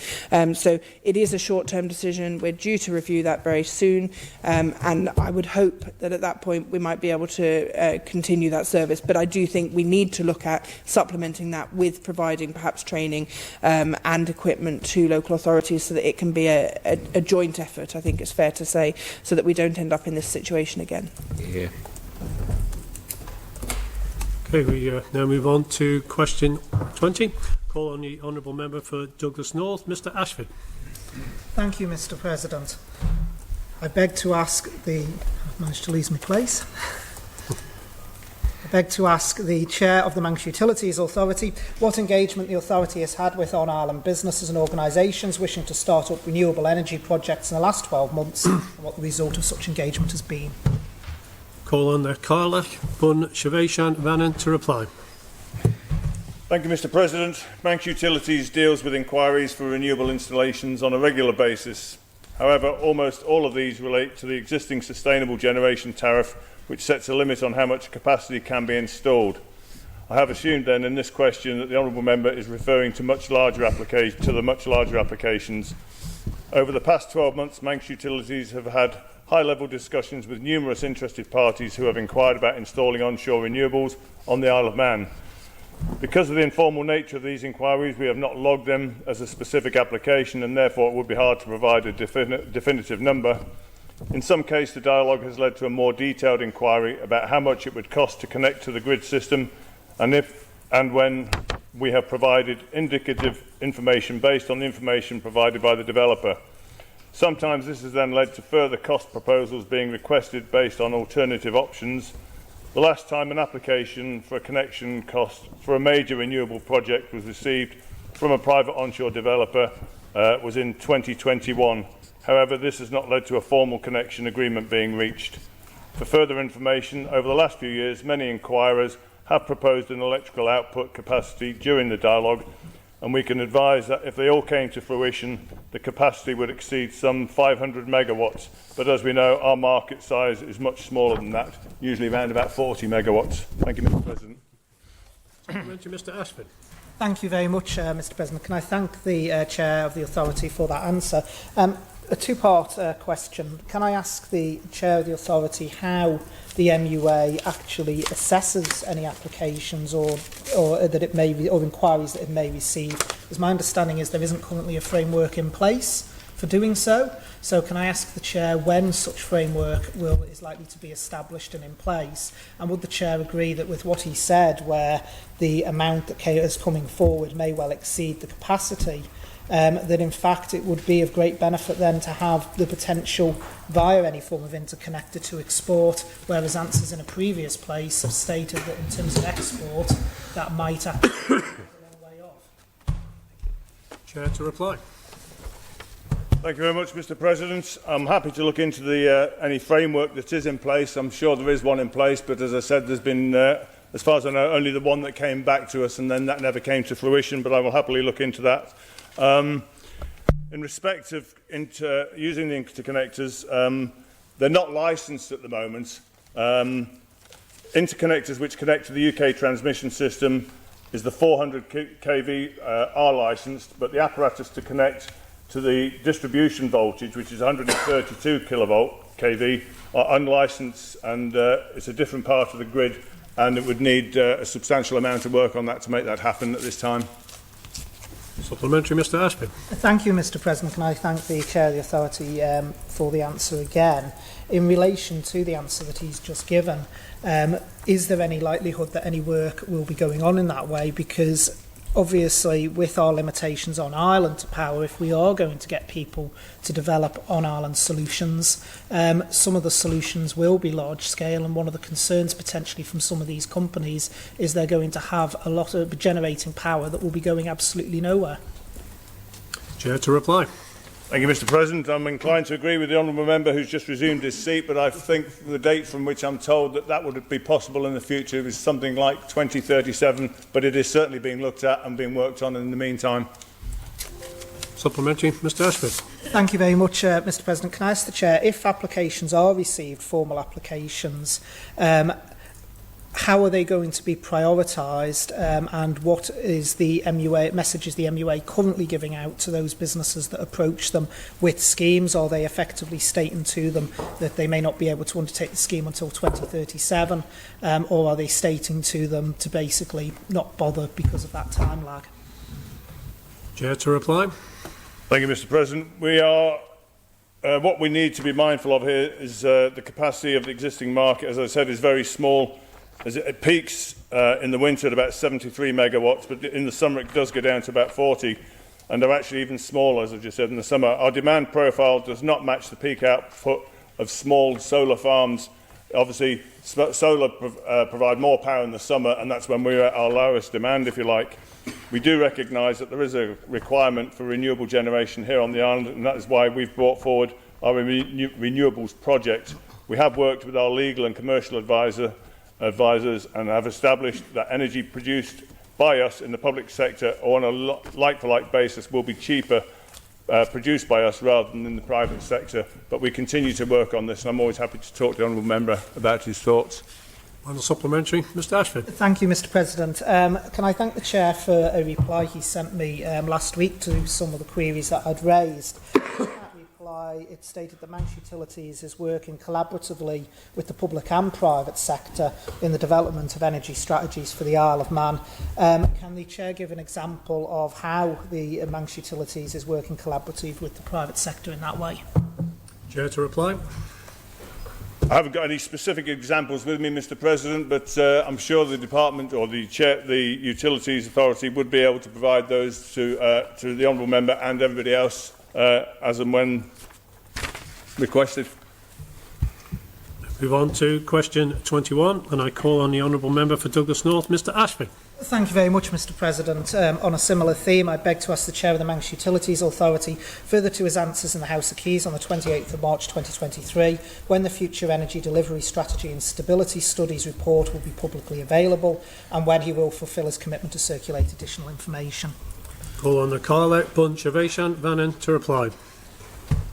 So it is a short-term decision. We're due to review that very soon, and I would hope that at that point we might be able to continue that service. But I do think we need to look at supplementing that with providing perhaps training and equipment to local authorities, so that it can be a joint effort, I think it's fair to say, so that we don't end up in this situation again. Yeah. Okay, we now move on to question 20. Call on the Honourable Member for Douglas North, Mr Ashford. Thank you, Mr. President. I beg to ask I've managed to lose my place. I beg to ask the Chair of the Manx Utilities Authority what engagement the authority has had with on-island businesses and organisations wishing to start up renewable energy projects in the last 12 months, and what the result of such engagement has been. Call on the Carlach Bun Shaveshan Vannan to reply. Thank you, Mr. President. Manx Utilities deals with inquiries for renewable installations on a regular basis. However, almost all of these relate to the existing sustainable generation tariff, which sets a limit on how much capacity can be installed. I have assumed then in this question that the Honourable Member is referring to the much larger applications. Over the past 12 months, Manx Utilities have had high-level discussions with numerous interested parties who have inquired about installing onshore renewables on the Isle of Man. Because of the informal nature of these inquiries, we have not logged them as a specific application, and therefore it would be hard to provide a definitive number. In some cases, the dialogue has led to a more detailed inquiry about how much it would cost to connect to the grid system, and if and when we have provided indicative information based on the information provided by the developer. Sometimes this has then led to further cost proposals being requested based on alternative options. The last time an application for a connection cost for a major renewable project was received from a private onshore developer was in 2021. However, this has not led to a formal connection agreement being reached. For further information, over the last few years, many inquirers have proposed an electrical output capacity during the dialogue, and we can advise that if they all came to fruition, the capacity would exceed some 500 megawatts. But as we know, our market size is much smaller than that, usually around about 40 megawatts. Thank you, Mr. President. Mr. Ashford. Thank you very much, Mr. President. Can I thank the Chair of the Authority for that answer? A two-part question. Can I ask the Chair of the Authority how the MUA actually assesses any applications or that it may or inquiries that it may receive? Because my understanding is there isn't currently a framework in place for doing so. So can I ask the Chair when such framework is likely to be established and in place? And would the Chair agree that with what he said, where the amount that is coming forward may well exceed the capacity, that in fact it would be of great benefit then to have the potential via any form of interconnector to export, whereas answers in a previous place have stated that in terms of export, that might actually be a long way off. Chair to reply. Thank you very much, Mr. President. I'm happy to look into any framework that is in place. I'm sure there is one in place, but as I said, there's been, as far as I know, only the one that came back to us, and then that never came to fruition, but I will happily look into that. In respect of using the interconnectors, they're not licensed at the moment. Interconnectors which connect to the UK transmission system is the 400 kV are licensed, but the apparatus to connect to the distribution voltage, which is 132 kilovolt kV, are unlicensed, and it's a different part of the grid, and it would need a substantial amount of work on that to make that happen at this time. Supplementary, Mr. Ashby. Thank you, Mr. President. Can I thank the Chair of the Authority for the answer again? In relation to the answer that he's just given, is there any likelihood that any work will be going on in that way? Because obviously, with our limitations on island to power, if we are going to get people to develop on-island solutions, some of the solutions will be large-scale, and one of the concerns potentially from some of these companies is they're going to have a lot of generating power that will be going absolutely nowhere. Chair to reply. Thank you, Mr. President. I'm inclined to agree with the honourable member who's just resumed his seat, but I think the date from which I'm told that would be possible in the future is something like 2037, but it is certainly being looked at and being worked on in the meantime. Supplementary, Mr. Ashford. Thank you very much, Mr. President. Can I ask the Chair, if applications are received, formal applications, how are they going to be prioritised, and what is the MUA messages the MUA currently giving out to those businesses that approach them with schemes? Are they effectively stating to them that they may not be able to undertake the scheme until 2037, or are they stating to them to basically not bother because of that time lag? Chair to reply. Thank you, Mr. President. We are what we need to be mindful of here is the capacity of the existing market, as I said, is very small. As it peaks in the winter at about 73 megawatts, but in the summer it does go down to about 40, and they're actually even smaller, as I just said, in the summer. Our demand profile does not match the peak output of small solar farms. Obviously, solar provide more power in the summer, and that's when we're at our lowest demand, if you like. We do recognise that there is a requirement for renewable generation here on the island, and that is why we've brought forward our renewables project. We have worked with our legal and commercial advisors and have established that energy produced by us in the public sector on a like-for-like basis will be cheaper produced by us rather than in the private sector. But we continue to work on this, and I'm always happy to talk to the honourable member about his thoughts. Final supplementary, Mr. Ashford. Thank you, Mr. President. Can I thank the Chair for a reply he sent me last week to some of the queries that I'd raised. It stated that Manx Utilities is working collaboratively with the public and private sector in the development of energy strategies for the Isle of Man. Can the Chair give an example of how the Manx Utilities is working collaboratively with the private sector in that way? Chair to reply. I haven't got any specific examples with me, Mr. President, but I'm sure the department or the Utilities Authority would be able to provide those to the honourable member and everybody else as and when requested. Move on to question 21, and I call on the honourable member for Douglas North, Mr. Ashby. Thank you very much, Mr. President. On a similar theme, I beg to ask the Chair of the Manx Utilities Authority, further to his answers in the House of Keys on the 28th of March 2023, when the Future Energy Delivery Strategy and Stability Studies report will be publicly available, and when he will fulfil his commitment to circulate additional information. Call on the Carlec, Bunch, Avation, Vannon to reply.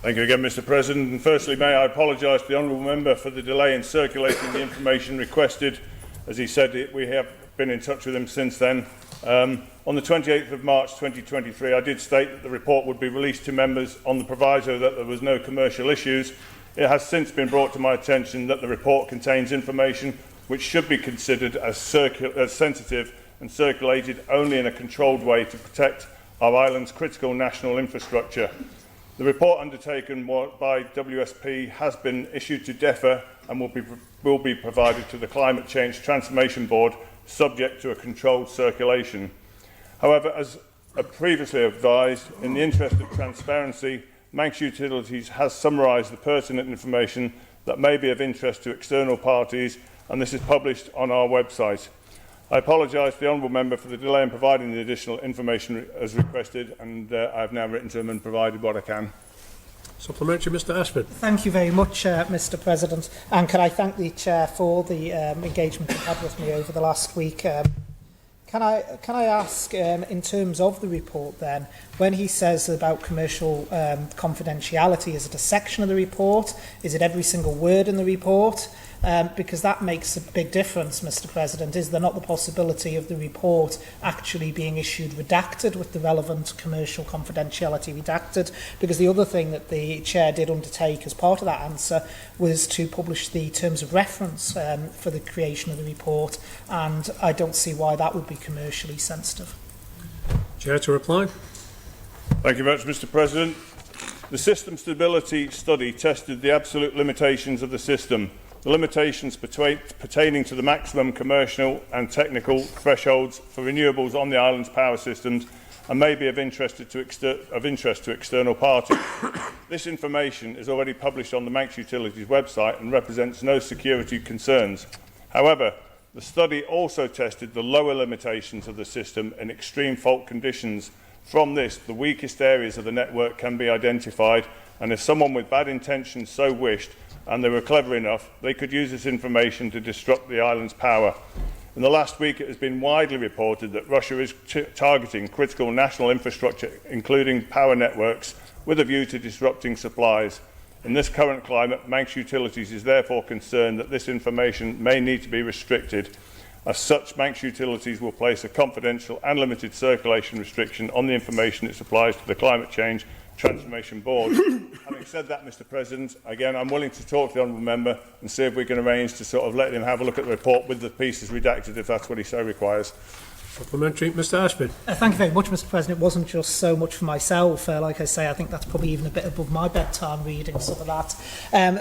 Thank you again, Mr President. And firstly, may I apologise to the honourable member for the delay in circulating the information requested. As he said, we have been in touch with him since then. On the 28th of March 2023, I did state that the report would be released to members on the proviso that there was no commercial issues. It has since been brought to my attention that the report contains information which should be considered as sensitive and circulated only in a controlled way to protect our island's critical national infrastructure. The report undertaken by WSP has been issued to DEFRA and will be provided to the Climate Change Transformation Board, subject to a controlled circulation. However, as previously advised, in the interest of transparency, Manx Utilities has summarised the pertinent information that may be of interest to external parties, and this is published on our website. I apologise to the honourable member for the delay in providing the additional information as requested, and I have now written to him and provided what I can. Supplementary, Mr Ashford. Thank you very much, Mr President. And can I thank the Chair for the engagement you've had with me over the last week. Can I ask, in terms of the report then, when he says about commercial confidentiality, is it a section of the report? Is it every single word in the report? Because that makes a big difference, Mr President. Is there not the possibility of the report actually being issued redacted with the relevant commercial confidentiality redacted? Because the other thing that the Chair did undertake as part of that answer was to publish the terms of reference for the creation of the report, and I don't see why that would be commercially sensitive. Chair to reply. Thank you very much, Mr President. The system stability study tested the absolute limitations of the system. The limitations pertaining to the maximum commercial and technical thresholds for renewables on the island's power systems and may be of interest to external parties. This information is already published on the Manx Utilities website and represents no security concerns. However, the study also tested the lower limitations of the system in extreme fault conditions. From this, the weakest areas of the network can be identified, and if someone with bad intentions so wished, and they were clever enough, they could use this information to disrupt the island's power. In the last week, it has been widely reported that Russia is targeting critical national infrastructure, including power networks, with a view to disrupting supplies. In this current climate, Manx Utilities is therefore concerned that this information may need to be restricted. As such, Manx Utilities will place a confidential and limited circulation restriction on the information it supplies to the Climate Change Transformation Board. Having said that, Mr President, again, I'm willing to talk to the honourable member and see if we can arrange to sort of let him have a look at the report with the pieces redacted, if that's what he so requires. Supplementary, Mr Ashford. Thank you very much, Mr President. It wasn't just so much for myself. Like I say, I think that's probably even a bit above my bedtime reading, some of that.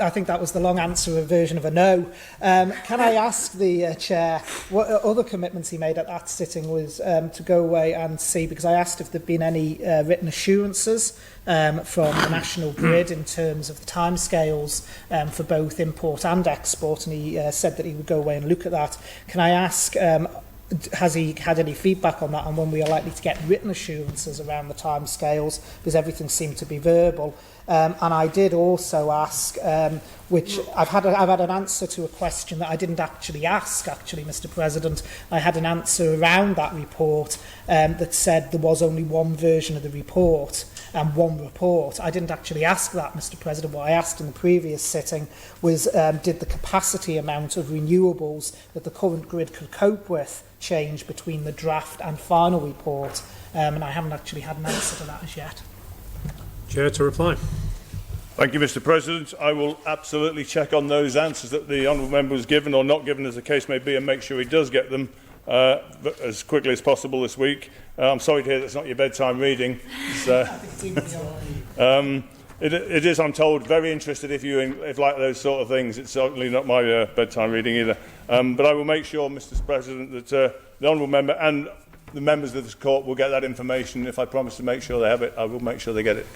I think that was the long answer, a version of a no. Can I ask the Chair what other commitments he made at that sitting was to go away and see, because I asked if there had been any written assurances from the National Grid in terms of the timescales for both import and export, and he said that he would go away and look at that. Can I ask, has he had any feedback on that, and when we are likely to get written assurances around the timescales, because everything seemed to be verbal? And I did also ask, which I've had an answer to a question that I didn't actually ask, Mr President. I had an answer around that report that said there was only one version of the report and one report. I didn't actually ask that, Mr President. What I asked in the previous sitting was, did the capacity amount of renewables that the current grid could cope with change between the draft and final report? And I haven't actually had an answer to that as yet. Chair to reply. Thank you, Mr President. I will absolutely check on those answers that the honourable member was given or not given, as the case may be, and make sure he does get them as quickly as possible this week. I'm sorry to hear that's not your bedtime reading. It is, I'm told, very interested if you like those sort of things. It's certainly not my bedtime reading either. But I will make sure, Mr President, that the honourable member and the members of this court will get that information. If I promise to make sure they have it, I will make sure they get it.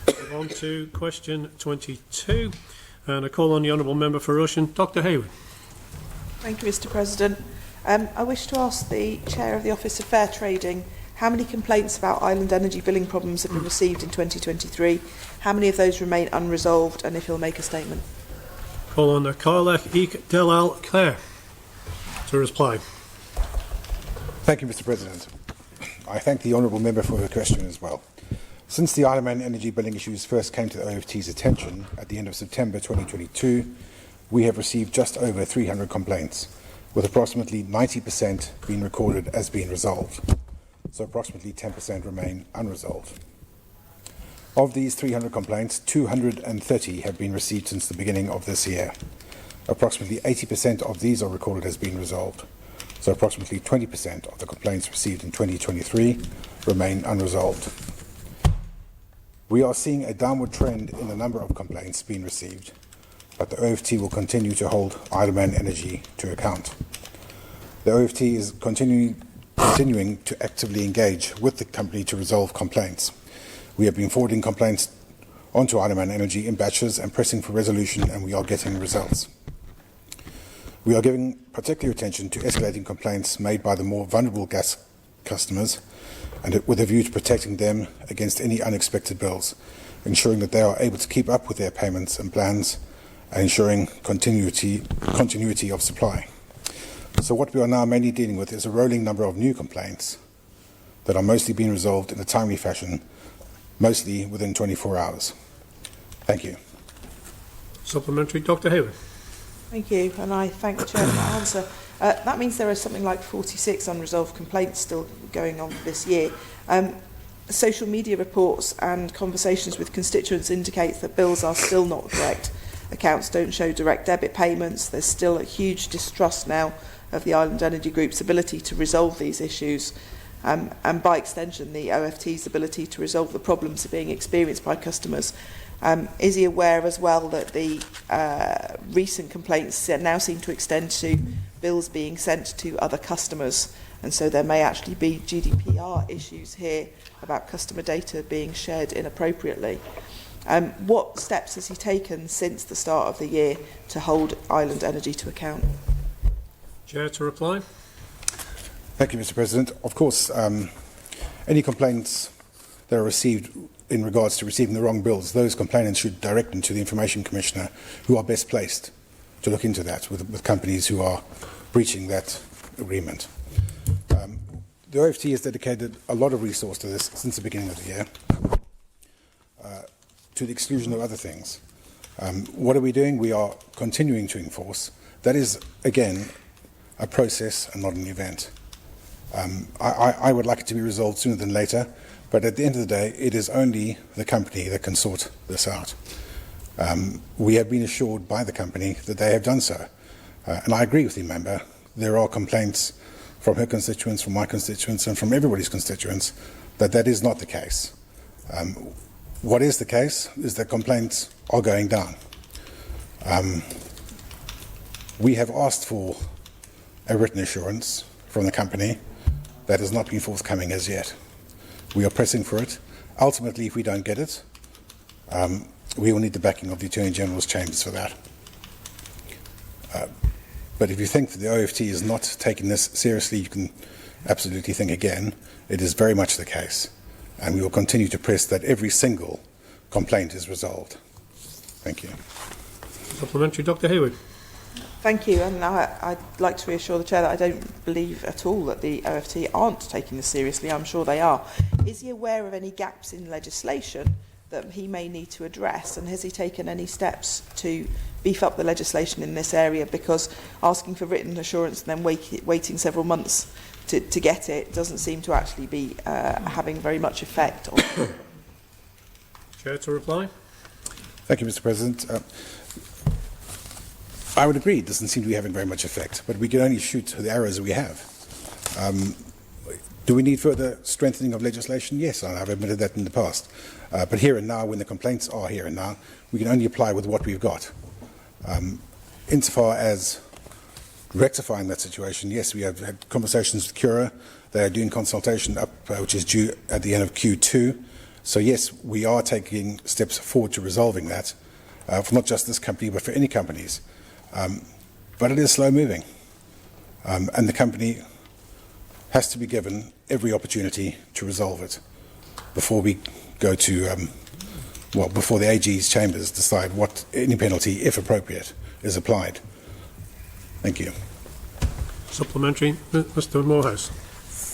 Move on to question 22, and I call on the honourable member for Rushen, Dr Hayward. Thank you, Mr President. I wish to ask the Chair of the Office of Fair Trading how many complaints about island energy billing problems have been received in 2023, how many of those remain unresolved, and if he'll make a statement. Call on the Carlec Eek Delal Clare to reply. Thank you, Mr President. I thank the Honourable Member for her question as well. Since the Isle of Man energy billing issues first came to the OFT's attention at the end of September 2022, we have received just over 300 complaints, with approximately 90% being recorded as being resolved. So approximately 10% remain unresolved. Of these 300 complaints, 230 have been received since the beginning of this year. Approximately 80% of these are recorded as being resolved. So approximately 20% of the complaints received in 2023 remain unresolved. We are seeing a downward trend in the number of complaints being received, but the OFT will continue to hold Isle of Man Energy to account. The OFT is continuing to actively engage with the company to resolve complaints. We have been forwarding complaints onto Isle of Man Energy in batches and pressing for resolution, and we are getting results. We are giving particular attention to escalating complaints made by the more vulnerable gas customers, and with a view to protecting them against any unexpected bills, ensuring that they are able to keep up with their payments and plans, and ensuring continuity of supply. So what we are now mainly dealing with is a rolling number of new complaints that are mostly being resolved in a timely fashion, mostly within 24 hours. Thank you. Supplementary, Dr Hayward. Thank you, and I thank the Chair for that answer. That means there are something like 46 unresolved complaints still going on this year. Social media reports and conversations with constituents indicate that bills are still not correct. Accounts don't show direct debit payments. There's still a huge distrust now of the Island Energy Group's ability to resolve these issues, and by extension the OFT's ability to resolve the problems that are being experienced by customers. Is he aware as well that the recent complaints now seem to extend to bills being sent to other customers, and so there may actually be GDPR issues here about customer data being shared inappropriately? What steps has he taken since the start of the year to hold Island Energy to account? Chair to reply. Thank you, Mr President. Of course, any complaints that are received in regards to receiving the wrong bills, those complainants should direct them to the Information Commissioner, who are best placed to look into that with companies who are breaching that agreement. The OFT has dedicated a lot of resource to this since the beginning of the year, to the exclusion of other things. What are we doing? We are continuing to enforce. That is, again, a process and not an event. I would like it to be resolved sooner than later, but at the end of the day, it is only the company that can sort this out. We have been assured by the company that they have done so. And I agree with the member. There are complaints from her constituents, from my constituents, and from everybody's constituents that that is not the case. What is the case is that complaints are going down. We have asked for a written assurance from the company that has not been forthcoming as yet. We are pressing for it. Ultimately, if we don't get it, we will need the backing of the Attorney General's chambers for that. But if you think that the OFT is not taking this seriously, you can absolutely think again. It is very much the case. And we will continue to press that every single complaint is resolved. Thank you. Supplementary, Dr Hayward. Thank you, and I'd like to reassure the Chair that I don't believe at all that the OFT aren't taking this seriously. I'm sure they are. Is he aware of any gaps in legislation that he may need to address, and has he taken any steps to beef up the legislation in this area? Because asking for written assurance and then waiting several months to get it doesn't seem to actually be having very much effect on it. Chair to reply. Thank you, Mr President. I would agree it doesn't seem to be having very much effect, but we can only shoot the arrows that we have. Do we need further strengthening of legislation? Yes, I've admitted that in the past. But here and now, when the complaints are here and now, we can only apply with what we've got. Insofar as rectifying that situation, yes, we have had conversations with Cura. They are doing consultation up, which is due at the end of Q2. So yes, we are taking steps forward to resolving that, for not just this company, but for any companies. But it is slow moving, and the company has to be given every opportunity to resolve it before we go to, before the AG's chambers decide what any penalty, if appropriate, is applied. Thank you. Supplementary, Mr Morehouse.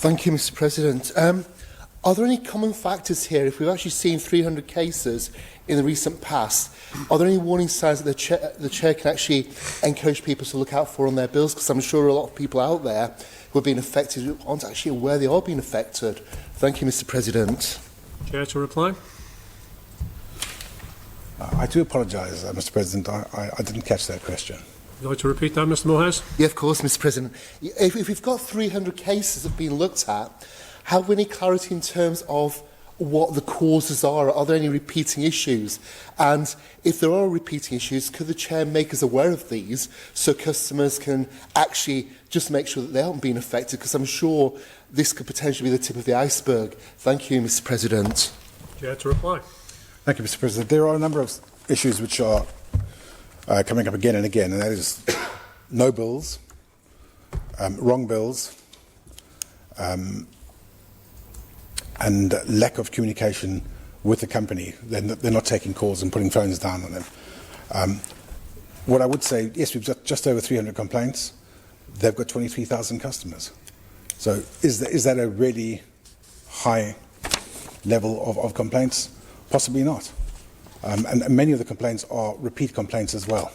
Thank you, Mr. President. Are there any common factors here? If we've actually seen 300 cases in the recent past, are there any warning signs that the Chair can actually encourage people to look out for on their bills? Because I'm sure a lot of people out there who are being affected aren't actually aware they are being affected. Thank you, Mr. President. Chair to reply. I do apologise, Mr. President. I didn't catch that question. Would you like to repeat that, Mr. Morehouse? Yeah, of course, Mr. President. If we've got 300 cases that have been looked at, have we any clarity in terms of what the causes are? Are there any repeating issues? And if there are repeating issues, could the Chair make us aware of these so customers can actually just make sure that they aren't being affected? Because I'm sure this could potentially be the tip of the iceberg. Thank you, Mr. President. Chair to reply. Thank you, Mr. President. There are a number of issues which are coming up again and again, and that is no bills, wrong bills, and lack of communication with the company. They're not taking calls and putting phones down on them. What I would say, yes, we've got just over 300 complaints. They've got 23,000 customers. So is that a really high level of complaints? Possibly not. And many of the complaints are repeat complaints as well.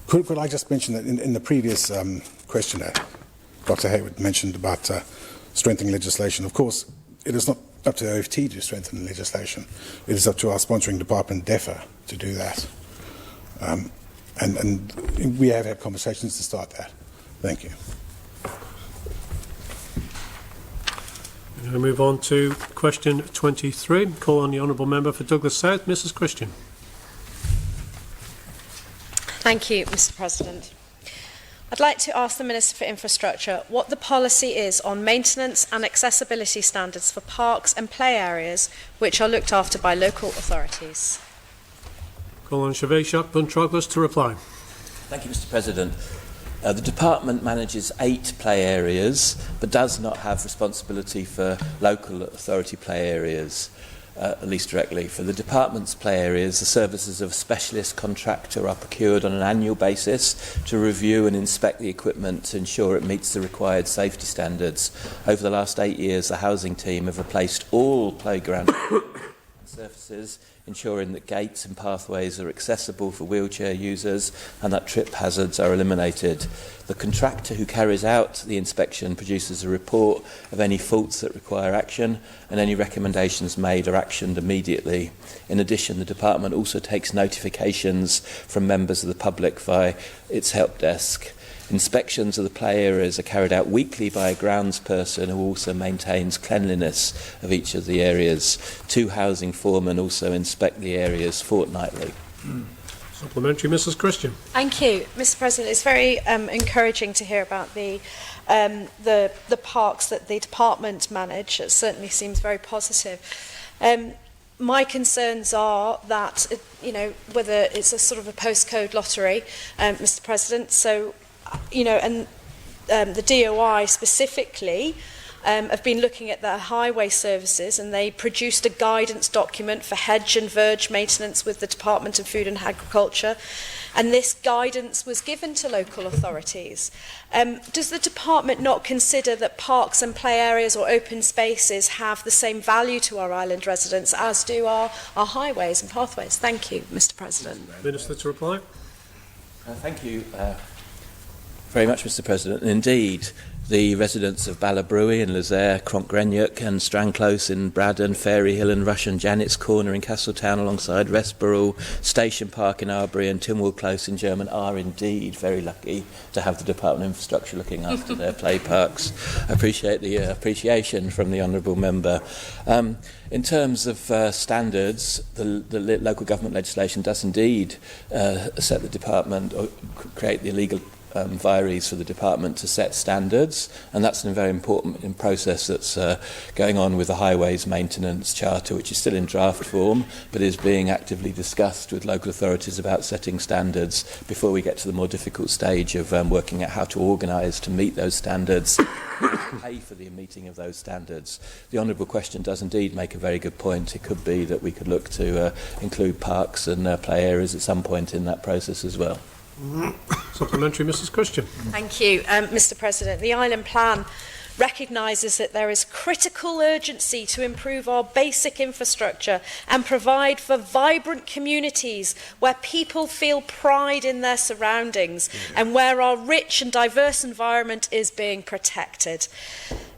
Could I just mention that in the previous questionnaire, Dr Hayward mentioned about strengthening legislation. Of course, it is not up to the OFT to strengthen legislation. It is up to our sponsoring department, DEFA, to do that. And we have had conversations to start that. Thank you. We're going to move on to question 23. Call on the Honourable Member for Douglas South, Mrs Christian. Thank you, Mr President. I'd like to ask the Minister for Infrastructure what the policy is on maintenance and accessibility standards for parks and play areas which are looked after by local authorities. Call on Shiveshak Buntroglas to reply. Thank you, Mr President. The Department manages 8 play areas, but does not have responsibility for local authority play areas, at least directly. For the Department's play areas, the services of a specialist contractor are procured on an annual basis to review and inspect the equipment to ensure it meets the required safety standards. Over the last 8 years, the housing team have replaced all playground surfaces, ensuring that gates and pathways are accessible for wheelchair users and that trip hazards are eliminated. The contractor who carries out the inspection produces a report of any faults that require action, and any recommendations made are actioned immediately. In addition, the department also takes notifications from members of the public via its help desk. Inspections of the play areas are carried out weekly by a grounds person who also maintains cleanliness of each of the areas. 2 housing foremen also inspect the areas fortnightly. Supplementary, Mrs Christian. Thank you, Mr President. It's very encouraging to hear about the parks that the department manage. It certainly seems very positive. My concerns are that, whether it's a sort of a postcode lottery, Mr President, so and the DOI specifically have been looking at their highway services, and they produced a guidance document for hedge and verge maintenance with the Department of Food and Agriculture, and this guidance was given to local authorities. Does the department not consider that parks and play areas or open spaces have the same value to our island residents as do our highways and pathways? Thank you, Mr President. Minister to reply. Thank you very much, Mr President. And indeed, the residents of Ballabruey and Lezayre, Cronk-Grenyuk and Strandclose in Braddon, Fairy Hill and Rushen, Janet's Corner in Castletown alongside Resborough, Station Park in Arbury and Tynwald Close in German are indeed very lucky to have the Department of Infrastructure looking after their play parks. I appreciate the appreciation from the Honourable Member. In terms of standards, the local government legislation does indeed set the Department, or create the legal vires for the department to set standards, and that's a very important process that's going on with the Highways Maintenance Charter, which is still in draft form but is being actively discussed with local authorities about setting standards before we get to the more difficult stage of working out how to organise to meet those standards, pay for the meeting of those standards. The Honourable Question does indeed make a very good point. It could be that we could look to include parks and play areas at some point in that process as well. Supplementary, Mrs Christian. Thank you, Mr President. The Island Plan recognises that there is critical urgency to improve our basic infrastructure and provide for vibrant communities where people feel pride in their surroundings and where our rich and diverse environment is being protected,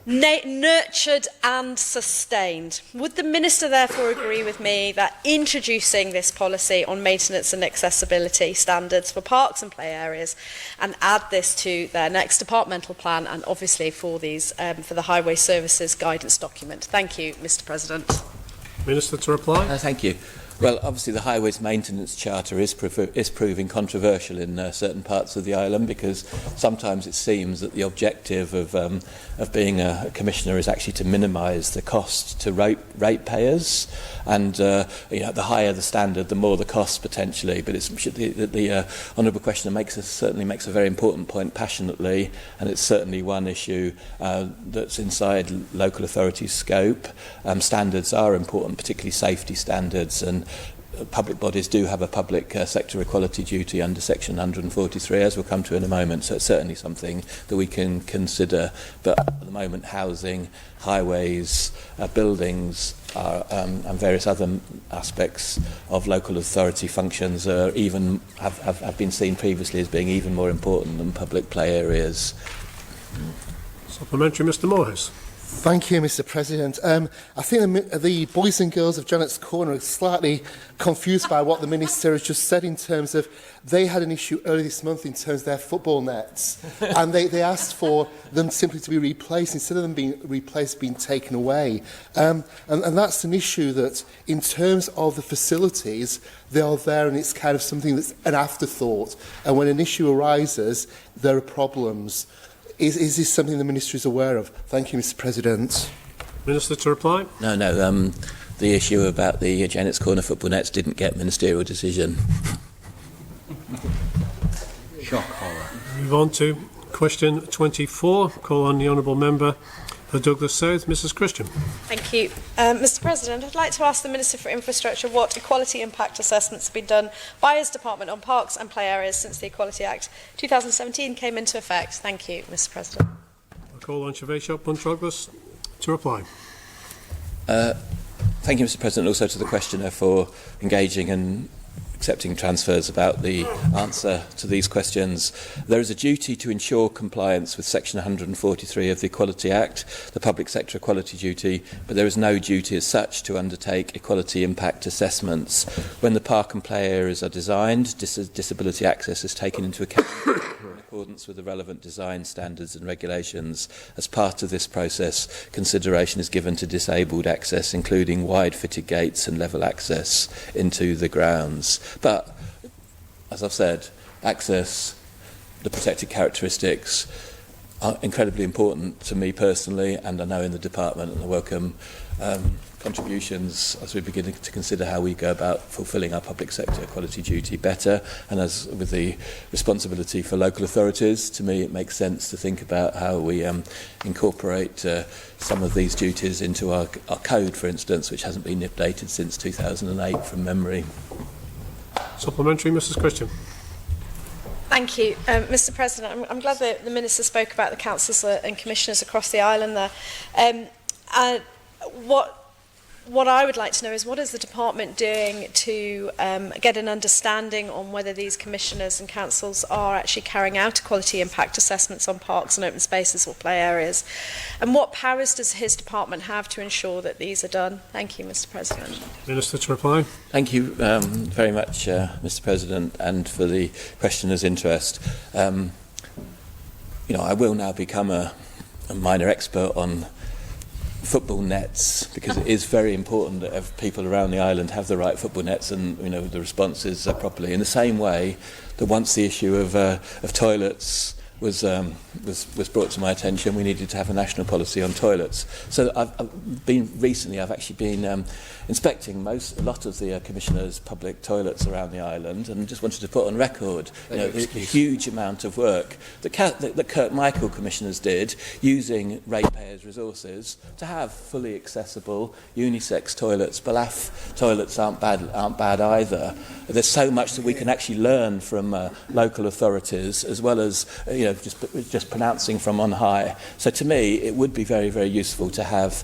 nurtured and sustained. Would the Minister therefore agree with me that introducing this policy on maintenance and accessibility standards for parks and play areas and add this to their next departmental plan and obviously for these for the Highway Services guidance document? Thank you, Mr President. Minister to reply. Thank you. Well, obviously the Highways Maintenance Charter is proving controversial in certain parts of the island, because sometimes it seems that the objective of being a commissioner is actually to minimise the cost to ratepayers, and the higher the standard, the more the cost potentially. But the honourable questioner certainly makes a very important point passionately, and it's certainly one issue that's inside local authorities' scope. Standards are important, particularly safety standards, and public bodies do have a public sector equality duty under section 143, as we'll come to in a moment, so it's certainly something that we can consider. But at the moment, housing, highways, buildings and various other aspects of local authority functions are have been seen previously as being even more important than public play areas. Supplementary, Mr Moorhouse. Thank you, Mr President. I think the boys and girls of Janet's Corner are slightly confused by what the Minister has just said in terms of they had an issue earlier this month in terms of their football nets, and they asked for them simply to be replaced instead of them being replaced, being taken away. And that's an issue that, in terms of the facilities, they are there, and it's kind of something that's an afterthought. And when an issue arises, there are problems. Is this something the Minister is aware of? Thank you, Mr President. Minister to reply. No. The issue about the Janet's Corner football nets didn't get ministerial decision. Shock horror. Move on to question 24. Call on the Honourable Member for Douglas South, Mrs Christian. Thank you. Mr President, I'd like to ask the Minister for Infrastructure what equality impact assessments have been done by his department on parks and play areas since the Equality Act 2017 came into effect. Thank you, Mr President. I'll call on Siobhan Buntroglas to reply. Thank you, Mr President, also to the questioner for engaging and accepting transfers about the answer to these questions. There is a duty to ensure compliance with Section 143 of the Equality Act, the Public Sector Equality Duty, but there is no duty as such to undertake equality impact assessments. When the park and play areas are designed, disability access is taken into account in accordance with the relevant design standards and regulations. As part of this process, consideration is given to disabled access, including wide-fitted gates and level access into the grounds. But, as I've said, access, the protected characteristics are incredibly important to me personally, and I know in the department, and I welcome contributions as we begin to consider how we go about fulfilling our public sector equality duty better. And as with the responsibility for local authorities, to me it makes sense to think about how we incorporate some of these duties into our code, for instance, which hasn't been updated since 2008 from memory. Supplementary, Mrs Christian. Thank you, Mr President. I'm glad that the Minister spoke about the councils and commissioners across the island there. What I would like to know is what is the department doing to get an understanding on whether these commissioners and councils are actually carrying out equality impact assessments on parks and open spaces or play areas, and what powers does his department have to ensure that these are done? Thank you, Mr President. Minister to reply. Thank you very much, Mr President, and for the questioner's interest. I will now become a minor expert on football nets, because it is very important that people around the island have the right football nets and the responses properly. In the same way that once the issue of toilets was brought to my attention, we needed to have a national policy on toilets. So I've actually been inspecting a lot of the Commissioner's public toilets around the island, and just wanted to put on record the huge amount of work that Kirk Michael Commissioners did using ratepayers' resources to have fully accessible unisex toilets. Balaf toilets aren't bad either. There's so much that we can actually learn from local authorities, as well as just pronouncing from on high. So to me, it would be very, very useful to have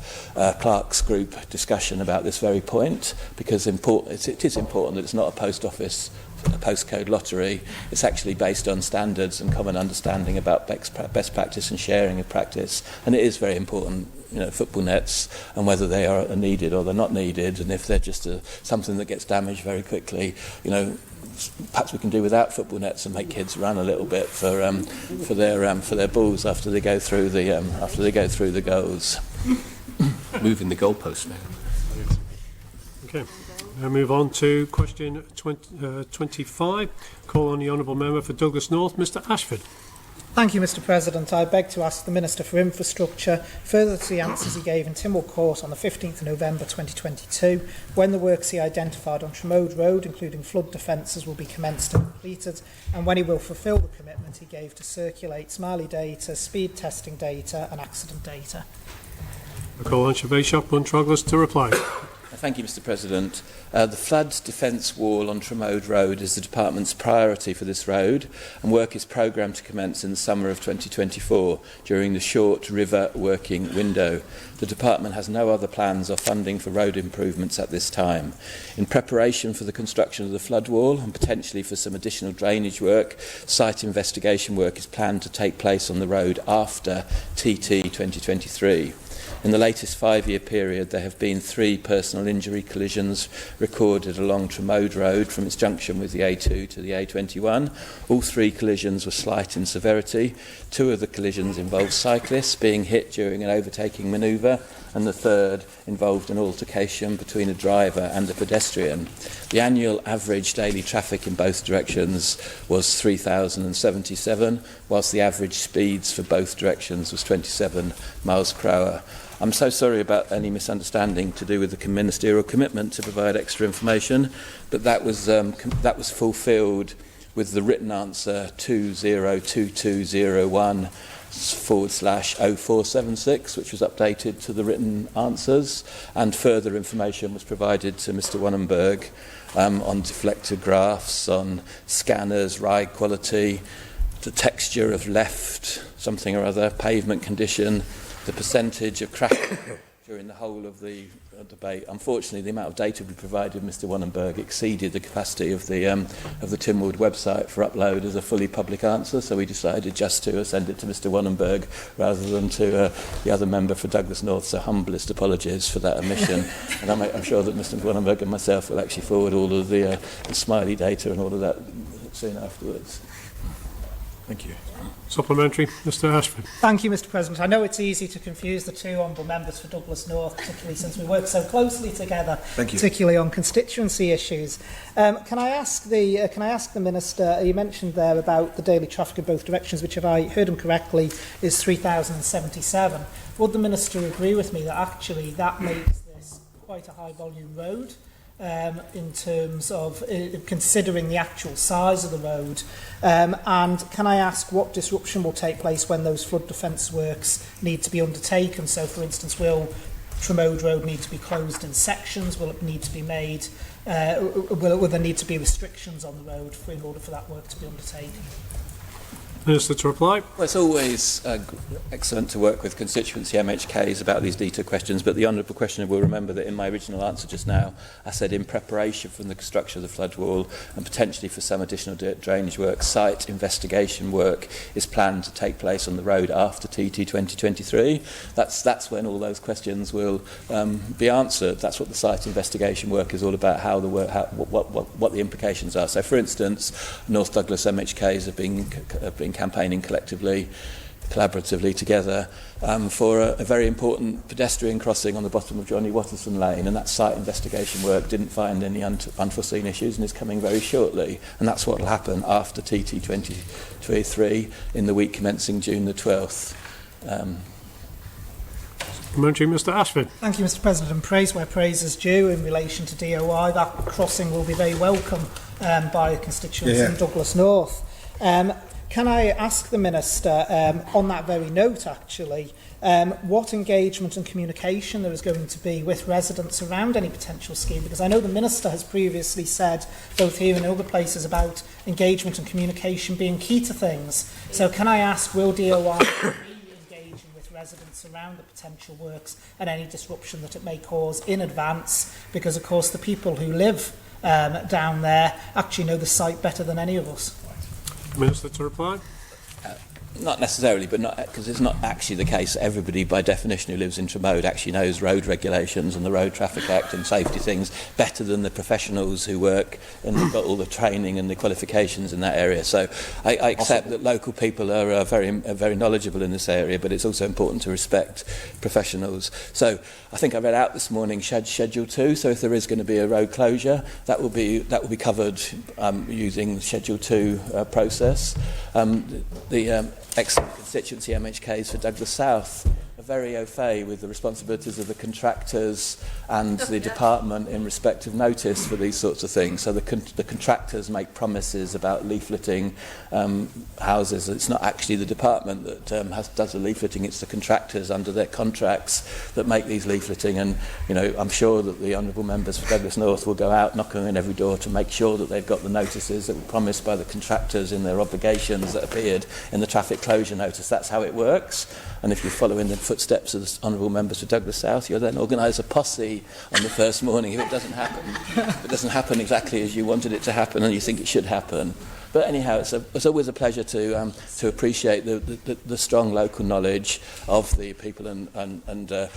Clark's group discussion about this very point, because it is important that it's not a post office, a postcode lottery. It's actually based on standards and common understanding about best practice and sharing of practice. And it is very important, football nets, and whether they are needed or they're not needed, and if they're just something that gets damaged very quickly, perhaps we can do without football nets and make kids run a little bit for their balls after they go through the goals. Moving the goalpost now. Okay. We'll move on to question 25. Call on the Honourable Member for Douglas North, Mr Ashford. Thank you, Mr President. I beg to ask the Minister for Infrastructure, further to the answers he gave in Tynwald Court on the 15th of November 2022, when the works he identified on Tromode Road, including flood defences, will be commenced and completed, and when he will fulfil the commitment he gave to circulate Smiley data, speed testing data and accident data. I call on Siobhan Shop-Buntroglas to reply. Thank you, Mr President. The flood defence wall on Tromode Road is the Department's priority for this road, and work is programmed to commence in the summer of 2024 during the short river working window. The Department has no other plans or funding for road improvements at this time. In preparation for the construction of the flood wall and potentially for some additional drainage work, site investigation work is planned to take place on the road after TT 2023. In the latest 5-year period, there have been 3 personal injury collisions recorded along Tromode Road from its junction with the A2 to the A21. All 3 collisions were slight in severity. 2 of the collisions involved cyclists being hit during an overtaking manoeuvre, and the 3rd involved an altercation between a driver and a pedestrian. The annual average daily traffic in both directions was 3,077, whilst the average speeds for both directions was 27 miles per hour. I'm so sorry about any misunderstanding to do with the ministerial commitment to provide extra information, but that was fulfilled with the written answer 202201/0476, which was updated to the written answers, and further information was provided to Mr Wannenberg on deflector graphs, on scanners, ride quality, the texture of left something or other, pavement condition, the percentage of crashing during the whole of the debate. Unfortunately, the amount of data we provided Mr Wannenberg exceeded the capacity of the Tynwald website for upload as a fully public answer, so we decided just to send it to Mr Wannenberg rather than to the other member for Douglas North. So humblest apologies for that omission. And I'm sure that Mr Wannenberg and myself will actually forward all of the Smiley data and all of that soon afterwards. Thank you. Supplementary, Mr Ashford. Thank you, Mr President. I know it's easy to confuse the 2 honourable members for Douglas North, particularly since we work so closely together, particularly on constituency issues. Can I ask the Minister, you mentioned there about the daily traffic in both directions, which, if I heard him correctly, is 3,077. Would the Minister agree with me that actually that makes this quite a high volume road? In terms of considering the actual size of the road, and can I ask what disruption will take place when those flood defence works need to be undertaken? So, for instance, will Tromode Road need to be closed in sections? Will it need to be made? Will there need to be restrictions on the road in order for that work to be undertaken? Minister to reply. Well, it's always excellent to work with constituency MHKs about these detailed questions, but the Honourable Questioner will remember that in my original answer just now, I said in preparation for the construction of the flood wall and potentially for some additional drainage work, site investigation work is planned to take place on the road after TT 2023. That's when all those questions will be answered. That's what the site investigation work is all about, how the work, what the implications are. So, for instance, North Douglas MHKs have been campaigning collectively collaboratively together for a very important pedestrian crossing on the bottom of Johnny Watterson Lane, and that site investigation work didn't find any unforeseen issues and is coming very shortly, and that's what will happen after TT 2023 in the week commencing June the 12th. Mr. Ashford. Thank you, Mr. President. And praise where praise is due in relation to DOI. That crossing will be very welcome by constituents in Douglas North. Can I ask the Minister, on that very note actually, what engagement and communication there is going to be with residents around any potential scheme? Because I know the Minister has previously said, both here and in other places, about engagement and communication being key to things. So can I ask, will DOI residents around the potential works and any disruption that it may cause in advance, because of course the people who live down there actually know the site better than any of us? Minister to reply. Not necessarily, but not because it's not actually the case. Everybody, by definition, who lives in Tromode actually knows road regulations and the Road Traffic Act and safety things better than the professionals who work and have got all the training and the qualifications in that area. So I accept that local people are very knowledgeable in this area, but it's also important to respect professionals. So I think I read out this morning Schedule 2. So if there is going to be a road closure, that will be covered using the Schedule 2 process. The excellent constituency MHKs for Douglas South are very au fait with the responsibilities of the contractors and the department in respect of notice for these sorts of things. So the contractors make promises about leafleting houses. It's not actually the department that does the leafleting, it's the contractors under their contracts that make these leafleting. And I'm sure that the honourable members for Douglas North will go out knocking on every door to make sure that they've got the notices that were promised by the contractors in their obligations that appeared in the traffic closure notice. That's how it works. And if you follow in the footsteps of the honourable members for Douglas South, you'll then organise a posse on the first morning if it doesn't happen. If it doesn't happen exactly as you wanted it to happen and you think it should happen. But anyhow, it's always a pleasure to appreciate the strong local knowledge of the people and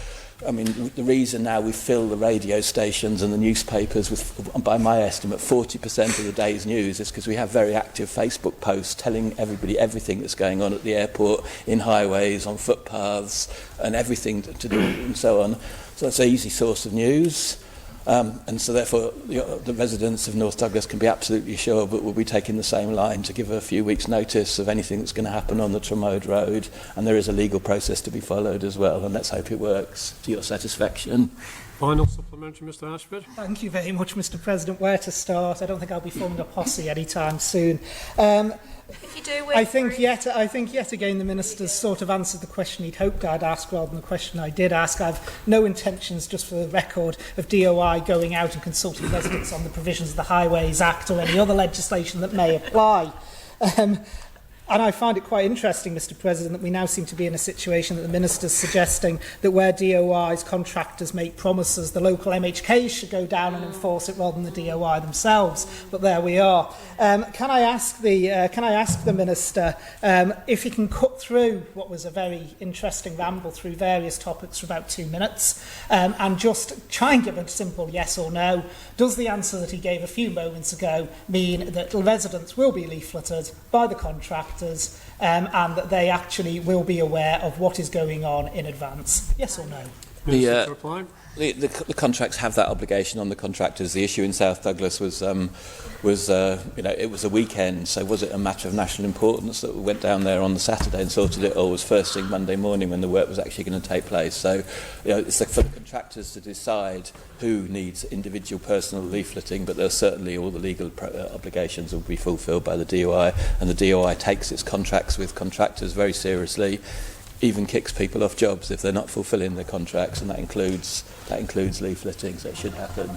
I mean, the reason now we fill the radio stations and the newspapers with, by my estimate, 40% of the day's news is because we have very active Facebook posts telling everybody everything that's going on at the airport, in highways, on footpaths, and everything to do and so on. So it's an easy source of news. And so therefore the residents of North Douglas can be absolutely sure that we'll be taking the same line to give a few weeks' notice of anything that's going to happen on the Tromode Road, and there is a legal process to be followed as well, and let's hope it works to your satisfaction. Final supplementary, Mr. Ashford. Thank you very much, Mr. President. Where to start? I don't think I'll be forming a posse anytime soon. If you do, I think yet again the Minister's sort of answered the question he'd hoped I'd ask rather than the question I did ask. I've no intentions, just for the record, of DOI going out and consulting residents on the provisions of the Highways Act or any other legislation that may apply. And I find it quite interesting, Mr. President, that we now seem to be in a situation that the Minister's suggesting that where DOI's contractors make promises, the local MHKs should go down and enforce it rather than the DOI themselves. But there we are. Can I ask the Minister if he can cut through what was a very interesting ramble through various topics for about 2 minutes and just try and give a simple yes or no. Does the answer that he gave a few moments ago mean that residents will be leafleted by the contractor and that they actually will be aware of what is going on in advance? Yes or no? The contracts have that obligation on the contractors. The issue in South Douglas was it was a weekend, so was it a matter of national importance that we went down there on the Saturday and sorted it, or was first thing Monday morning when the work was actually going to take place? So it's for the contractors to decide who needs individual personal leafleting, but there's certainly all the legal obligations will be fulfilled by the DOI, and the DOI takes its contracts with contractors very seriously, even kicks people off jobs if they're not fulfilling their contracts, and that includes leafleting, so it should happen.